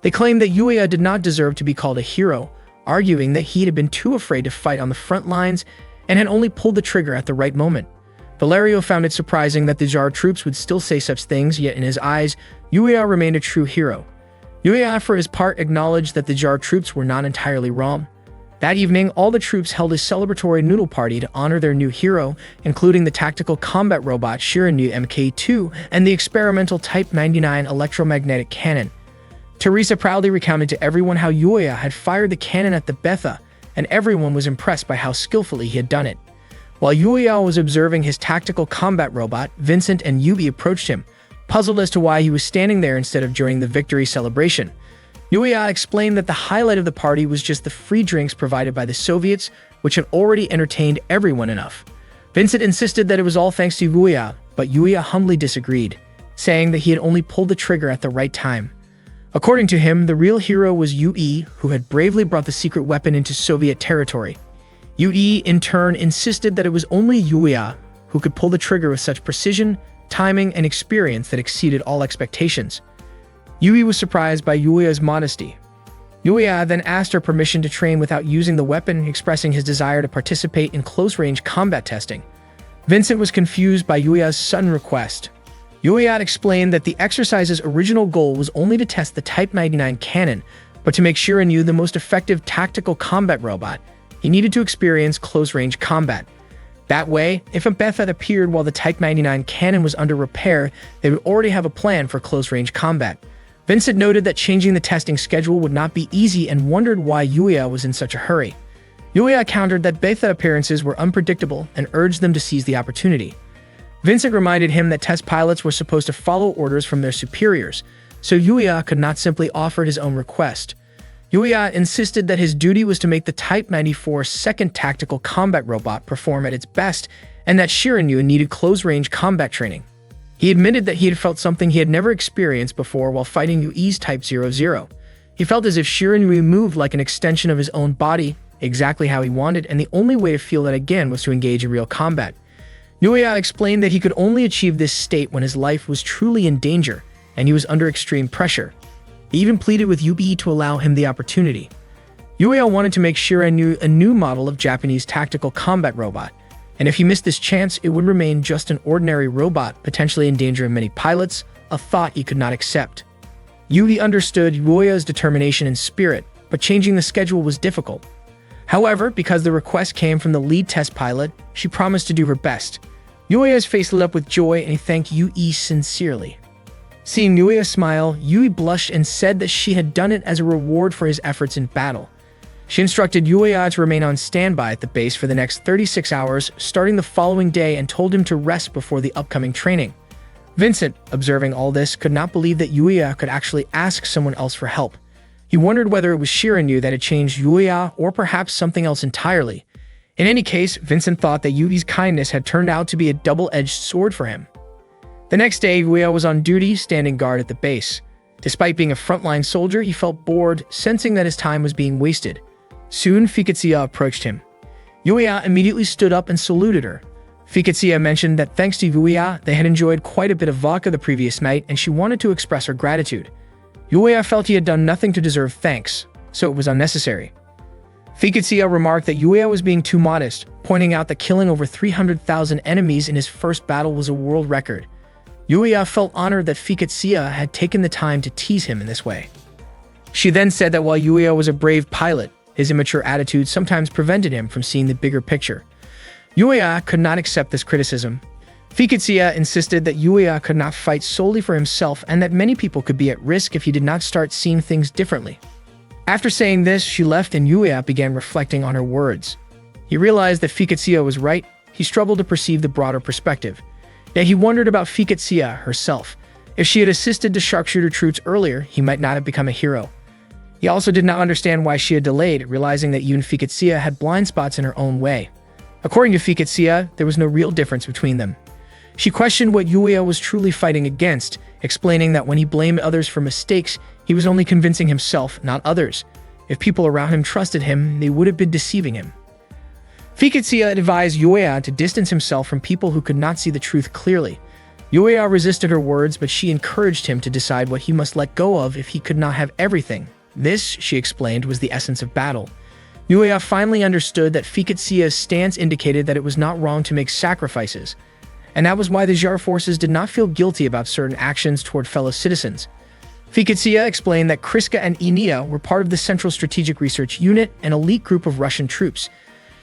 S1: They claimed that Yuya did not deserve to be called a hero, arguing that he had been too afraid to fight on the front lines and had only pulled the trigger at the right moment. Valerio found it surprising that the Jar troops would still say such things, yet in his eyes, Yuya remained a true hero. Yuya, for his part, acknowledged that the Jar troops were not entirely wrong. That evening, all the troops held a celebratory noodle party to honor their new hero, including the tactical combat robot Shiranyu Mk2 and the experimental Type 99 electromagnetic cannon. Teresa proudly recounted to everyone how Yuya had fired the cannon at the Betha, and everyone was impressed by how skillfully he had done it. While Yuya was observing his tactical combat robot, Vincent and Yubi approached him, puzzled as to why he was standing there instead of during the victory celebration. Yuya explained that the highlight of the party was just the free drinks provided by the Soviets, which had already entertained everyone enough. Vincent insisted that it was all thanks to Yuya, but Yuya humbly disagreed, saying that he had only pulled the trigger at the right time. According to him, the real hero was Yu-E, who had bravely brought the secret weapon into Soviet territory. Yu-E, in turn, insisted that it was only Yuya who could pull the trigger with such precision, timing, and experience that exceeded all expectations. Yui was surprised by Yuya's modesty. Yuya then asked her permission to train without using the weapon, expressing his desire to participate in close-range combat testing. Vincent was confused by Yuya's sudden request. Yuya explained that the exercise's original goal was only to test the Type 99 cannon, but to make Shiranyu the most effective tactical combat robot, he needed to experience close-range combat. That way, if a Betha appeared while the Type 99 cannon was under repair, they would already have a plan for close-range combat. Vincent noted that changing the testing schedule would not be easy and wondered why Yuya was in such a hurry. Yuya countered that Betha appearances were unpredictable and urged them to seize the opportunity. Vincent reminded him that test pilots were supposed to follow orders from their superiors, so Yuya could not simply offer his own request. Yuya insisted that his duty was to make the Type 94 second tactical combat robot perform at its best, and that Shiranyu needed close-range combat training. He admitted that he had felt something he had never experienced before while fighting Yui's Type 00. He felt as if Shiranyu moved like an extension of his own body, exactly how he wanted, and the only way to feel that again was to engage in real combat. Yuya explained that he could only achieve this state when his life was truly in danger, and he was under extreme pressure. He even pleaded with Yubi to allow him the opportunity. Yuya wanted to make Shiranyu a new model of Japanese tactical combat robot, and if he missed this chance, it would remain just an ordinary robot, potentially endangering many pilots, a thought he could not accept. Yubi understood Yuya's determination and spirit, but changing the schedule was difficult. However, because the request came from the lead test pilot, she promised to do her best. Yuya's face lit up with joy and he thanked Yui sincerely. Seeing Yuya smile, Yui blushed and said that she had done it as a reward for his efforts in battle. She instructed Yuya to remain on standby at the base for the next 36 hours, starting the following day, and told him to rest before the upcoming training. Vincent, observing all this, could not believe that Yuya could actually ask someone else for help. He wondered whether it was Shiranyu that had changed Yuya or perhaps something else entirely. In any case, Vincent thought that Yui's kindness had turned out to be a double-edged sword for him. The next day, Yuya was on duty, standing guard at the base. Despite being a frontline soldier, he felt bored, sensing that his time was being wasted. Soon, Fiketsuya approached him. Yuya immediately stood up and saluted her. Fiketsuya mentioned that thanks to Yuya, they had enjoyed quite a bit of vodka the previous night, and she wanted to express her gratitude. Yuya felt he had done nothing to deserve thanks, so it was unnecessary. Fiketsuya remarked that Yuya was being too modest, pointing out that killing over 300,000 enemies in his first battle was a world record. Yuya felt honored that Fiketsuya had taken the time to tease him in this way. She then said that while Yuya was a brave pilot, his immature attitude sometimes prevented him from seeing the bigger picture. Yuya could not accept this criticism. Fiketsuya insisted that Yuya could not fight solely for himself and that many people could be at risk if he did not start seeing things differently. After saying this, she left and Yuya began reflecting on her words. He realized that Fiketsuya was right. He struggled to perceive the broader perspective. Yet he wondered about Fiketsuya herself. If she had assisted the sharpshooter troops earlier, he might not have become a hero. He also did not understand why she had delayed, realizing that even Fiketsuya had blind spots in her own way. According to Fiketsuya, there was no real difference between them. She questioned what Yuya was truly fighting against, explaining that when he blamed others for mistakes, he was only convincing himself, not others. If people around him trusted him, they would have been deceiving him. Fiketsia advised Yuya to distance himself from people who could not see the truth clearly. Yuya resisted her words, but she encouraged him to decide what he must let go of if he could not have everything. This, she explained, was the essence of battle. Yuya finally understood that Fiketsia's stance indicated that it was not wrong to make sacrifices, and that was why the Jar forces did not feel guilty about certain actions toward fellow citizens. Fiketsia explained that Kriska and Enia were part of the Central Strategic Research Unit, an elite group of Russian troops.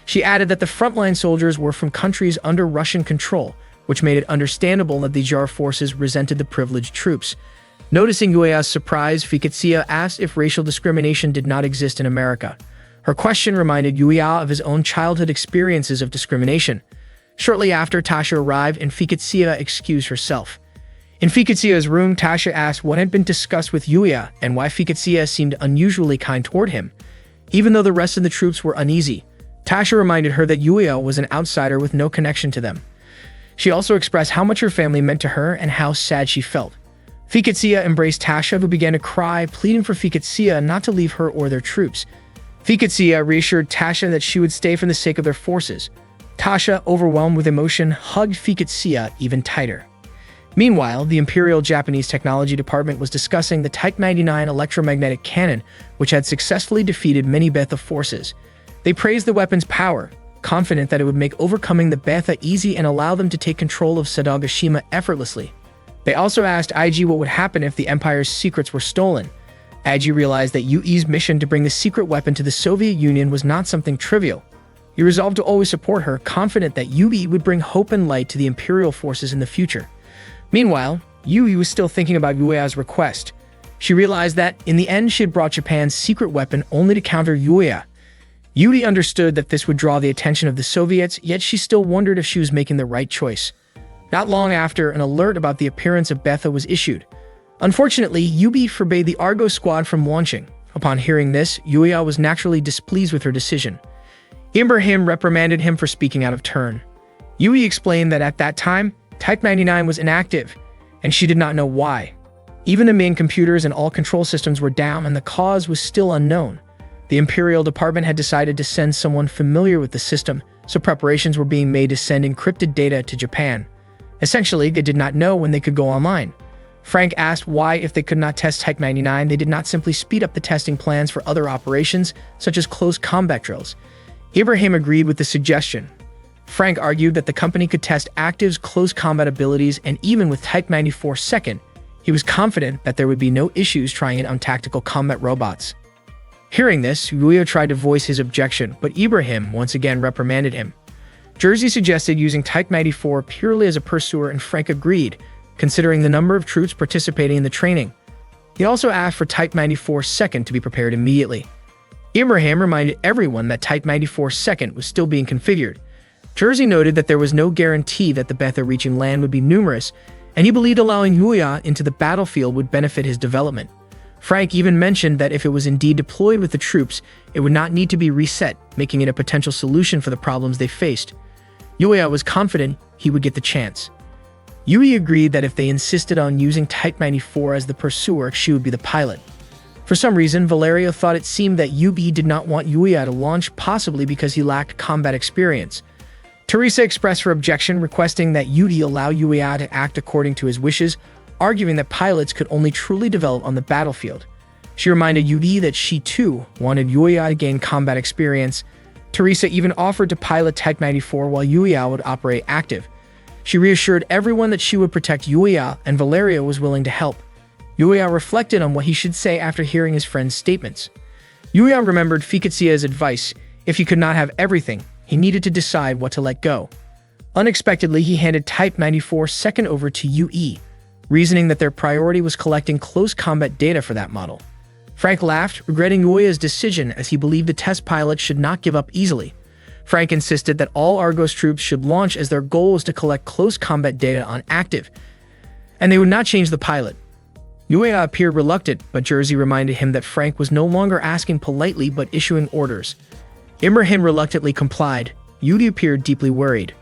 S1: She added that the frontline soldiers were from countries under Russian control, which made it understandable that the Jar forces resented the privileged troops. Noticing Yuya's surprise, Fiketsia asked if racial discrimination did not exist in America. Her question reminded Yuya of his own childhood experiences of discrimination. Shortly after, Tasha arrived and Fiketsia excused herself. In Fiketsia's room, Tasha asked what had been discussed with Yuya and why Fiketsia seemed unusually kind toward him. Even though the rest of the troops were uneasy, Tasha reminded her that Yuya was an outsider with no connection to them. She also expressed how much her family meant to her and how sad she felt. Fiketsia embraced Tasha, who began to cry, pleading for Fiketsia not to leave her or their troops. Fiketsia reassured Tasha that she would stay for the sake of their forces. Tasha, overwhelmed with emotion, hugged Fiketsia even tighter. Meanwhile, the Imperial Japanese Technology Department was discussing the Type 99 electromagnetic cannon, which had successfully defeated many Betha forces. They praised the weapon's power, confident that it would make overcoming the Betha easy and allow them to take control of Sadagashima effortlessly. They also asked IG what would happen if the Empire's secrets were stolen. IG realized that UE's mission to bring the secret weapon to the Soviet Union was not something trivial. He resolved to always support her, confident that UE would bring hope and light to the Imperial forces in the future. Meanwhile, UE was still thinking about Yuya's request. She realized that, in the end, she had brought Japan's secret weapon only to counter Yuya. Yuri understood that this would draw the attention of the Soviets, yet she still wondered if she was making the right choice. Not long after, an alert about the appearance of Betha was issued. Unfortunately, Yubi forbade the Argo squad from launching. Upon hearing this, Yuya was naturally displeased with her decision. Ibrahim reprimanded him for speaking out of turn. Yui explained that at that time, Type 99 was inactive, and she did not know why. Even the main computers and all control systems were down, and the cause was still unknown. The Imperial Department had decided to send someone familiar with the system, so preparations were being made to send encrypted data to Japan. Essentially, they did not know when they could go online. Frank asked why, if they could not test Type 99, they did not simply speed up the testing plans for other operations, such as close combat drills. Ibrahim agreed with the suggestion. Frank argued that the company could test Active's close combat abilities, and even with Type 94 second, he was confident that there would be no issues trying it on tactical combat robots. Hearing this, Yuya tried to voice his objection, but Ibrahim once again reprimanded him. Jersey suggested using Type 94 purely as a pursuer, and Frank agreed, considering the number of troops participating in the training. He also asked for Type 94 second to be prepared immediately. Ibrahim reminded everyone that Type 94 second was still being configured. Jersey noted that there was no guarantee that the Betha reaching land would be numerous, and he believed allowing Yuya into the battlefield would benefit his development. Frank even mentioned that if it was indeed deployed with the troops, it would not need to be reset, making it a potential solution for the problems they faced. Yuya was confident he would get the chance. Yui agreed that if they insisted on using Type 94 as the pursuer, she would be the pilot. For some reason, Valerio thought it seemed that Yubi did not want Yuya to launch, possibly because he lacked combat experience. Teresa expressed her objection, requesting that Yudi allow Yuya to act according to his wishes, arguing that pilots could only truly develop on the battlefield. She reminded Yudi that she too wanted Yuya to gain combat experience. Teresa even offered to pilot Type 94 while Yuya would operate Active. She reassured everyone that she would protect Yuya, and Valerio was willing to help. Yuya reflected on what he should say after hearing his friend's statements. Yuya remembered Fiketsia's advice: if he could not have everything, he needed to decide what to let go. Unexpectedly, he handed Type 94 second over to UE, reasoning that their priority was collecting close combat data for that model. Frank laughed, regretting Yuya's decision, as he believed the test pilot should not give up easily. Frank insisted that all Argos troops should launch, as their goal was to collect close combat data on Active, and they would not change the pilot. Yuya appeared reluctant, but Jersey reminded him that Frank was no longer asking politely but issuing orders. Ibrahim reluctantly complied. Yudi appeared deeply worried.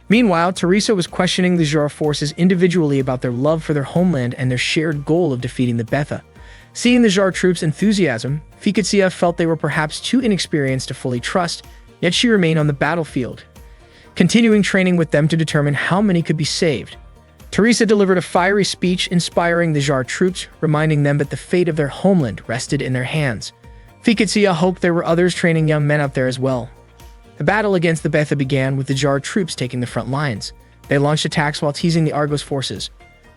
S1: Meanwhile, Teresa was questioning the Jar forces individually about their love for their homeland and their shared goal of defeating the Betha. Seeing the Jar troops' enthusiasm, Ficazia felt they were perhaps too inexperienced to fully trust, yet she remained on the battlefield, continuing training with them to determine how many could be saved. Teresa delivered a fiery speech inspiring the Jar troops, reminding them that the fate of their homeland rested in their hands. Ficazia hoped there were others training young men out there as well. The battle against the Betha began with the Jar troops taking the front lines. They launched attacks while teasing the Argos forces.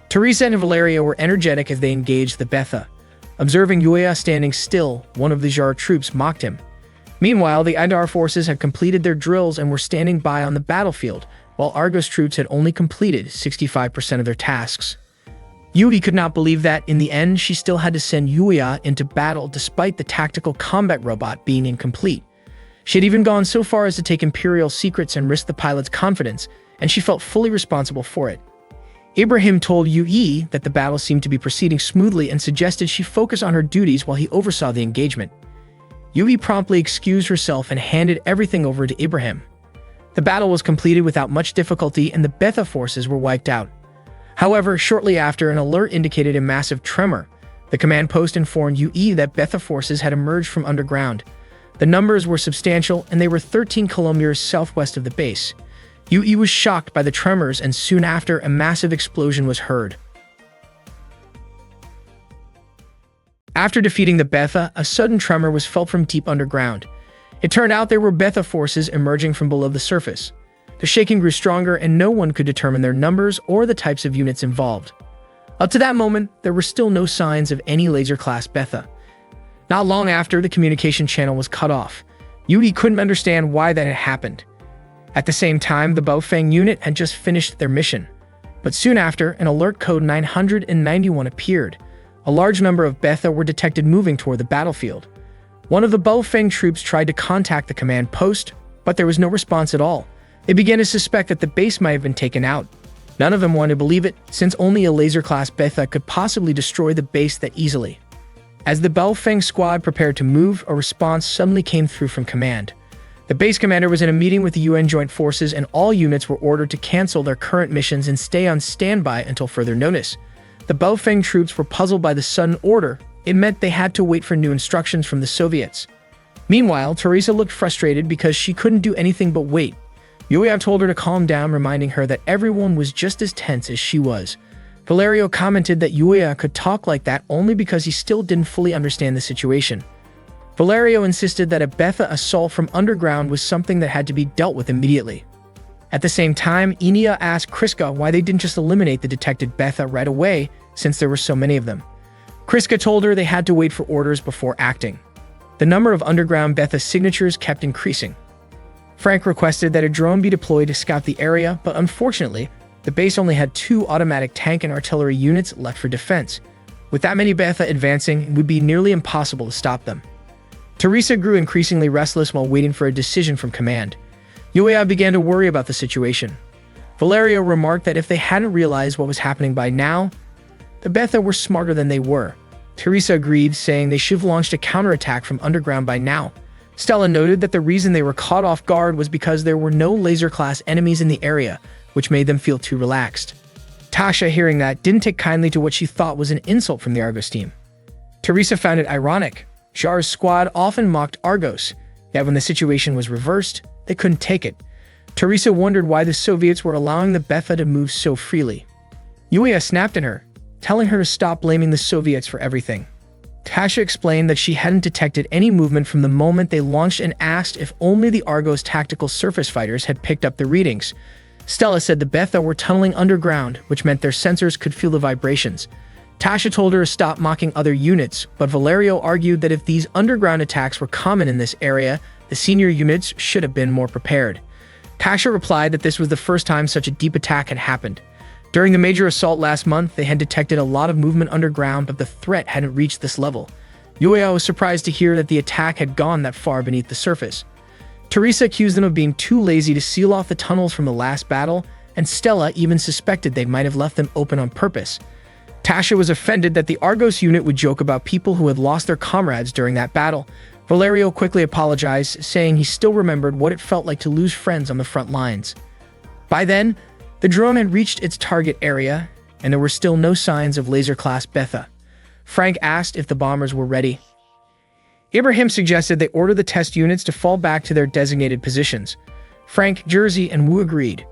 S1: Teresa and Valerio were energetic as they engaged the Betha. Observing Yuya standing still, one of the Jar troops mocked him. Meanwhile, the Adar forces had completed their drills and were standing by on the battlefield, while Argos troops had only completed 65% of their tasks. Yui could not believe that, in the end, she still had to send Yuya into battle despite the tactical combat robot being incomplete. She had even gone so far as to take Imperial secrets and risk the pilot's confidence, and she felt fully responsible for it. Ibrahim told Yui that the battle seemed to be proceeding smoothly and suggested she focus on her duties while he oversaw the engagement. Yui promptly excused herself and handed everything over to Ibrahim. The battle was completed without much difficulty and the Betha forces were wiped out. However, shortly after, an alert indicated a massive tremor. The command post informed Yui that Betha forces had emerged from underground. The numbers were substantial and they were 13 kilometers southwest of the base. Yui was shocked by the tremors and soon after, a massive explosion was heard. After defeating the Betha, a sudden tremor was felt from deep underground. It turned out there were Betha forces emerging from below the surface. The shaking grew stronger and no one could determine their numbers or the types of units involved. Up to that moment, there were still no signs of any laser-class Betha. Not long after, the communication channel was cut off. Yui couldn't understand why that had happened. At the same time, the Baofeng unit had just finished their mission. But soon after, an alert code 991 appeared. A large number of Betha were detected moving toward the battlefield. One of the Baofeng troops tried to contact the command post, but there was no response at all. They began to suspect that the base might have been taken out. None of them wanted to believe it, since only a laser-class Betha could possibly destroy the base that easily. As the Baofeng squad prepared to move, a response suddenly came through from command. The base commander was in a meeting with the UN Joint Forces and all units were ordered to cancel their current missions and stay on standby until further notice. The Baofeng troops were puzzled by the sudden order. It meant they had to wait for new instructions from the Soviets. Meanwhile, Teresa looked frustrated because she couldn't do anything but wait. Yuya told her to calm down, reminding her that everyone was just as tense as she was. Valerio commented that Yuya could talk like that only because he still didn't fully understand the situation. Valerio insisted that a Betha assault from underground was something that had to be dealt with immediately. At the same time, Enia asked Kriska why they didn't just eliminate the detected Betha right away, since there were so many of them. Kriska told her they had to wait for orders before acting. The number of underground Betha signatures kept increasing. Frank requested that a drone be deployed to scout the area, but unfortunately, the base only had 2 automatic tank and artillery units left for defense. With that many Betha advancing, it would be nearly impossible to stop them. Teresa grew increasingly restless while waiting for a decision from command. Yuya began to worry about the situation. Valerio remarked that if they hadn't realized what was happening by now, the Betha were smarter than they were. Teresa agreed, saying they should have launched a counterattack from underground by now. Stella noted that the reason they were caught off guard was because there were no laser-class enemies in the area, which made them feel too relaxed. Tasha, hearing that, didn't take kindly to what she thought was an insult from the Argos team. Teresa found it ironic. Jar's squad often mocked Argos, yet when the situation was reversed, they couldn't take it. Teresa wondered why the Soviets were allowing the Betha to move so freely. Yuya snapped at her, telling her to stop blaming the Soviets for everything. Tasha explained that she hadn't detected any movement from the moment they launched and asked if only the Argos tactical surface fighters had picked up the readings. Stella said the Betha were tunneling underground, which meant their sensors could feel the vibrations. Tasha told her to stop mocking other units, but Valerio argued that if these underground attacks were common in this area, the senior units should have been more prepared. Tasha replied that this was the first time such a deep attack had happened. During the major assault last month, they had detected a lot of movement underground, but the threat hadn't reached this level. Yuya was surprised to hear that the attack had gone that far beneath the surface. Teresa accused them of being too lazy to seal off the tunnels from the last battle, and Stella even suspected they might have left them open on purpose. Tasha was offended that the Argos unit would joke about people who had lost their comrades during that battle. Valerio quickly apologized, saying he still remembered what it felt like to lose friends on the front lines. By then, the drone had reached its target area, and there were still no signs of laser-class Betha. Frank asked if the bombers were ready. Ibrahim suggested they order the test units to fall back to their designated positions. Frank, Jersey, and Wu agreed.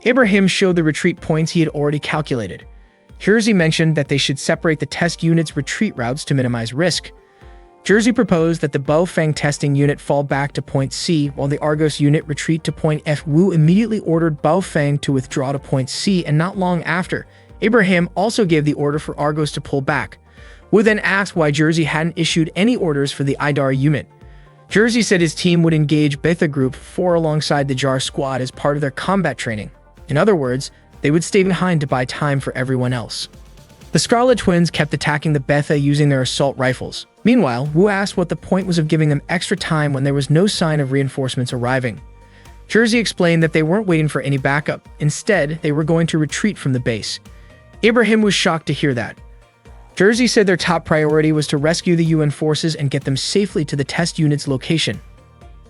S1: Ibrahim showed the retreat points he had already calculated. Jersey mentioned that they should separate the test units' retreat routes to minimize risk. Jersey proposed that the Baofeng testing unit fall back to point C, while the Argos unit retreat to point F. Wu immediately ordered Baofeng to withdraw to point C, and not long after, Ibrahim also gave the order for Argos to pull back. Wu then asked why Jersey hadn't issued any orders for the Idar unit. Jersey said his team would engage Beta Group 4 alongside the JAR squad as part of their combat training. In other words, they would stay behind to buy time for everyone else. The Scarlet Twins kept attacking the Betha using their assault rifles. Meanwhile, Wu asked what the point was of giving them extra time when there was no sign of reinforcements arriving. Jersey explained that they weren't waiting for any backup. Instead, they were going to retreat from the base. Ibrahim was shocked to hear that. Jersey said their top priority was to rescue the UN forces and get them safely to the test unit's location.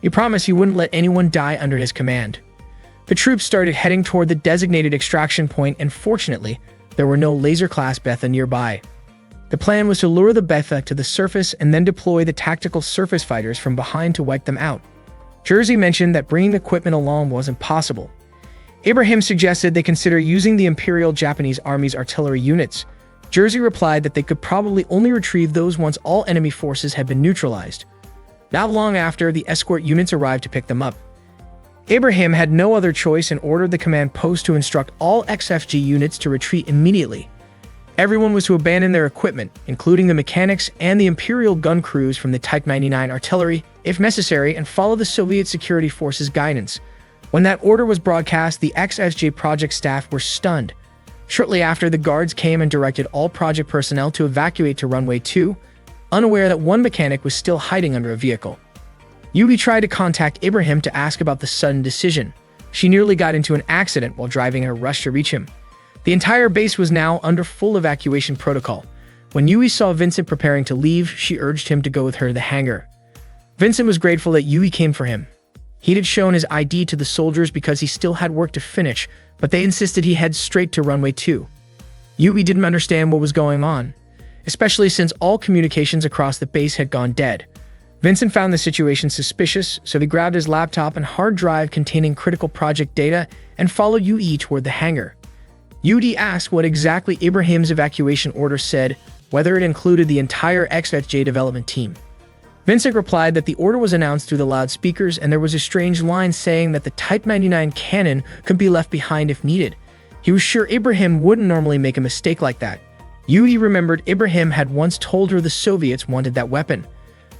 S1: He promised he wouldn't let anyone die under his command. The troops started heading toward the designated extraction point, and fortunately, there were no laser-class Betha nearby. The plan was to lure the Betha to the surface and then deploy the tactical surface fighters from behind to wipe them out. Jersey mentioned that bringing equipment along wasn't possible. Ibrahim suggested they consider using the Imperial Japanese Army's artillery units. Jersey replied that they could probably only retrieve those once all enemy forces had been neutralized. Not long after, the escort units arrived to pick them up. Ibrahim had no other choice and ordered the command post to instruct all XFG units to retreat immediately. Everyone was to abandon their equipment, including the mechanics and the Imperial gun crews from the Type 99 artillery, if necessary, and follow the Soviet security forces' guidance. When that order was broadcast, the XFJ project staff were stunned. Shortly after, the guards came and directed all project personnel to evacuate to runway 2, unaware that one mechanic was still hiding under a vehicle. Yubi tried to contact Ibrahim to ask about the sudden decision. She nearly got into an accident while driving in a rush to reach him. The entire base was now under full evacuation protocol. When Yui saw Vincent preparing to leave, she urged him to go with her to the hangar. Vincent was grateful that Yui came for him. He'd had shown his ID to the soldiers because he still had work to finish, but they insisted he head straight to runway 2. Yui didn't understand what was going on, especially since all communications across the base had gone dead. Vincent found the situation suspicious, so he grabbed his laptop and hard drive containing critical project data and followed Yui toward the hangar. Yui asked what exactly Ibrahim's evacuation order said, whether it included the entire XFJ development team. Vincent replied that the order was announced through the loudspeakers, and there was a strange line saying that the Type 99 cannon could be left behind if needed. He was sure Ibrahim wouldn't normally make a mistake like that. Yui remembered Ibrahim had once told her the Soviets wanted that weapon.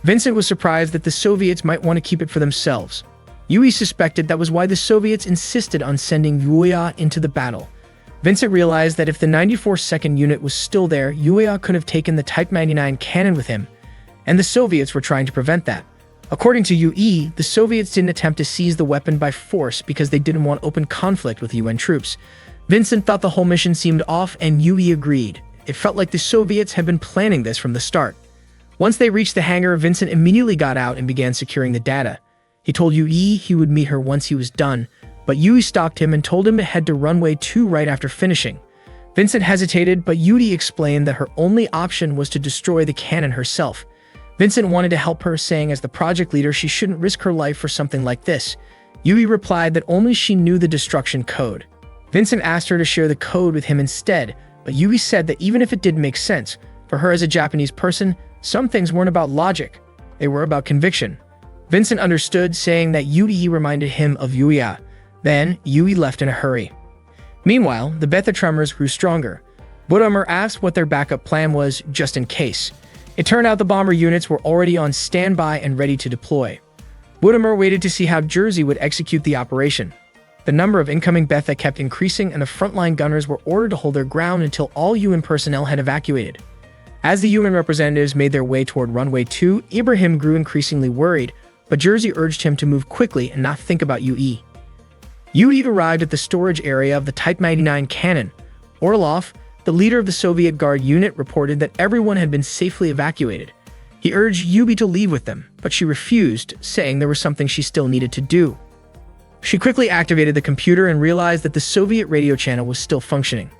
S1: Vincent was surprised that the Soviets might want to keep it for themselves. Yui suspected that was why the Soviets insisted on sending Yuya into the battle. Vincent realized that if the 94th Unit was still there, Yuya could have taken the Type 99 cannon with him, and the Soviets were trying to prevent that. According to Yui, the Soviets didn't attempt to seize the weapon by force because they didn't want open conflict with UN troops. Vincent thought the whole mission seemed off, and Yui agreed. It felt like the Soviets had been planning this from the start. Once they reached the hangar, Vincent immediately got out and began securing the data. He told Yui he would meet her once he was done, but Yui stopped him and told him to head to runway 2 right after finishing. Vincent hesitated, but Yui explained that her only option was to destroy the cannon herself. Vincent wanted to help her, saying as the project leader she shouldn't risk her life for something like this. Yui replied that only she knew the destruction code. Vincent asked her to share the code with him instead, but Yui said that even if it didn't make sense, for her as a Japanese person, some things weren't about logic, they were about conviction. Vincent understood, saying that Yui reminded him of Yuya. Then, Yui left in a hurry. Meanwhile, the Betha tremors grew stronger. Budamur asked what their backup plan was, just in case. It turned out the bomber units were already on standby and ready to deploy. Budamur waited to see how Jersey would execute the operation. The number of incoming Betha kept increasing, and the frontline gunners were ordered to hold their ground until all UN personnel had evacuated. As the UN representatives made their way toward runway 2, Ibrahim grew increasingly worried, but Jersey urged him to move quickly and not think about Yui. Yui arrived at the storage area of the Type 99 cannon. Orlov, the leader of the Soviet Guard unit, reported that everyone had been safely evacuated. He urged Yui to leave with them, but she refused, saying there was something she still needed to do. She quickly activated the computer and realized that the Soviet radio channel was still functioning.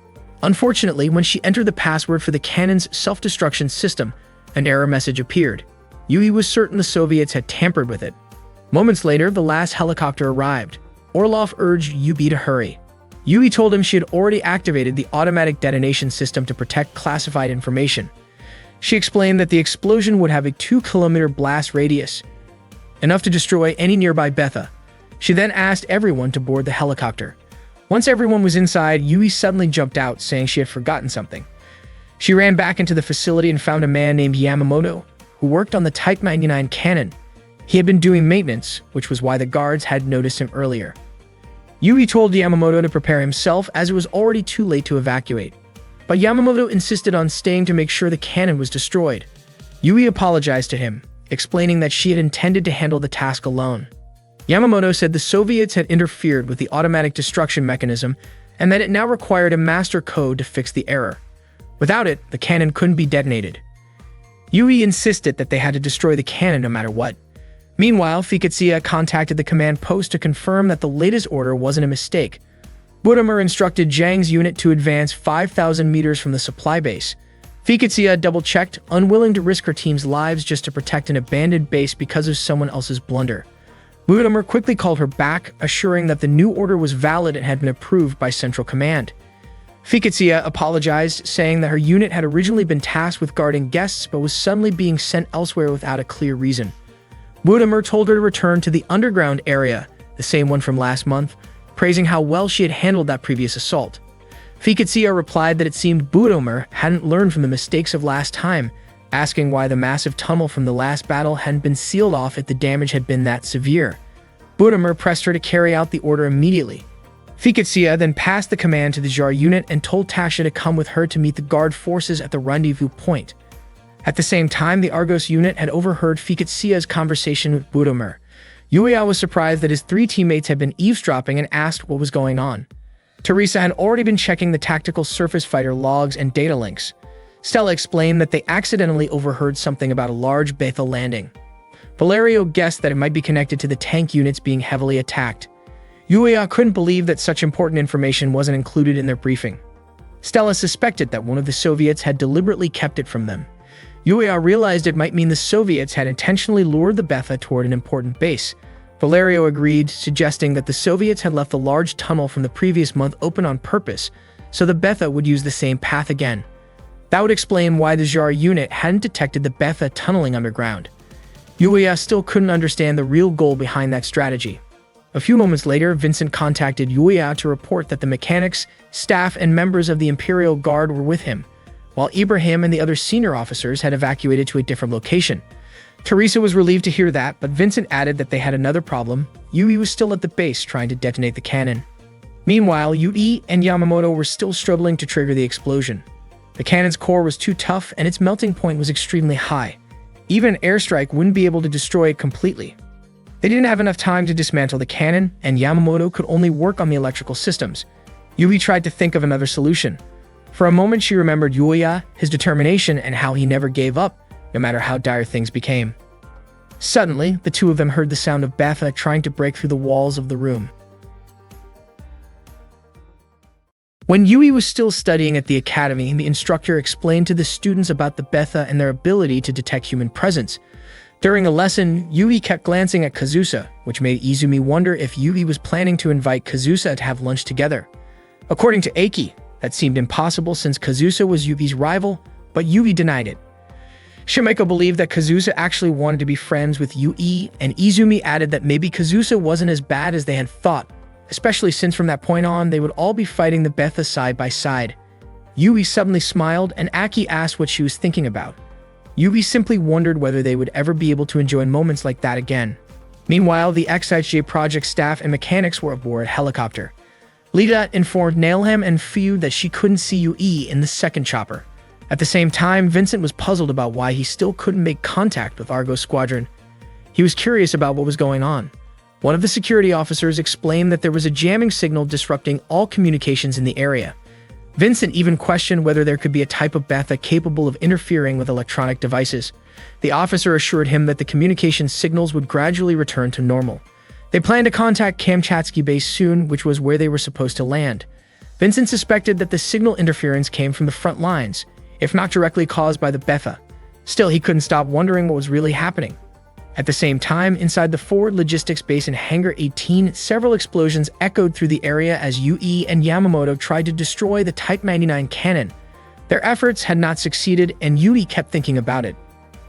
S1: Unfortunately, when she entered the password for the cannon's self-destruction system, an error message appeared. Yui was certain the Soviets had tampered with it. Moments later, the last helicopter arrived. Orlov urged Yui to hurry. Yui told him she had already activated the automatic detonation system to protect classified information. She explained that the explosion would have a 2-kilometer blast radius, enough to destroy any nearby Betha. She then asked everyone to board the helicopter. Once everyone was inside, Yui suddenly jumped out, saying she had forgotten something. She ran back into the facility and found a man named Yamamoto, who worked on the Type 99 cannon. He had been doing maintenance, which was why the guards had noticed him earlier. Yui told Yamamoto to prepare himself as it was already too late to evacuate. But Yamamoto insisted on staying to make sure the cannon was destroyed. Yui apologized to him, explaining that she had intended to handle the task alone. Yamamoto said the Soviets had interfered with the automatic destruction mechanism and that it now required a master code to fix the error. Without it, the cannon couldn't be detonated. Yui insisted that they had to destroy the cannon no matter what. Meanwhile, Fiketsia contacted the command post to confirm that the latest order wasn't a mistake. Budamer instructed Zhang's unit to advance 5,000 meters from the supply base. Fiketsia double-checked, unwilling to risk her team's lives just to protect an abandoned base because of someone else's blunder. Budamer quickly called her back, assuring that the new order was valid and had been approved by Central Command. Fiketsia apologized, saying that her unit had originally been tasked with guarding guests but was suddenly being sent elsewhere without a clear reason. Budamer told her to return to the underground area, the same one from last month, praising how well she had handled that previous assault. Fiketsia replied that it seemed Budamer hadn't learned from the mistakes of last time, asking why the massive tunnel from the last battle hadn't been sealed off if the damage had been that severe. Budamer pressed her to carry out the order immediately. Fiketsia then passed the command to the Jar unit and told Tasha to come with her to meet the guard forces at the rendezvous point. At the same time, the Argos unit had overheard Fiketsia's conversation with Budamer. Yuya was surprised that his 3 teammates had been eavesdropping and asked what was going on. Teresa had already been checking the tactical surface fighter logs and data links. Stella explained that they accidentally overheard something about a large Beta landing. Valerio guessed that it might be connected to the tank units being heavily attacked. Yuya couldn't believe that such important information wasn't included in their briefing. Stella suspected that one of the Soviets had deliberately kept it from them. Yuya realized it might mean the Soviets had intentionally lured the Betha toward an important base. Valerio agreed, suggesting that the Soviets had left the large tunnel from the previous month open on purpose, so the Betha would use the same path again. That would explain why the Jar unit hadn't detected the Betha tunneling underground. Yuya still couldn't understand the real goal behind that strategy. A few moments later, Vincent contacted Yuya to report that the mechanics, staff, and members of the Imperial Guard were with him, while Ibrahim and the other senior officers had evacuated to a different location. Teresa was relieved to hear that, but Vincent added that they had another problem. Yui was still at the base trying to detonate the cannon. Meanwhile, Yui and Yamamoto were still struggling to trigger the explosion. The cannon's core was too tough and its melting point was extremely high. Even an airstrike wouldn't be able to destroy it completely. They didn't have enough time to dismantle the cannon, and Yamamoto could only work on the electrical systems. Yui tried to think of another solution. For a moment, she remembered Yuya, his determination, and how he never gave up, no matter how dire things became. Suddenly, the two of them heard the sound of Betha trying to break through the walls of the room. When Yui was still studying at the academy, the instructor explained to the students about the Betha and their ability to detect human presence. During a lesson, Yui kept glancing at Kazusa, which made Izumi wonder if Yui was planning to invite Kazusa to have lunch together. According to Eiki, that seemed impossible since Kazusa was Yui's rival, but Yui denied it. Shimeko believed that Kazusa actually wanted to be friends with Yui, and Izumi added that maybe Kazusa wasn't as bad as they had thought, especially since from that point on they would all be fighting the Betha side by side. Yui suddenly smiled, and Aki asked what she was thinking about. Yui simply wondered whether they would ever be able to enjoy moments like that again. Meanwhile, the XIJ project staff and mechanics were aboard a helicopter. Lita informed Nailham and Fiu that she couldn't see Yui in the second chopper. At the same time, Vincent was puzzled about why he still couldn't make contact with Argos Squadron. He was curious about what was going on. One of the security officers explained that there was a jamming signal disrupting all communications in the area. Vincent even questioned whether there could be a type of Betha capable of interfering with electronic devices. The officer assured him that the communication signals would gradually return to normal. They planned to contact Kamchatsky base soon, which was where they were supposed to land. Vincent suspected that the signal interference came from the front lines, if not directly caused by the Betha. Still, he couldn't stop wondering what was really happening. At the same time, inside the forward logistics base in Hangar 18, several explosions echoed through the area as Yui and Yamamoto tried to destroy the Type 99 cannon. Their efforts had not succeeded, and Yui kept thinking about it.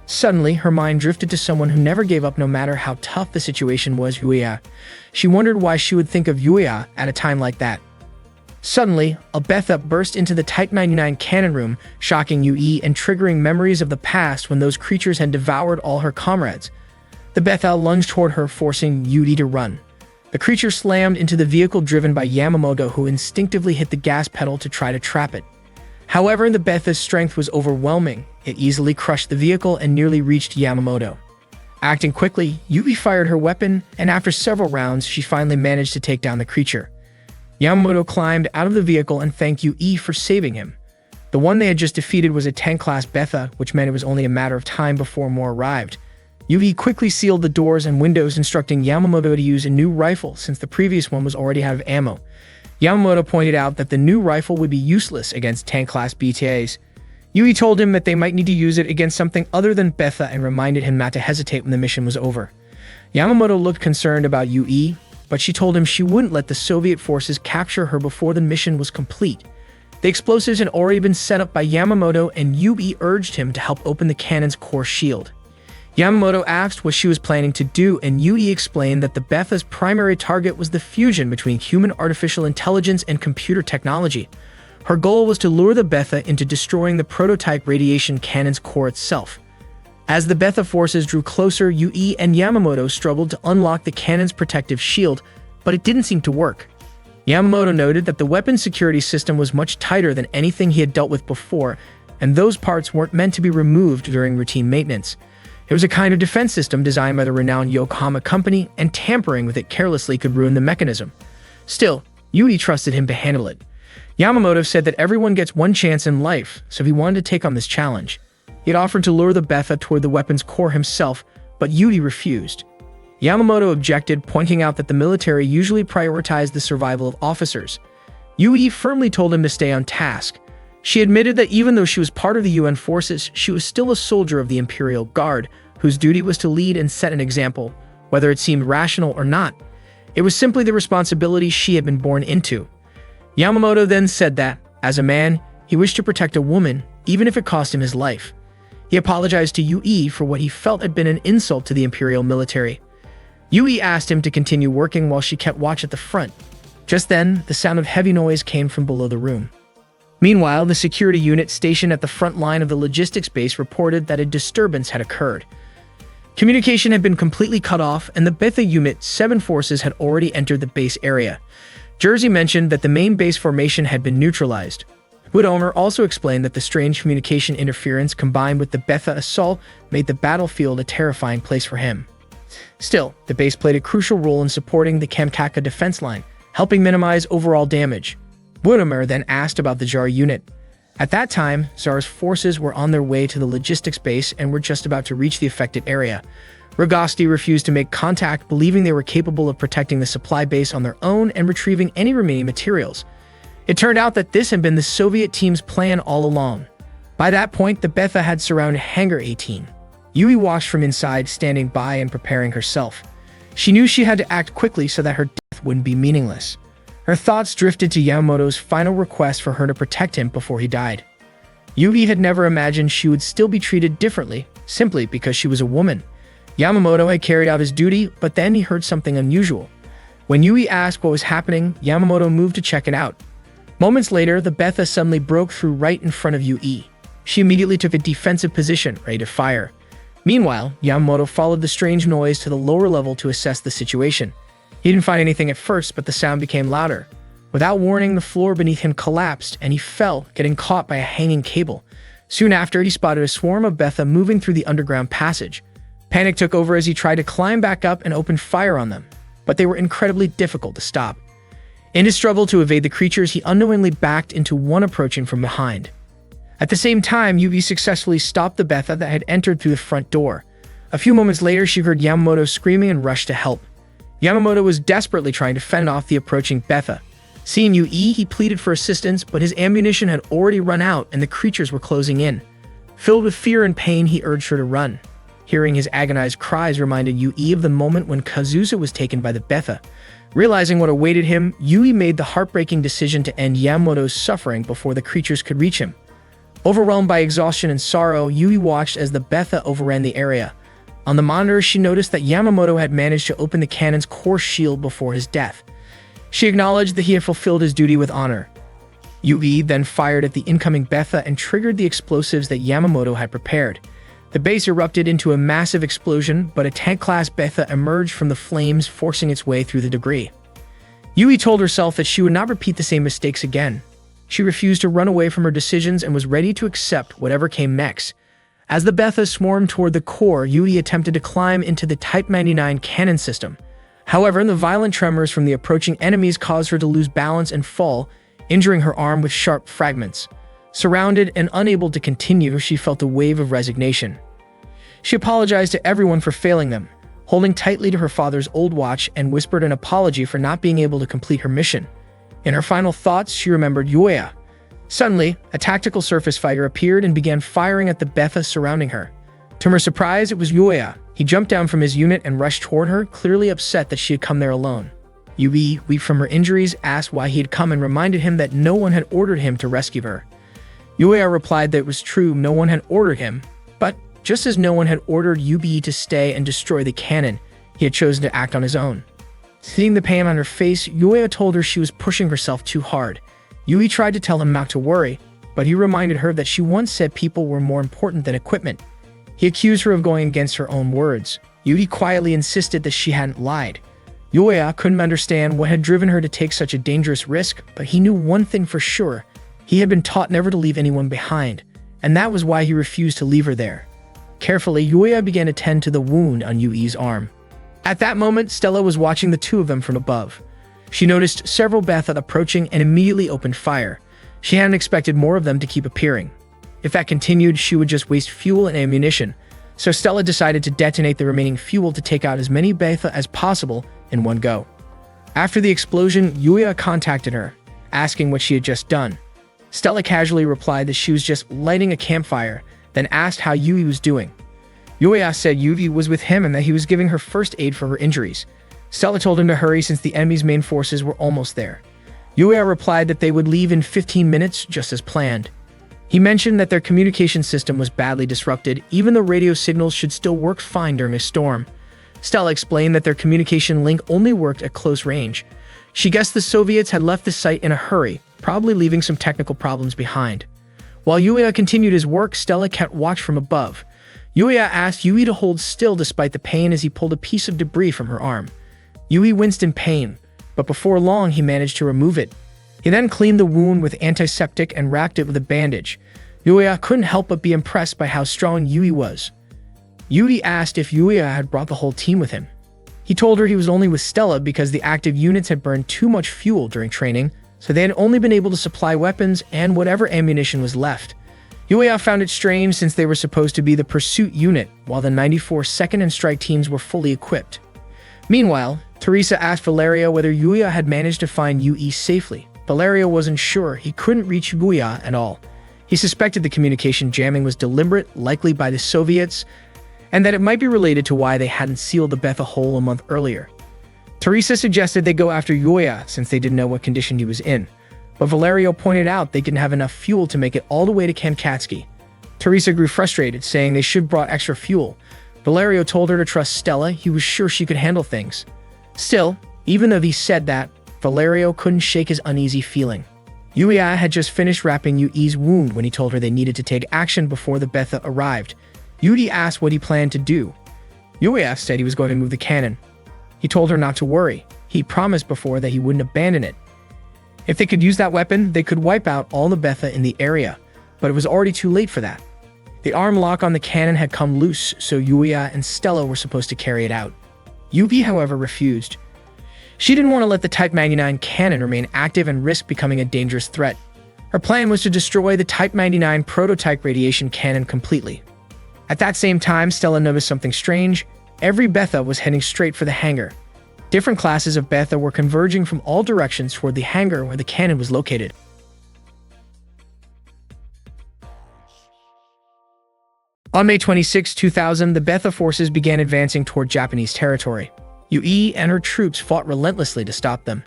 S1: Suddenly, her mind drifted to someone who never gave up no matter how tough the situation was, Yuya. She wondered why she would think of Yuya at a time like that. Suddenly, a Betha burst into the Type 99 cannon room, shocking Yui and triggering memories of the past when those creatures had devoured all her comrades. The Betha lunged toward her, forcing Yui to run. The creature slammed into the vehicle driven by Yamamoto, who instinctively hit the gas pedal to try to trap it. However, the Betha's strength was overwhelming. It easily crushed the vehicle and nearly reached Yamamoto. Acting quickly, Yui fired her weapon, and after several rounds, she finally managed to take down the creature. Yamamoto climbed out of the vehicle and thanked Yui for saving him. The one they had just defeated was a 10-class Betha, which meant it was only a matter of time before more arrived. Yui quickly sealed the doors and windows, instructing Yamamoto to use a new rifle since the previous one was already out of ammo. Yamamoto pointed out that the new rifle would be useless against 10-class BTAs. Yui told him that they might need to use it against something other than Betha and reminded him not to hesitate when the mission was over. Yamamoto looked concerned about Yui, but she told him she wouldn't let the Soviet forces capture her before the mission was complete. The explosives had already been set up by Yamamoto, and Yui urged him to help open the cannon's core shield. Yamamoto asked what she was planning to do, and Yui explained that the Betha's primary target was the fusion between human artificial intelligence and computer technology. Her goal was to lure the Betha into destroying the prototype radiation cannon's core itself. As the Betha forces drew closer, Yui and Yamamoto struggled to unlock the cannon's protective shield, but it didn't seem to work. Yamamoto noted that the weapon security system was much tighter than anything he had dealt with before, and those parts weren't meant to be removed during routine maintenance. It was a kind of defense system designed by the renowned Yokohama company, and tampering with it carelessly could ruin the mechanism. Still, Yui trusted him to handle it. Yamamoto said that everyone gets one chance in life, so he wanted to take on this challenge. He had offered to lure the Betha toward the weapon's core himself, but Yui refused. Yamamoto objected, pointing out that the military usually prioritized the survival of officers. Yui firmly told him to stay on task. She admitted that even though she was part of the UN forces, she was still a soldier of the Imperial Guard, whose duty was to lead and set an example, whether it seemed rational or not. It was simply the responsibility she had been born into. Yamamoto then said that, as a man, he wished to protect a woman, even if it cost him his life. He apologized to Yui for what he felt had been an insult to the Imperial military. Yui asked him to continue working while she kept watch at the front. Just then, the sound of heavy noise came from below the room. Meanwhile, the security unit stationed at the front line of the logistics base reported that a disturbance had occurred. Communication had been completely cut off, and the Betha Unit 7 forces had already entered the base area. Jersey mentioned that the main base formation had been neutralized. Woodomer also explained that the strange communication interference combined with the Betha assault made the battlefield a terrifying place for him. Still, the base played a crucial role in supporting the Kamchatka defense line, helping minimize overall damage. Woodomer then asked about the Tsar unit. At that time, Tsar's forces were on their way to the logistics base and were just about to reach the affected area. Rogosti refused to make contact, believing they were capable of protecting the supply base on their own and retrieving any remaining materials. It turned out that this had been the Soviet team's plan all along. By that point, the Betha had surrounded Hangar 18. Yui watched from inside, standing by and preparing herself. She knew she had to act quickly so that her death wouldn't be meaningless. Her thoughts drifted to Yamamoto's final request for her to protect him before he died. Yui had never imagined she would still be treated differently, simply because she was a woman. Yamamoto had carried out his duty, but then he heard something unusual. When Yui asked what was happening, Yamamoto moved to check it out. Moments later, the Betha suddenly broke through right in front of Yui. She immediately took a defensive position, ready to fire. Meanwhile, Yamamoto followed the strange noise to the lower level to assess the situation. He didn't find anything at first, but the sound became louder. Without warning, the floor beneath him collapsed, and he fell, getting caught by a hanging cable. Soon after, he spotted a swarm of Betha moving through the underground passage. Panic took over as he tried to climb back up and open fire on them, but they were incredibly difficult to stop. In his struggle to evade the creatures, he unknowingly backed into one approaching from behind. At the same time, Yui successfully stopped the Betha that had entered through the front door. A few moments later, she heard Yamamoto screaming and rushed to help. Yamamoto was desperately trying to fend off the approaching Betha. Seeing Yui, he pleaded for assistance, but his ammunition had already run out and the creatures were closing in. Filled with fear and pain, he urged her to run. Hearing his agonized cries reminded Yui of the moment when Kazusa was taken by the Betha. Realizing what awaited him, Yui made the heartbreaking decision to end Yamamoto's suffering before the creatures could reach him. Overwhelmed by exhaustion and sorrow, Yui watched as the Betha overran the area. On the monitor, she noticed that Yamamoto had managed to open the cannon's core shield before his death. She acknowledged that he had fulfilled his duty with honor. Yui then fired at the incoming Betha and triggered the explosives that Yamamoto had prepared. The base erupted into a massive explosion, but a tank-class Betha emerged from the flames, forcing its way through the debris. Yui told herself that she would not repeat the same mistakes again. She refused to run away from her decisions and was ready to accept whatever came next. As the Betha swarmed toward the core, Yui attempted to climb into the Type 99 cannon system. However, the violent tremors from the approaching enemies caused her to lose balance and fall, injuring her arm with sharp fragments. Surrounded and unable to continue, she felt a wave of resignation. She apologized to everyone for failing them, holding tightly to her father's old watch, and whispered an apology for not being able to complete her mission. In her final thoughts, she remembered Yuya. Suddenly, a tactical surface fighter appeared and began firing at the Betha surrounding her. To her surprise, it was Yuya. He jumped down from his unit and rushed toward her, clearly upset that she had come there alone. Yui, weak from her injuries, asked why he had come and reminded him that no one had ordered him to rescue her. Yuya replied that it was true, no one had ordered him, but just as no one had ordered Yui to stay and destroy the cannon, he had chosen to act on his own. Seeing the pain on her face, Yuya told her she was pushing herself too hard. Yui tried to tell him not to worry, but he reminded her that she once said people were more important than equipment. He accused her of going against her own words. Yui quietly insisted that she hadn't lied. Yuya couldn't understand what had driven her to take such a dangerous risk, but he knew one thing for sure. He had been taught never to leave anyone behind, and that was why he refused to leave her there. Carefully, Yuya began to tend to the wound on Yui's arm. At that moment, Stella was watching the two of them from above. She noticed several Betha approaching and immediately opened fire. She hadn't expected more of them to keep appearing. If that continued, she would just waste fuel and ammunition, so Stella decided to detonate the remaining fuel to take out as many Betha as possible in one go. After the explosion, Yuya contacted her, asking what she had just done. Stella casually replied that she was just lighting a campfire, then asked how Yui was doing. Yuya said Yui was with him and that he was giving her first aid for her injuries. Stella told him to hurry since the enemy's main forces were almost there. Yuya replied that they would leave in 15 minutes, just as planned. He mentioned that their communication system was badly disrupted, even though radio signals should still work fine during a storm. Stella explained that their communication link only worked at close range. She guessed the Soviets had left the site in a hurry, probably leaving some technical problems behind. While Yuya continued his work, Stella kept watch from above. Yuya asked Yui to hold still despite the pain as he pulled a piece of debris from her arm. Yui winced in pain, but before long he managed to remove it. He then cleaned the wound with antiseptic and wrapped it with a bandage. Yuya couldn't help but be impressed by how strong Yui was. Yui asked if Yuya had brought the whole team with him. He told her he was only with Stella because the active units had burned too much fuel during training, so they had only been able to supply weapons and whatever ammunition was left. Yuya found it strange since they were supposed to be the pursuit unit, while the 94 Second and Strike teams were fully equipped. Meanwhile, Teresa asked Valerio whether Yuya had managed to find Yui safely. Valerio wasn't sure. He couldn't reach Yuya at all. He suspected the communication jamming was deliberate, likely by the Soviets, and that it might be related to why they hadn't sealed the Betha hole a month earlier. Teresa suggested they go after Yuya since they didn't know what condition he was in, but Valerio pointed out they didn't have enough fuel to make it all the way to Kankatsky. Teresa grew frustrated, saying they should have brought extra fuel. Valerio told her to trust Stella. He was sure she could handle things. Still, even though he said that, Valerio couldn't shake his uneasy feeling. Yuya had just finished wrapping Yui's wound when he told her they needed to take action before the Betha arrived. Yui asked what he planned to do. Yuya said he was going to move the cannon. He told her not to worry. He promised before that he wouldn't abandon it. If they could use that weapon, they could wipe out all the Betha in the area, but it was already too late for that. The arm lock on the cannon had come loose, so Yuya and Stella were supposed to carry it out. Yui, however, refused. She didn't want to let the Type 99 cannon remain active and risk becoming a dangerous threat. Her plan was to destroy the Type 99 prototype radiation cannon completely. At that same time, Stella noticed something strange. Every Betha was heading straight for the hangar. Different classes of Betha were converging from all directions toward the hangar where the cannon was located. On May 26, 2000, the Betha forces began advancing toward Japanese territory. Yui and her troops fought relentlessly to stop them.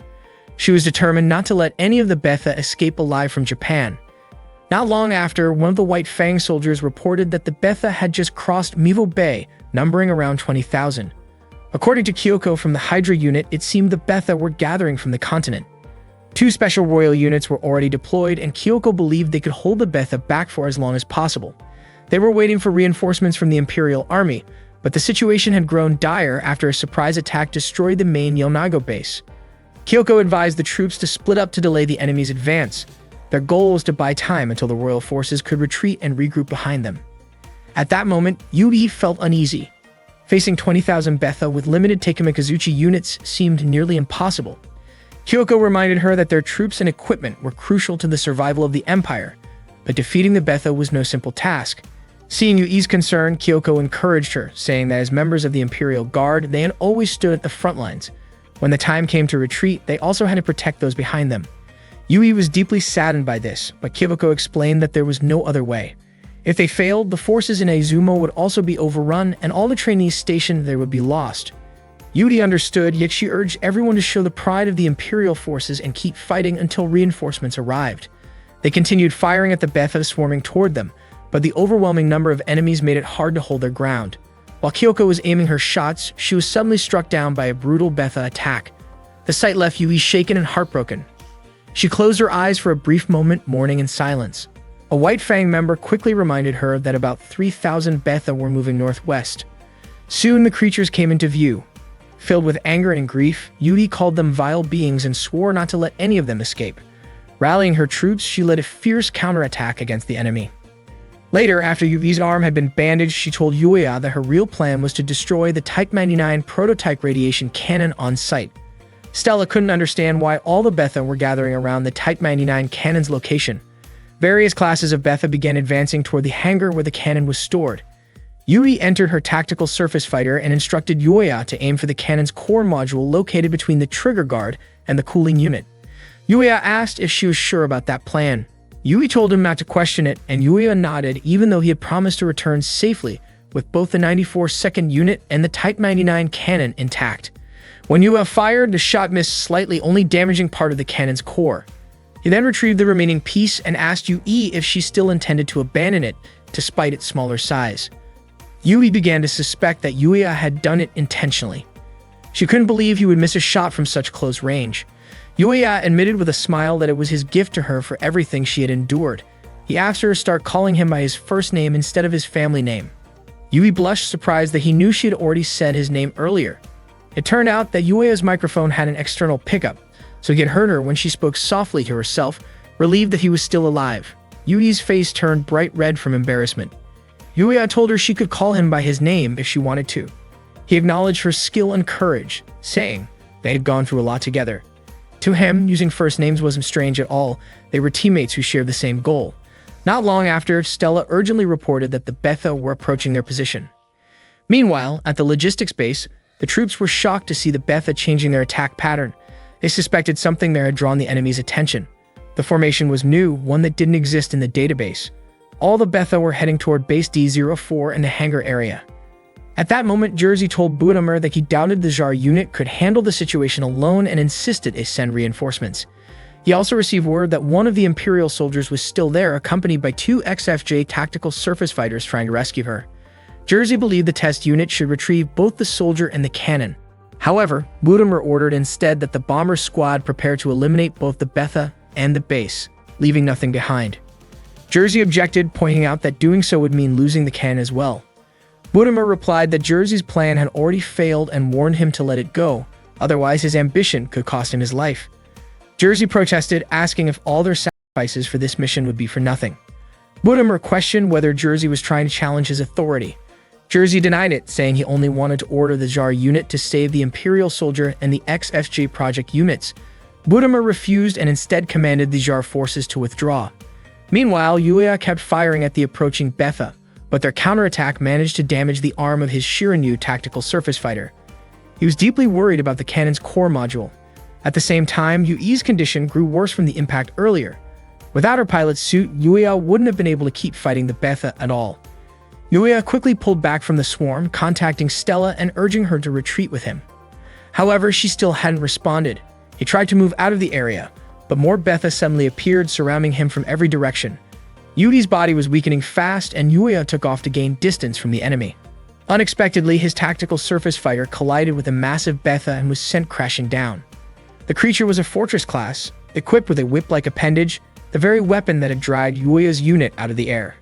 S1: She was determined not to let any of the Betha escape alive from Japan. Not long after, one of the White Fang soldiers reported that the Betha had just crossed Mivo Bay, numbering around 20,000. According to Kyoko from the Hydra unit, it seemed the Betha were gathering from the continent. 2 special royal units were already deployed, and Kyoko believed they could hold the Betha back for as long as possible. They were waiting for reinforcements from the Imperial Army, but the situation had grown dire after a surprise attack destroyed the main Yonago base. Kyoko advised the troops to split up to delay the enemy's advance. Their goal was to buy time until the royal forces could retreat and regroup behind them. At that moment, Yui felt uneasy. Facing 20,000 Betha with limited Takamikazuchi units seemed nearly impossible. Kyoko reminded her that their troops and equipment were crucial to the survival of the Empire, but defeating the Betha was no simple task. Seeing Yui's concern, Kyoko encouraged her, saying that as members of the Imperial Guard, they had always stood at the front lines. When the time came to retreat, they also had to protect those behind them. Yui was deeply saddened by this, but Kyoko explained that there was no other way. If they failed, the forces in Izumo would also be overrun, and all the trainees stationed there would be lost. Yui understood, yet she urged everyone to show the pride of the Imperial forces and keep fighting until reinforcements arrived. They continued firing at the Betha swarming toward them, but the overwhelming number of enemies made it hard to hold their ground. While Kyoko was aiming her shots, she was suddenly struck down by a brutal Betha attack. The sight left Yui shaken and heartbroken. She closed her eyes for a brief moment, mourning in silence. A White Fang member quickly reminded her that about 3,000 Betha were moving northwest. Soon the creatures came into view. Filled with anger and grief, Yui called them vile beings and swore not to let any of them escape. Rallying her troops, she led a fierce counterattack against the enemy. Later, after Yui's arm had been bandaged, she told Yuya that her real plan was to destroy the Type 99 prototype radiation cannon on site. Stella couldn't understand why all the Betha were gathering around the Type 99 cannon's location. Various classes of Betha began advancing toward the hangar where the cannon was stored. Yui entered her tactical surface fighter and instructed Yuya to aim for the cannon's core module located between the trigger guard and the cooling unit. Yuya asked if she was sure about that plan. Yui told him not to question it, and Yuya nodded even though he had promised to return safely with both the 94th unit and the Type 99 cannon intact. When Yuya fired, the shot missed slightly, only damaging part of the cannon's core. He then retrieved the remaining piece and asked Yui if she still intended to abandon it despite its smaller size. Yui began to suspect that Yuya had done it intentionally. She couldn't believe he would miss a shot from such close range. Yuya admitted with a smile that it was his gift to her for everything she had endured. He asked her to start calling him by his first name instead of his family name. Yui blushed, surprised that he knew she had already said his name earlier. It turned out that Yuya's microphone had an external pickup, so he had heard her when she spoke softly to herself, relieved that he was still alive. Yui's face turned bright red from embarrassment. Yuya told her she could call him by his name if she wanted to. He acknowledged her skill and courage, saying they had gone through a lot together. To him, using first names wasn't strange at all. They were teammates who shared the same goal. Not long after, Stella urgently reported that the Betha were approaching their position. Meanwhile, at the logistics base, the troops were shocked to see the Betha changing their attack pattern. They suspected something there had drawn the enemy's attention. The formation was new, one that didn't exist in the database. All the Betha were heading toward Base D04 in the hangar area. At that moment, Jersey told Budamur that he doubted the Jar unit could handle the situation alone and insisted they send reinforcements. He also received word that one of the Imperial soldiers was still there, accompanied by 2 XFJ tactical surface fighters trying to rescue her. Jersey believed the test unit should retrieve both the soldier and the cannon. However, Budamur ordered instead that the bomber squad prepare to eliminate both the Betha and the base, leaving nothing behind. Jersey objected, pointing out that doing so would mean losing the cannon as well. Budamur replied that Jersey's plan had already failed and warned him to let it go, otherwise his ambition could cost him his life. Jersey protested, asking if all their sacrifices for this mission would be for nothing. Budamur questioned whether Jersey was trying to challenge his authority. Jersey denied it, saying he only wanted to order the Jar unit to save the Imperial soldier and the XFJ project units. Budamur refused and instead commanded the Jar forces to withdraw. Meanwhile, Yuya kept firing at the approaching Betha, but their counterattack managed to damage the arm of his Shiranyu tactical surface fighter. He was deeply worried about the cannon's core module. At the same time, Yui's condition grew worse from the impact earlier. Without her pilot's suit, Yuya wouldn't have been able to keep fighting the Betha at all. Yuya quickly pulled back from the swarm, contacting Stella and urging her to retreat with him. However, she still hadn't responded. He tried to move out of the area, but more Betha suddenly appeared, surrounding him from every direction. Yudi's body was weakening fast, and Yuya took off to gain distance from the enemy. Unexpectedly, his tactical surface fighter collided with a massive Betha and was sent crashing down. The creature was a fortress class, equipped with a whip-like appendage, the very weapon that had dragged Yuya's unit out of the air.